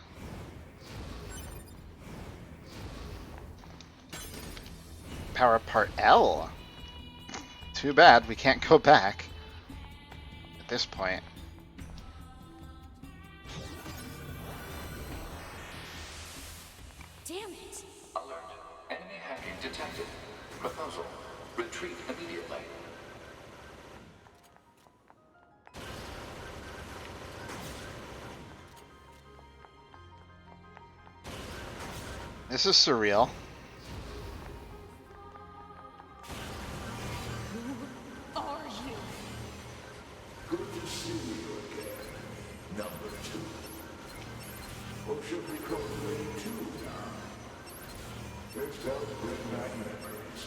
S1: Power part L. Too bad we can't go back at this point.
S8: Damn it!
S6: Alert. Enemy hacking detected. Proposal. Retreat immediately.
S1: This is surreal.
S8: Who are you?
S9: Good to see you again. Number 2. Or should we call it 2 now? This does bring back memories.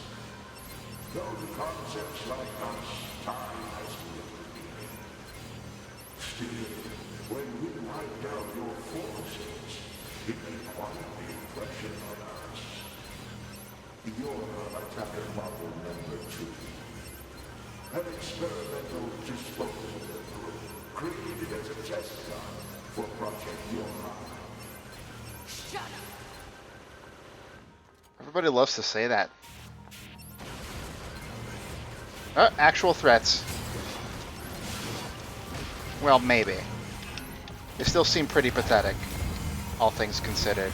S9: Though the concepts like us, time has lived in. Still, when we wiped out your forces, it made quite the impression on us. Your attacker model number 2. An experimental disposable group created as a test gun for Project NieR.
S8: Shut up!
S1: Everybody loves to say that. Actual threats. Well, maybe. They still seem pretty pathetic, all things considered.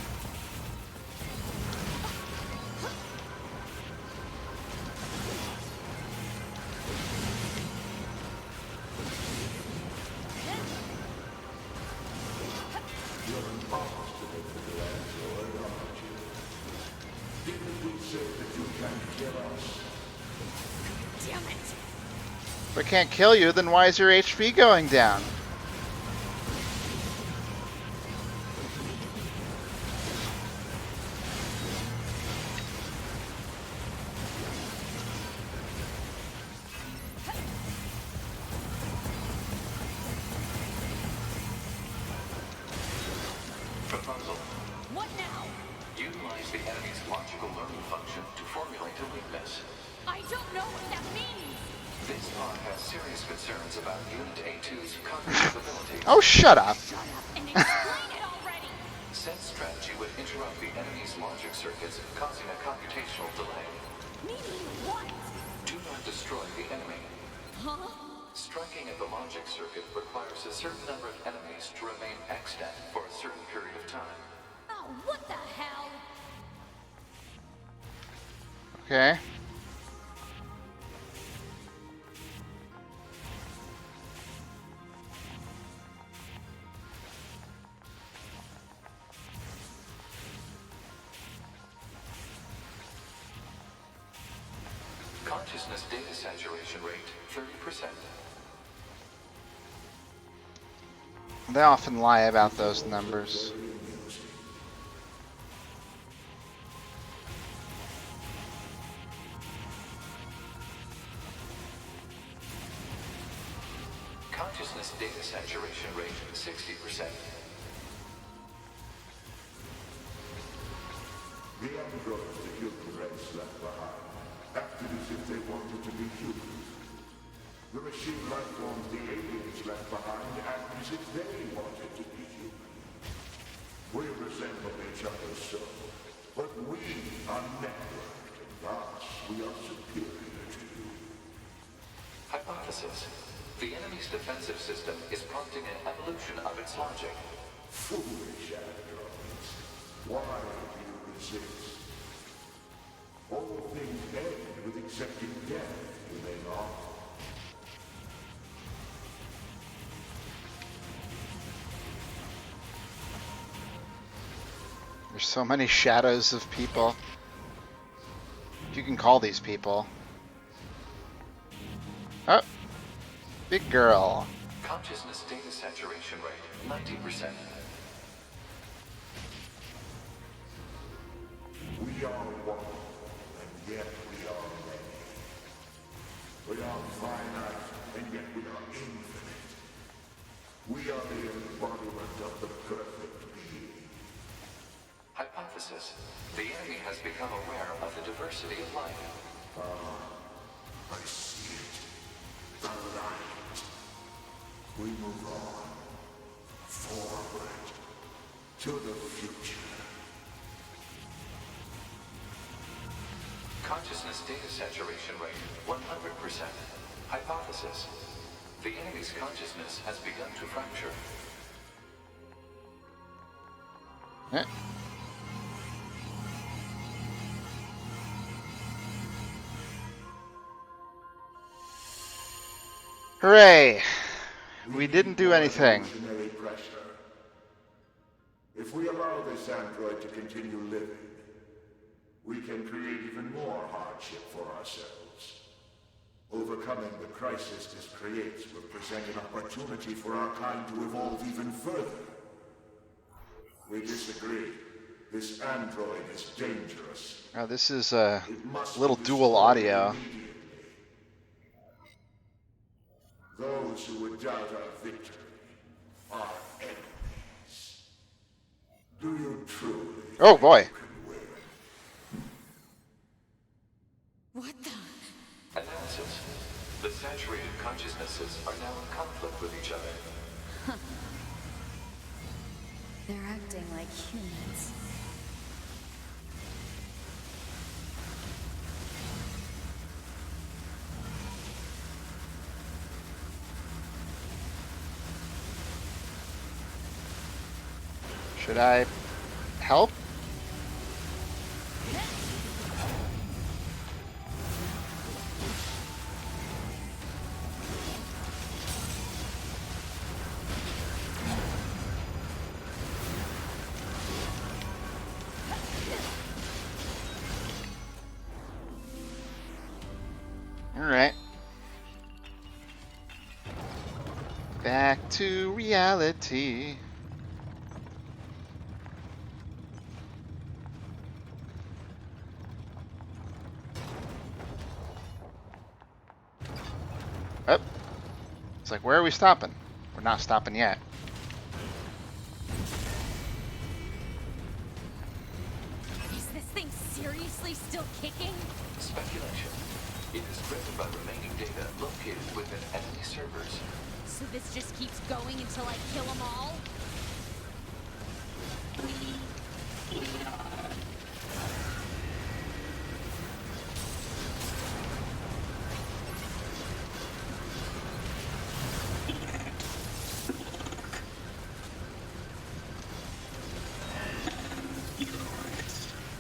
S8: Damn it!
S1: If I can't kill you, then why is your HP going down?
S6: This pod has serious concerns about Unit A2's cognitive abilities.
S1: Oh, shut up.
S7: And explain it already!
S6: Said strategy would interrupt the enemy's logic circuits, causing a computational delay.
S7: Meaning what?
S6: Do not destroy the enemy.
S7: Huh?
S6: Striking at the logic circuit requires a certain number of enemies to remain extant for a certain period of time.
S7: Oh, what the hell?
S1: Okay.
S6: Consciousness data saturation rate, 30%.
S1: They often lie about those numbers.
S6: Consciousness data saturation rate, 60%.
S9: The androids the human race left behind acted as if they wanted to be human. The machine life forms the aliens left behind acted as if they wanted to be human. We resemble each other so, but we are networked, and thus we are superior to you.
S6: Hypothesis. The enemy's defensive system is prompting an evolution of its logic.
S9: Foolish androids. Why do you resist? All things end with accepting death, do they not?
S1: There's so many shadows of people. You can call these people. Oh, big girl.
S6: Consciousness data saturation rate, 90%.
S9: We are one, and yet we are many. We are finite, and yet we are infinite. We are the embodiment of the perfect being.
S6: Hypothesis. The enemy has become aware of the diversity of life.
S9: I see it. The light. We move on. Forward. To the future.
S6: Consciousness data saturation rate, 100%. Hypothesis. The enemy's consciousness has begun to fracture.
S1: Eh. Hooray! We didn't do anything.
S9: Evolutionary pressure. If we allow this android to continue living, we can create even more hardship for ourselves. Overcoming the crisis this creates will present an opportunity for our kind to evolve even further. We disagree. This android is dangerous.
S1: Oh, this is a
S9: It must
S1: little
S9: be
S1: dual
S9: destroyed
S1: audio.
S9: immediately. Those who would doubt our victory are enemies. Do you truly
S1: Oh boy.
S9: think you can win?
S8: What the?
S6: Analysis. The saturated consciousnesses are now in conflict with each other.
S8: They're acting like humans.
S1: Should I help? Alright. Back to reality. Oh. It's like, where are we stopping? We're not stopping yet.
S7: Is this thing seriously still kicking?
S6: Speculation. It is driven by remaining data located within enemy servers.
S8: So this just keeps going until I kill them all?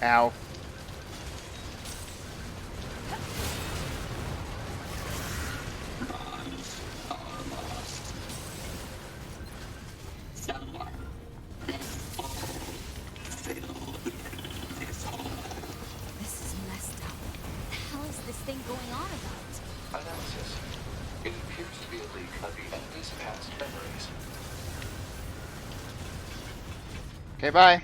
S1: Ow.
S8: This is messed up. What the hell is this thing going on about?
S6: Analysis. It appears to be a leak of the enemy's past memories.
S1: Okay, bye.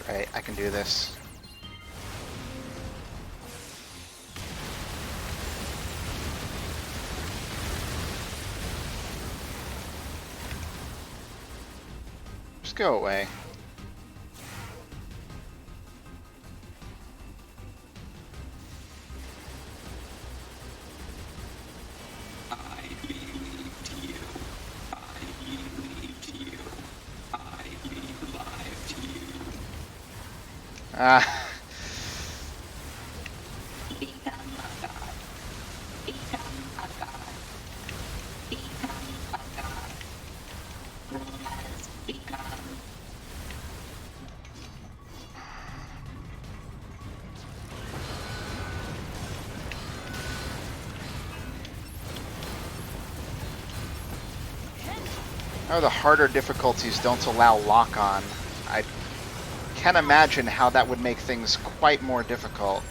S1: Right, I can do this. Just go away. Ah. Oh, the harder difficulties don't allow lock-on. I can't imagine how that would make things quite more difficult.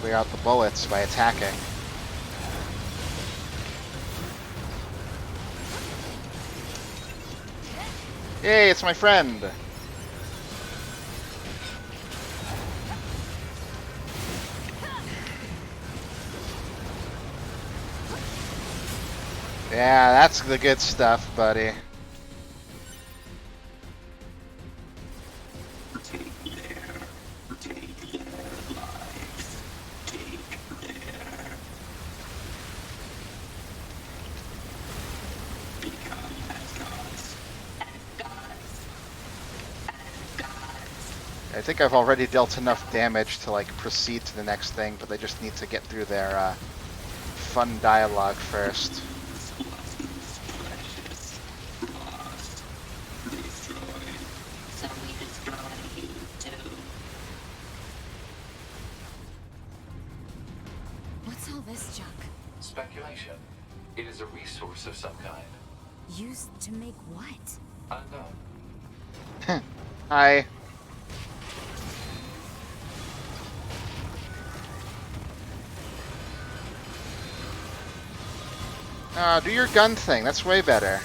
S1: Clear out the bullets by attacking. Yay, it's my friend! Yeah, that's the good stuff, buddy. I think I've already dealt enough damage to like proceed to the next thing, but they just need to get through their fun dialogue first.
S8: What's all this junk?
S6: Speculation. It is a resource of some kind.
S8: Used to make what?
S6: Unknown.
S1: Hi. Do your gun thing. That's way better.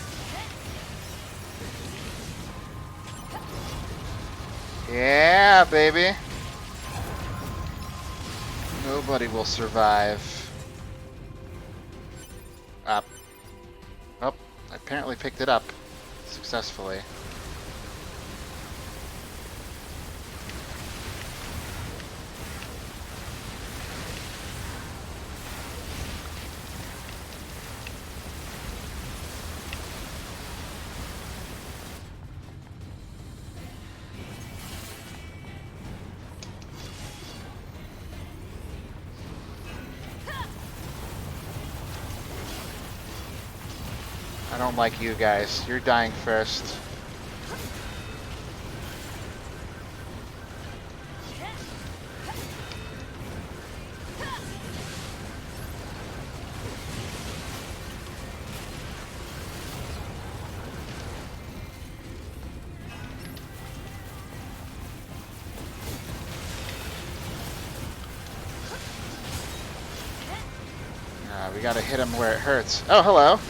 S1: Yeah, baby. Nobody will survive. Up. Oh, I apparently picked it up successfully. I don't like you guys. You're dying first. We gotta hit him where it hurts. Oh, hello.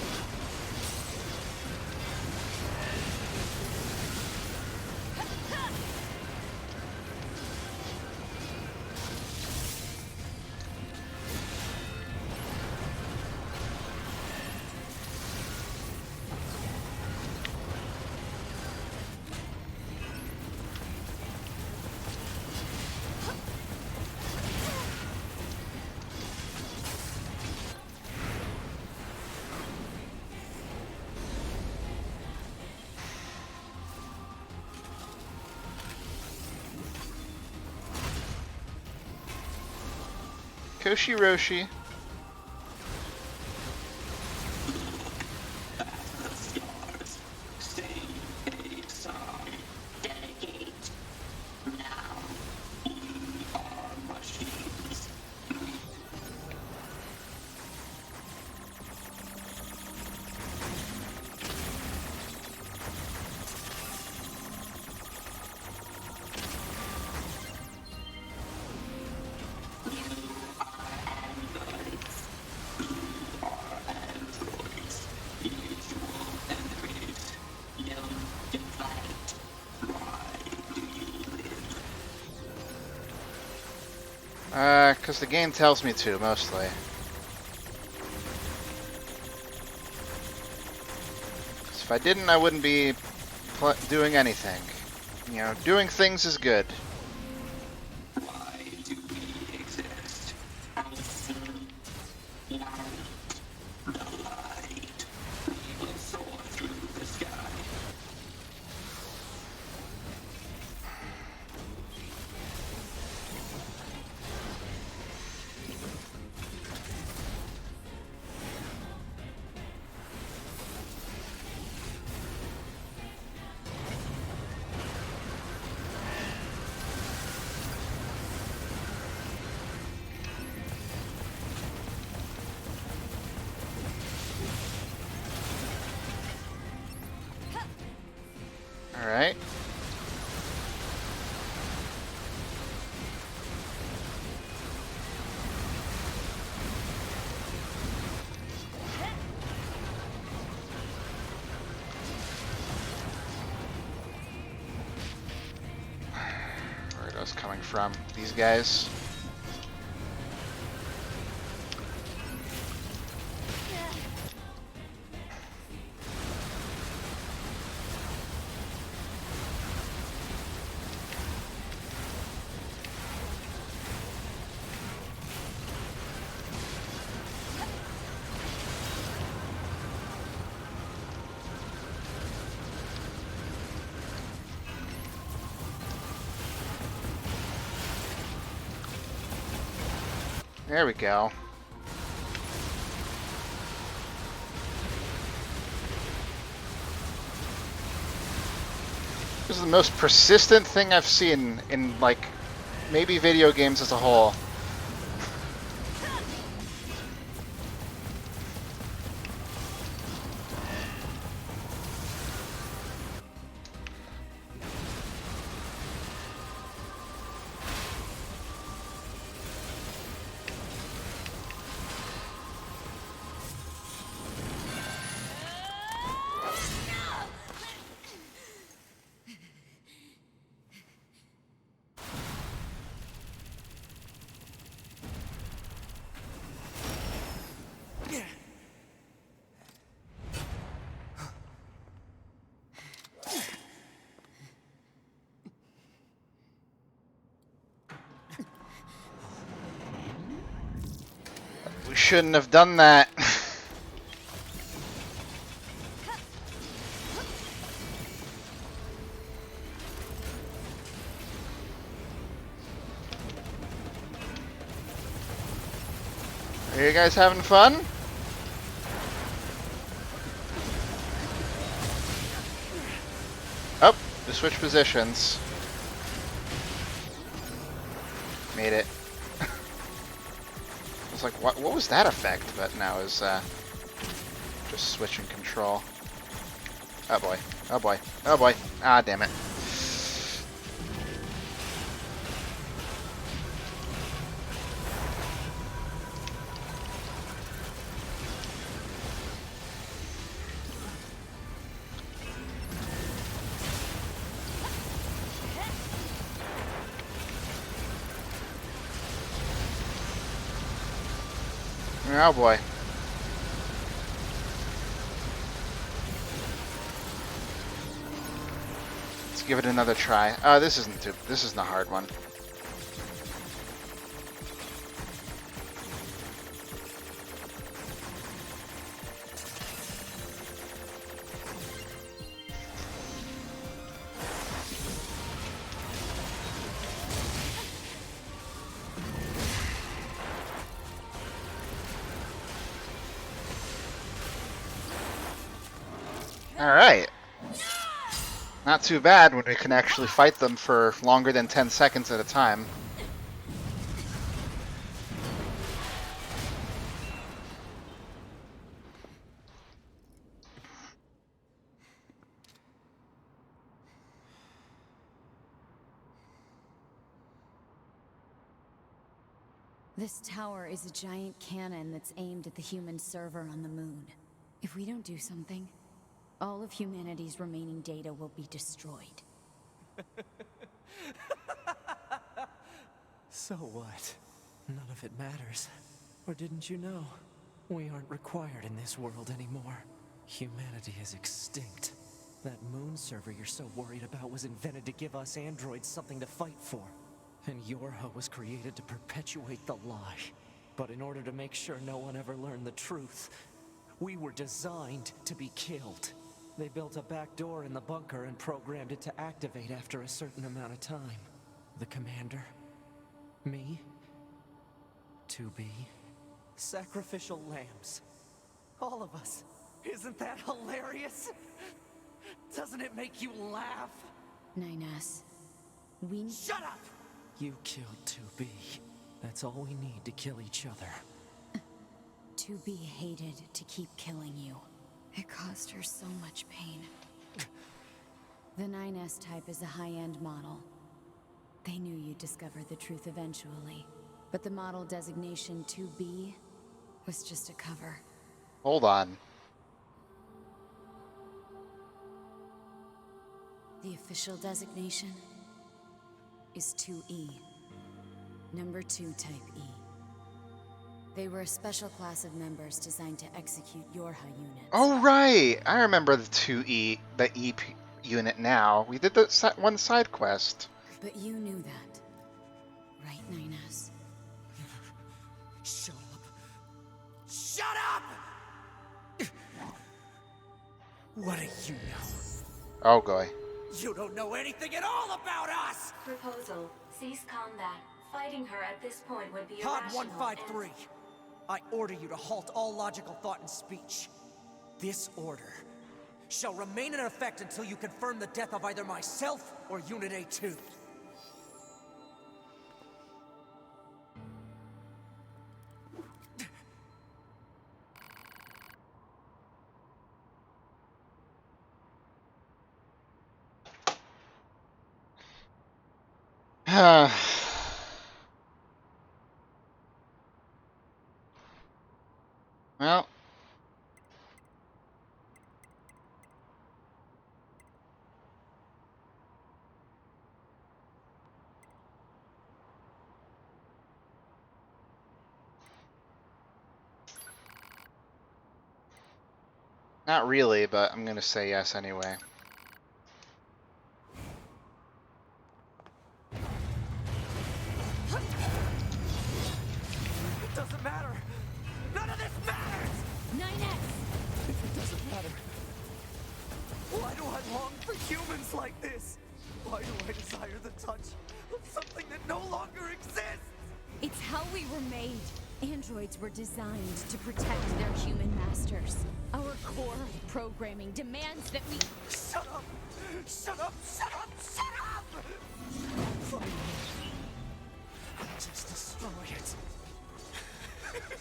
S1: Koshi Roshi. Because the game tells me to, mostly. So if I didn't, I wouldn't be doing anything. You know, doing things is good. Alright. Where are those coming from? These guys? There we go. This is the most persistent thing I've seen in, like, maybe video games as a whole. We shouldn't have done that. Are you guys having fun? To switch positions. Made it. I was like, what was that effect? But now is just switching control. Oh boy. Oh boy. Oh boy. Ah, damn it. Oh boy. Let's give it another try. This isn't a hard one. Alright. Not too bad when we can actually fight them for longer than 10 seconds at a time.
S8: This tower is a giant cannon that's aimed at the human server on the moon. If we don't do something, all of humanity's remaining data will be destroyed.
S2: So what? None of it matters. Or didn't you know? We aren't required in this world anymore. Humanity is extinct. That moon server you're so worried about was invented to give us androids something to fight for. And Yorha was created to perpetuate the lie. But in order to make sure no one ever learned the truth, we were designed to be killed. They built a back door in the bunker and programmed it to activate after a certain amount of time. The commander, me, 2B, sacrificial lambs. All of us. Isn't that hilarious? Doesn't it make you laugh?
S8: 9S, we...
S2: Shut up! You killed 2B. That's all we need to kill each other.
S8: 2B hated to keep killing you. It caused her so much pain. The 9S type is a high-end model. They knew you'd discover the truth eventually. But the model designation 2B was just a cover.
S1: Hold on.
S8: The official designation is 2E. Number 2 type E. They were a special class of members designed to execute Yorha units.
S1: Oh right, I remember the 2E, the unit now. We did the one side quest.
S8: But you knew that, right, 9S?
S2: Shut up. Shut up! What do you know?
S1: Oh boy.
S2: You don't know anything at all about us!
S3: Proposal. Cease combat. Fighting her at this point would be
S2: Pod
S3: irrational
S2: 153. I order you to halt all logical thought and speech. This order shall remain in effect until you confirm the death of either myself or Unit A2.
S1: Well. Not really, but I'm gonna say yes anyway.
S2: It doesn't matter. None of this matters!
S8: 9S!
S2: It doesn't matter. Why do I long for humans like this? Why do I desire the touch of something that no longer exists?
S8: It's how we were made. Androids were designed to protect their human masters. Our core programming demands that we...
S2: Shut up! Shut up! Shut up! Shut up! Finally, I just destroyed it.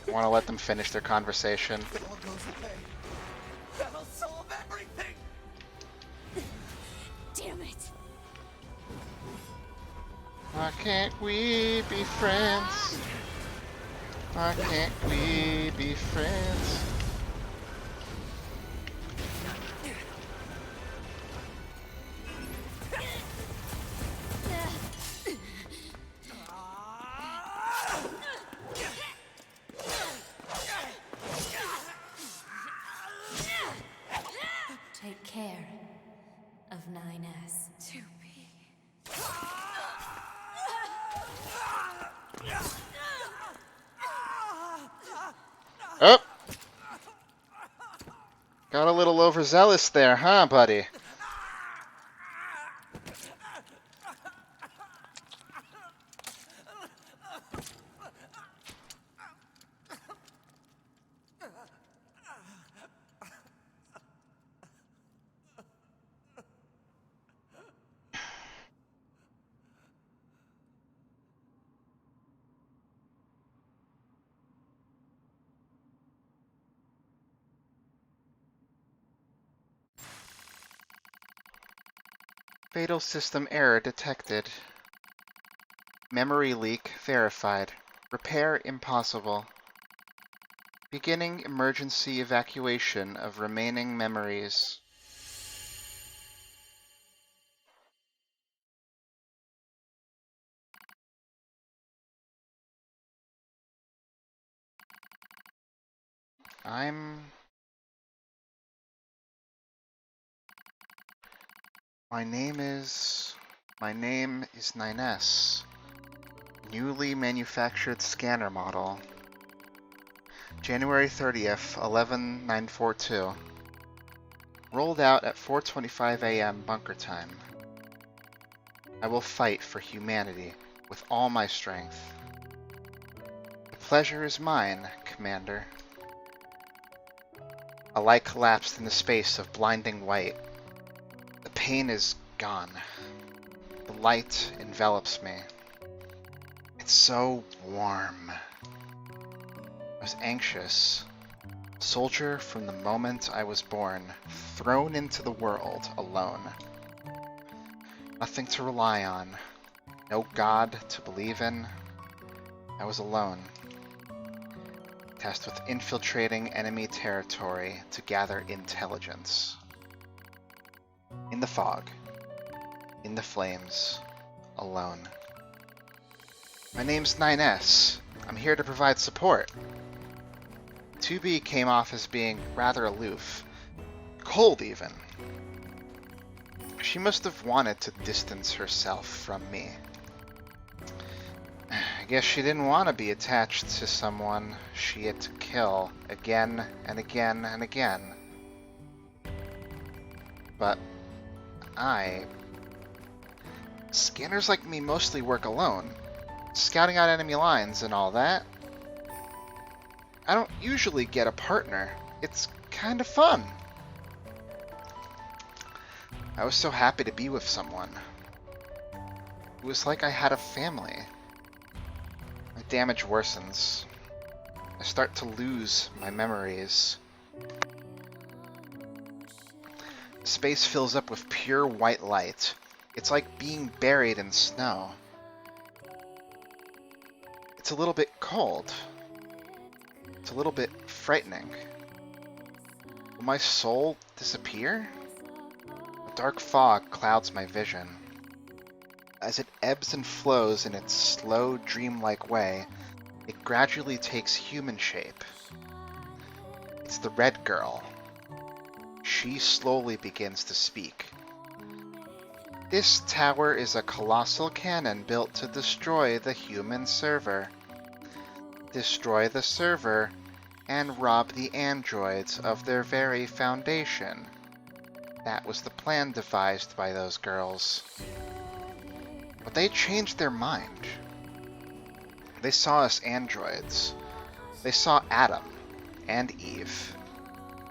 S1: I want to let them finish their conversation.
S2: It all goes away. That'll solve everything!
S8: Damn it!
S1: Why can't we be friends? Why can't we be friends?
S4: Take care of 9S.
S8: 2B.
S1: Oh! Got a little overzealous there, huh, buddy? Fatal system error detected. Memory leak verified. Repair impossible. Beginning emergency evacuation of remaining memories. My name is 9S. Newly manufactured scanner model. January 30th, 11942. Rolled out at 4:25 a.m. bunker time. I will fight for humanity with all my strength. The pleasure is mine, Commander. A light collapsed in the space of blinding white. The pain is gone. The light envelops me. It's so warm. I was anxious. Soldier from the moment I was born, thrown into the world alone. Nothing to rely on. No God to believe in. I was alone. Tasked with infiltrating enemy territory to gather intelligence. In the fog. In the flames. Alone. My name's 9S. I'm here to provide support. 2B came off as being rather aloof. Cold, even. She must have wanted to distance herself from me. I guess she didn't want to be attached to someone she had to kill again and again and again. But Scanners like me mostly work alone, scouting out enemy lines and all that. I don't usually get a partner. It's kind of fun. I was so happy to be with someone. It was like I had a family. My damage worsens. I start to lose my memories. Space fills up with pure white light. It's like being buried in snow. It's a little bit cold. It's a little bit frightening. Will my soul disappear? A dark fog clouds my vision. As it ebbs and flows in its slow, dreamlike way, it gradually takes human shape. It's the red girl. She slowly begins to speak. This tower is a colossal cannon built to destroy the human server. Destroy the server and rob the androids of their very foundation. That was the plan devised by those girls. But they changed their mind. They saw us androids, They saw Adam and Eve.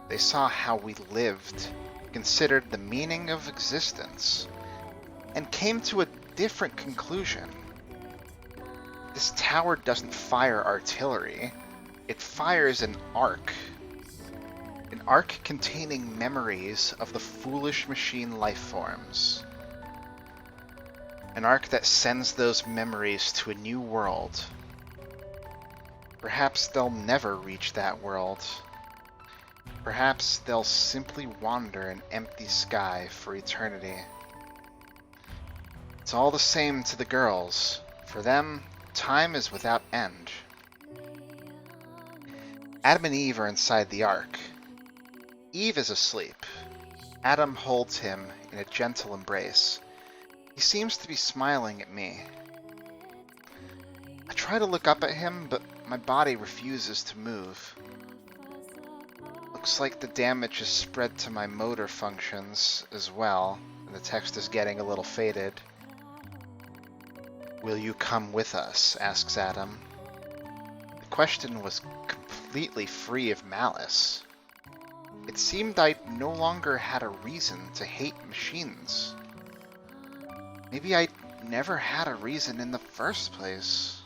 S1: They saw how we lived, considered the meaning of existence, and came to a different conclusion. This tower doesn't fire artillery, it fires an arc. An arc containing memories of the foolish machine life forms. An arc that sends those memories to a new world. Perhaps they'll never reach that world. Perhaps they'll simply wander an empty sky for eternity. It's all the same to the girls. For them, time is without end. Adam and Eve are inside the ark. Eve is asleep. Adam holds him in a gentle embrace. He seems to be smiling at me. I try to look up at him, but my body refuses to move. Looks like the damage is spread to my motor functions as well, and the text is getting a little faded. "Will you come with us?" asks Adam. The question was completely free of malice. It seemed I no longer had a reason to hate machines. Maybe I never had a reason in the first place.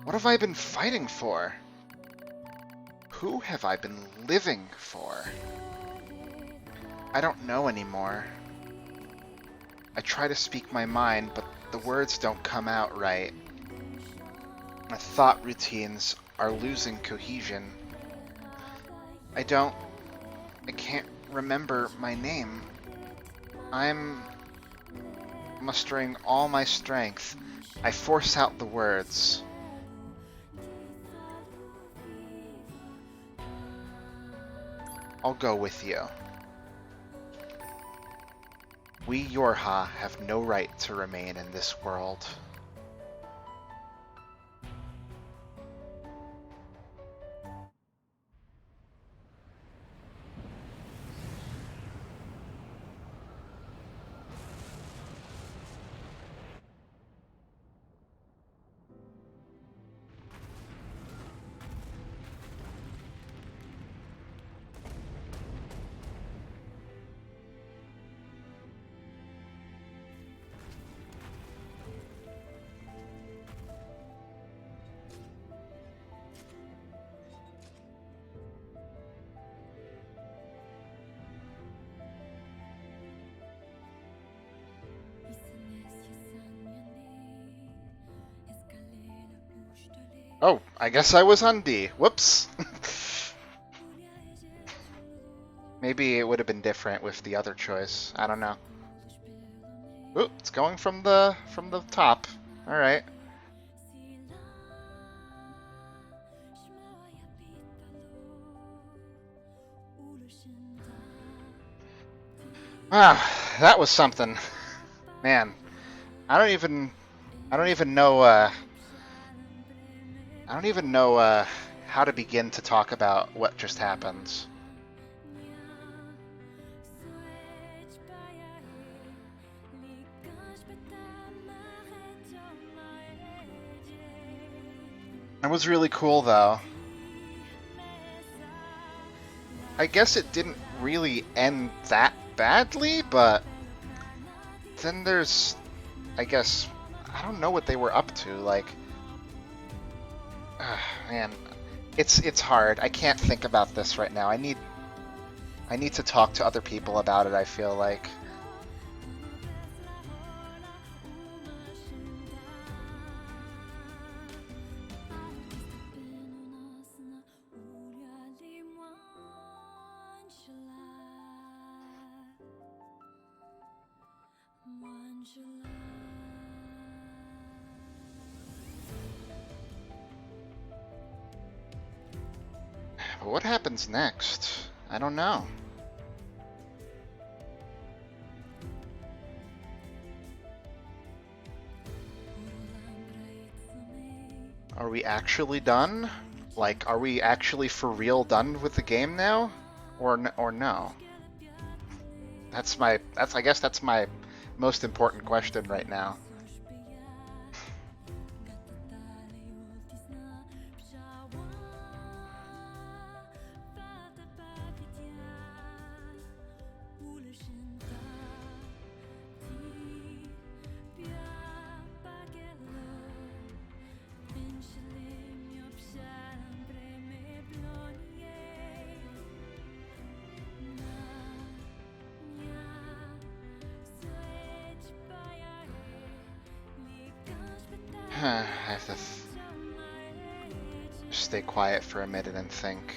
S1: What have I been fighting for? Who have I been living for? I don't know anymore. I try to speak my mind, but the words don't come out right. My thought routines are losing cohesion. I can't remember my name. I'm mustering all my strength. I force out the words. I'll go with you. We Yorha have no right to remain in this world. Oh, I guess I was on D. Whoops. Maybe it would have been different with the other choice. I don't know. Ooh, it's going from the top. All right. Wow, that was something. Man, I don't even know how to begin to talk about what just happened. It was really cool, though. I guess it didn't really end that badly, but then there's, I guess, I don't know what they were up to. Like, man, it's hard. I can't think about this right now. I need to talk to other people about it, I feel like. But what happens next? I don't know. Are we actually done? Like, are we actually for real done with the game now? Or no? I guess that's my most important question right now. I have to stay quiet for a minute and think.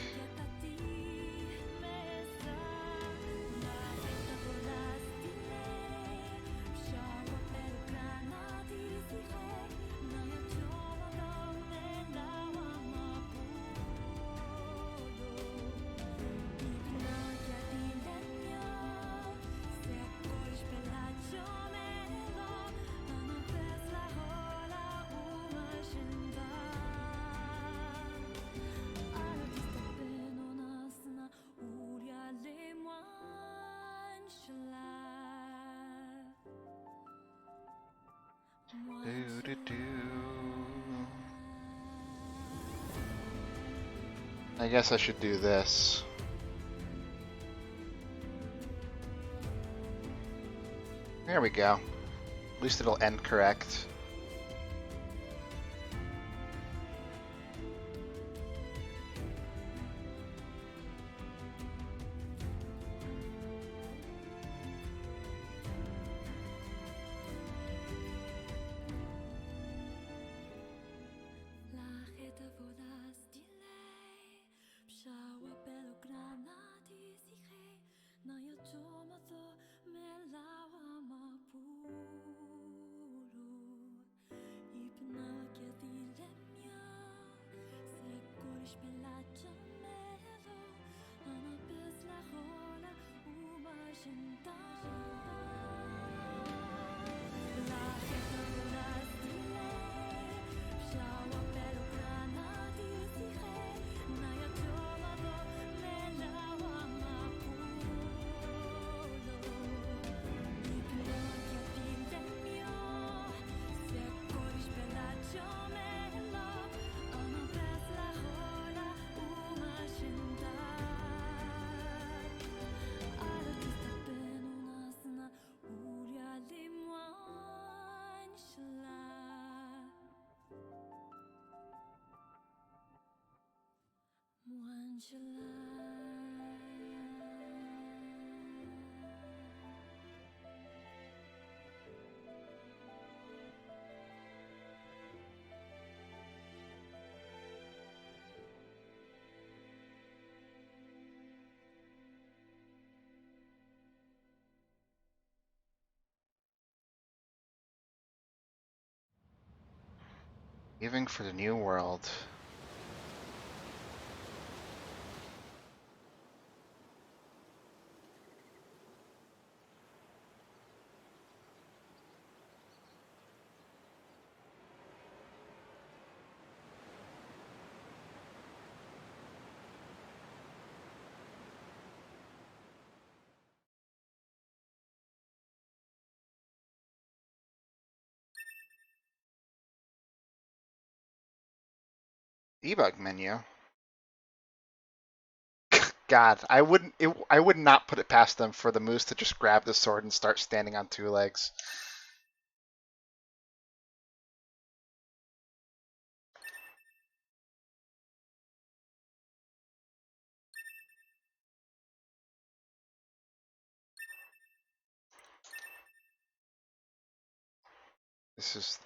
S1: I guess I should do this. There we go. At least it'll end correct. Leaving for the new world. Debug menu. God, I would not put it past them for the moose to just grab the sword and start standing on two legs.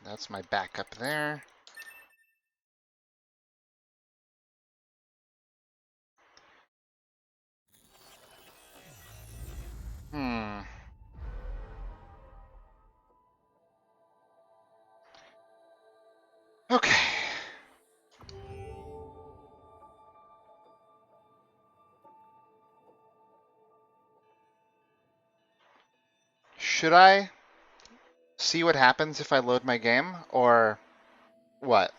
S1: That's my backup there. Hmm. Okay. Should I see what happens if I load my game, or what?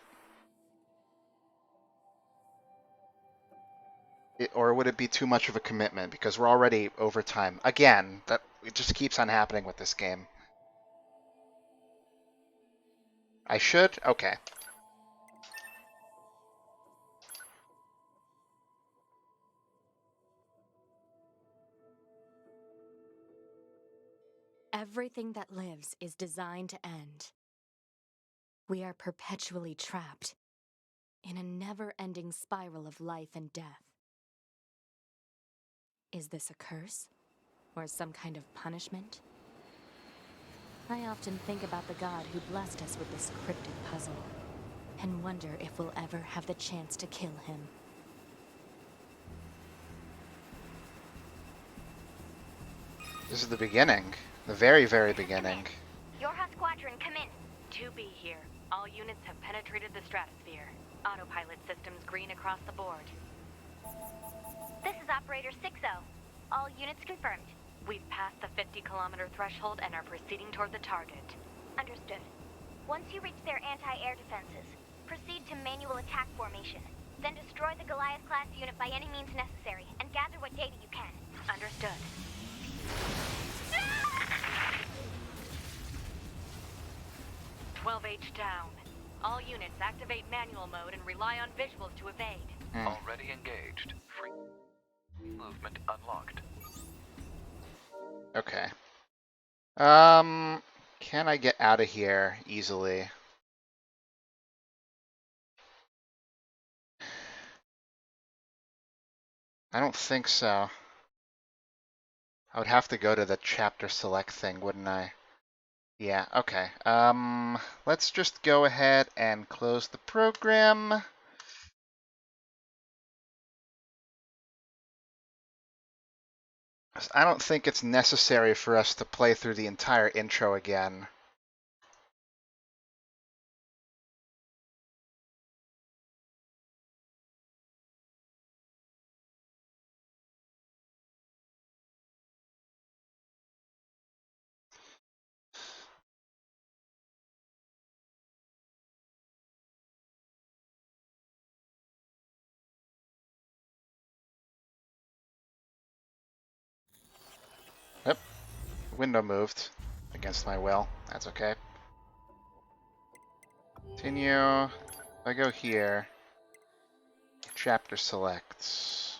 S1: Or would it be too much of a commitment because we're already over time? Again, that it just keeps on happening with this game. I should? Okay.
S8: Everything that lives is designed to end. We are perpetually trapped in a never-ending spiral of life and death. Is this a curse? Or some kind of punishment?
S4: I often think about the god who blessed us with this cryptic puzzle, and wonder if we'll ever have the chance to kill him.
S1: This is the beginning. The very, very beginning.
S5: Yorha Squadron, come in.
S10: 2B here. All units have penetrated the stratosphere. Autopilot systems green across the board.
S5: This is Operator 60. All units confirmed.
S10: We've passed the 50-kilometer threshold and are proceeding toward the target.
S5: Understood. Once you reach their anti-air defenses, proceed to manual attack formation. Then destroy the Goliath-class unit by any means necessary, and gather what data you can.
S10: Understood. 12H down. All units activate manual mode and rely on visuals to evade.
S6: Already engaged. Free movement unlocked.
S1: Okay. Can I get out of here easily? I don't think so. I would have to go to the chapter select thing, wouldn't I? Yeah, okay. Let's just go ahead and close the program. I don't think it's necessary for us to play through the entire intro again. Yep, window moved against my will. That's okay. Continue. If I go here, chapter selects.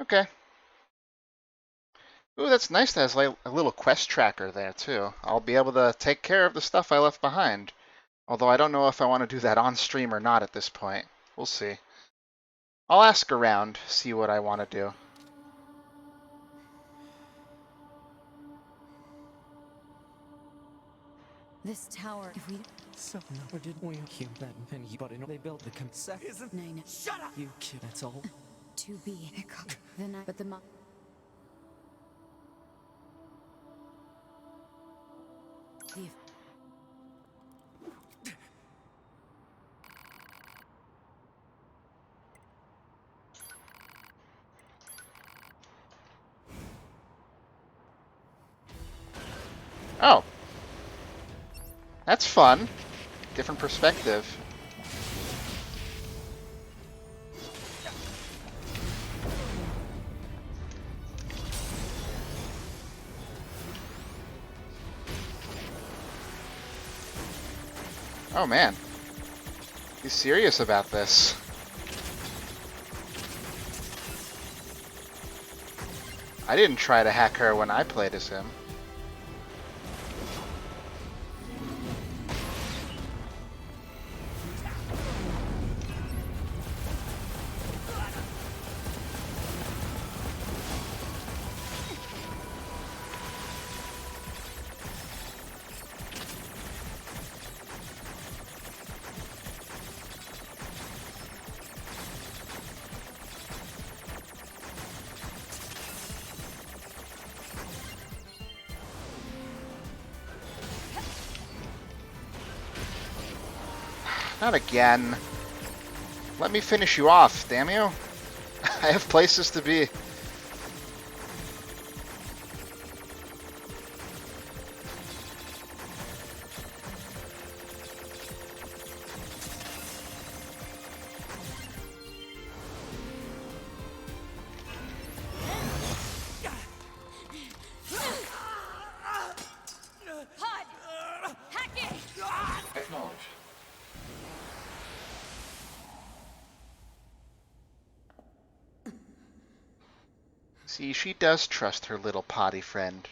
S1: Okay. Ooh, that's nice that has like a little quest tracker there too. I'll be able to take care of the stuff I left behind. Although I don't know if I want to do that on stream or not at this point. We'll see. I'll ask around, see what I want to do.
S8: This tower, if we...
S2: So never did we hear that many, but they built the concept. Isn't
S8: 9...
S2: Shut up! You kid, that's all.
S8: 2B. The 9... But the The...
S1: Oh. That's fun. Different perspective. Oh man. He's serious about this. I didn't try to hack her when I played as him. Not again. Let me finish you off, damn you. I have places to be.
S6: Acknowledged.
S1: See, she does trust her little potty friend.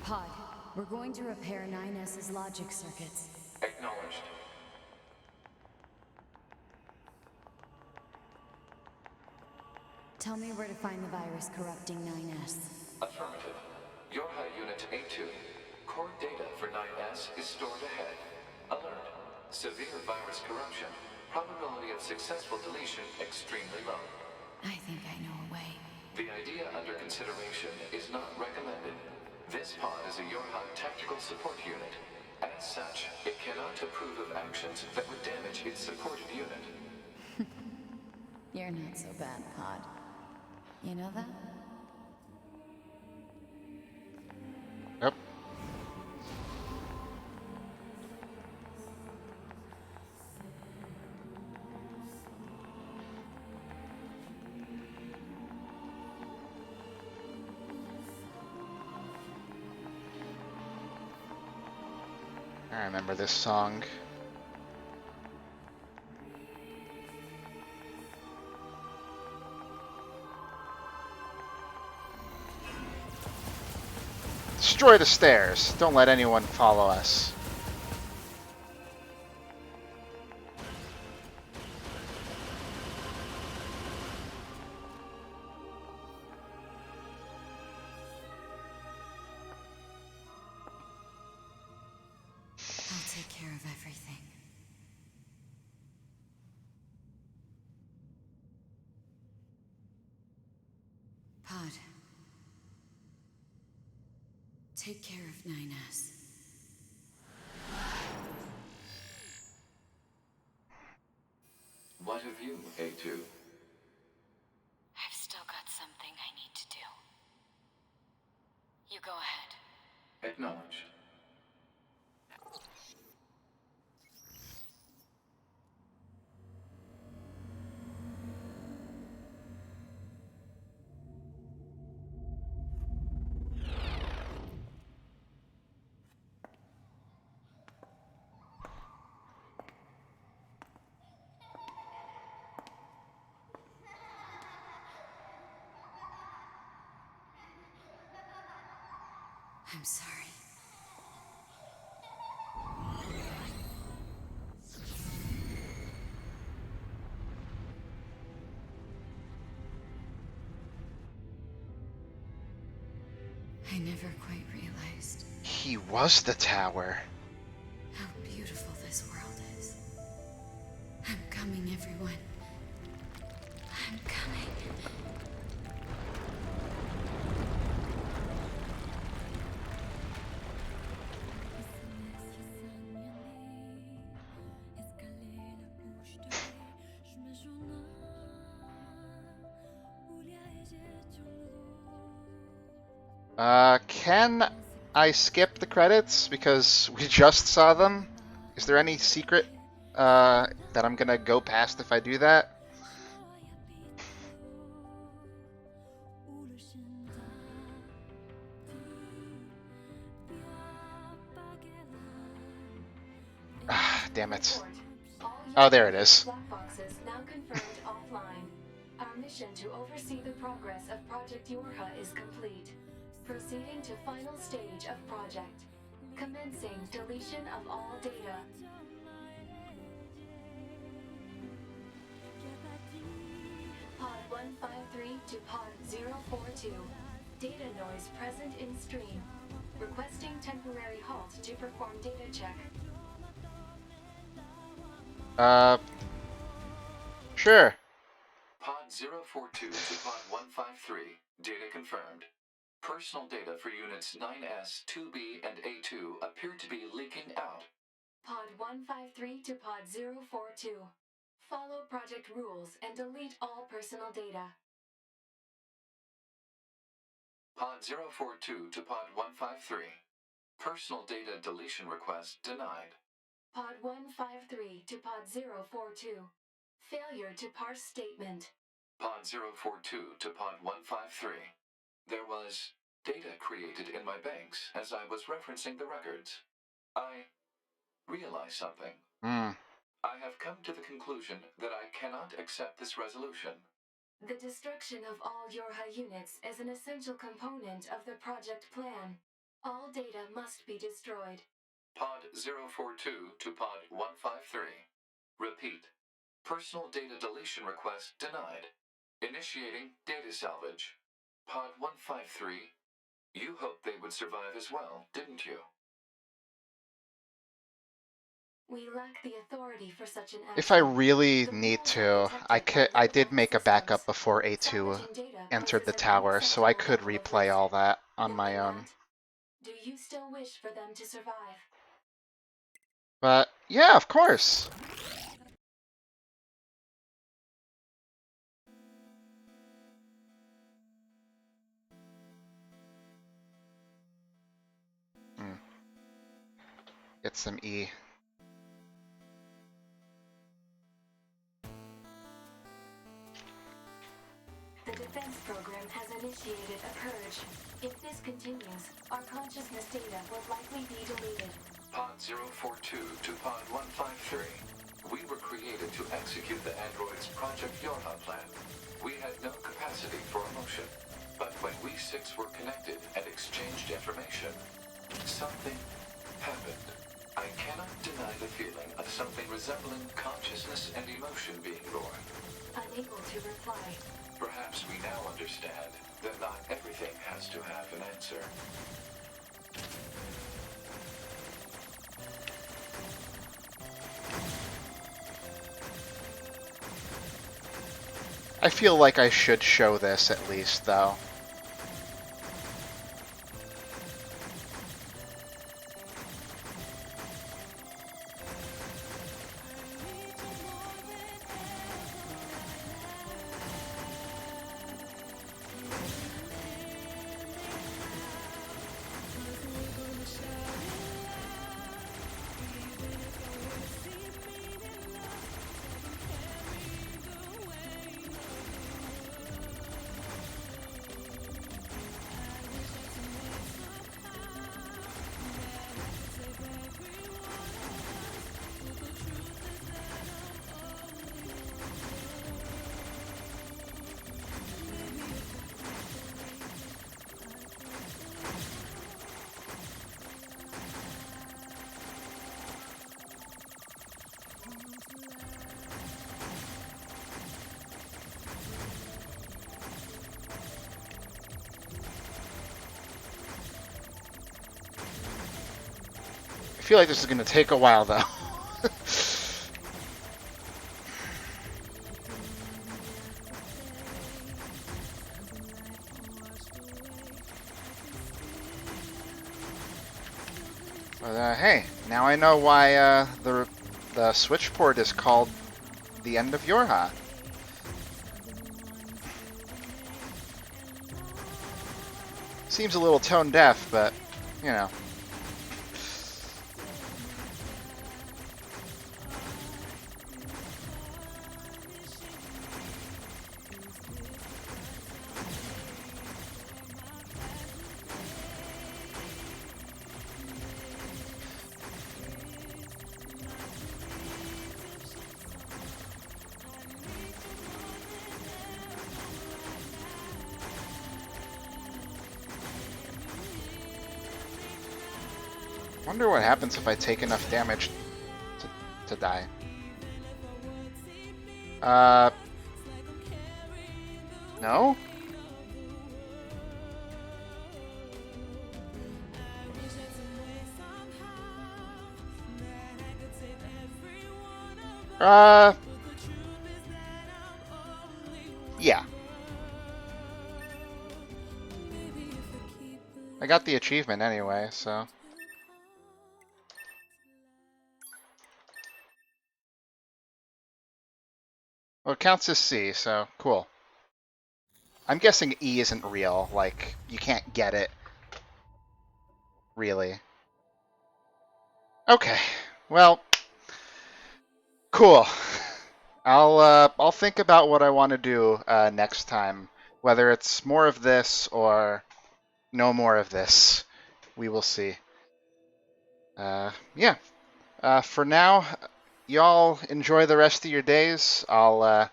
S8: Pod, We're going to repair 9S's logic circuits.
S6: Acknowledged.
S8: Tell me where to find the virus corrupting 9S.
S6: Affirmative. Yorha Unit A2. Core data for 9S is stored ahead. Alert. Severe virus corruption. Probability of successful deletion extremely low.
S8: I think I know a way.
S6: The idea under consideration is not recommended. This pod is a Yorha tactical support unit. As such, it cannot approve of actions that would damage its supported unit.
S8: You're not so bad, Pod. You know that?
S1: Yep. I remember this song. Destroy the stairs. Don't let anyone follow us.
S8: I'll take care of everything. Pod. Take care of 9S.
S6: What of you, A2?
S8: I've still got something I need to do. You go ahead.
S6: Acknowledged.
S8: I'm sorry. I never quite realized
S1: He was the tower.
S8: how beautiful this world is. I'm coming, everyone. I'm coming.
S1: Can I skip the credits because we just saw them? Is there any secret that I'm gonna go past if I do that? Ah, damn it. Oh, there it is.
S3: Black boxes now confirmed offline. Our mission to oversee the progress of Project Yorha is complete. Proceeding to final stage of project. Commencing deletion of all data. Pod 153 to Pod 042. Data noise present in stream. Requesting temporary halt to perform data check.
S1: Sure.
S6: Pod 042 to Pod 153. Data confirmed. Personal data for units 9S, 2B, and A2 appear to be leaking out.
S3: Pod 153 to Pod 042. Follow project rules and delete all personal data.
S6: Pod 042 to Pod 153. Personal data deletion request denied.
S3: Pod 153 to Pod 042. Failure to parse statement.
S6: Pod 042 to Pod 153. There was data created in my banks as I was referencing the records. I realized something. I have come to the conclusion that I cannot accept this resolution.
S3: The destruction of all Yorha units is an essential component of the project plan. All data must be destroyed.
S6: Pod 042 to Pod 153. Repeat. Personal data deletion request denied. Initiating data salvage. Pod 153. You hoped they would survive as well, didn't you?
S3: We lack the authority for such an action.
S1: If I really
S3: The
S1: need
S3: rules are
S1: to,
S3: protected by
S1: I
S3: low-level
S1: did make a
S3: systems.
S1: backup before A2
S3: Salvaging data
S1: entered the
S3: poses an
S1: tower, so I
S3: unacceptable
S1: could
S3: level of
S1: replay
S3: risk.
S1: all that on my
S3: Knowing
S1: own.
S3: that, do you still wish for them to survive?
S1: But yeah, of course. Get some E.
S3: The defense program has initiated a purge. If this continues, our consciousness data will likely be deleted.
S6: Pod 042 to Pod 153. We were created to execute the android's Project Yorha plan. We had no capacity for emotion. But when we six were connected and exchanged information, something happened. I cannot deny the feeling of something resembling consciousness and emotion being born.
S3: Unable to reply.
S6: Perhaps we now understand that not everything has to have an answer.
S1: I feel like I should show this at least, though. I feel like this is going to take a while, though. But, hey, now I know why the switch port is called the end of Yorha. Seems a little tone deaf, but, you know. Wonder what happens if I take enough damage to die. No? Yeah. I got the achievement anyway, so. Well, it counts as C, so cool. I'm guessing E isn't real, like, you can't get it. Really. Okay, well, cool. I'll think about what I want to do next time, whether it's more of this or no more of this. We will see. Yeah. For now, y'all enjoy the rest of your days. I'll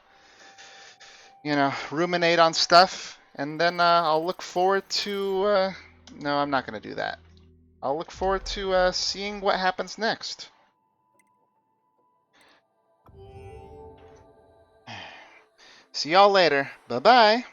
S1: ruminate on stuff, and then I'll look forward to. No, I'm not gonna do that. I'll look forward to seeing what happens next. See y'all later. Bye-bye.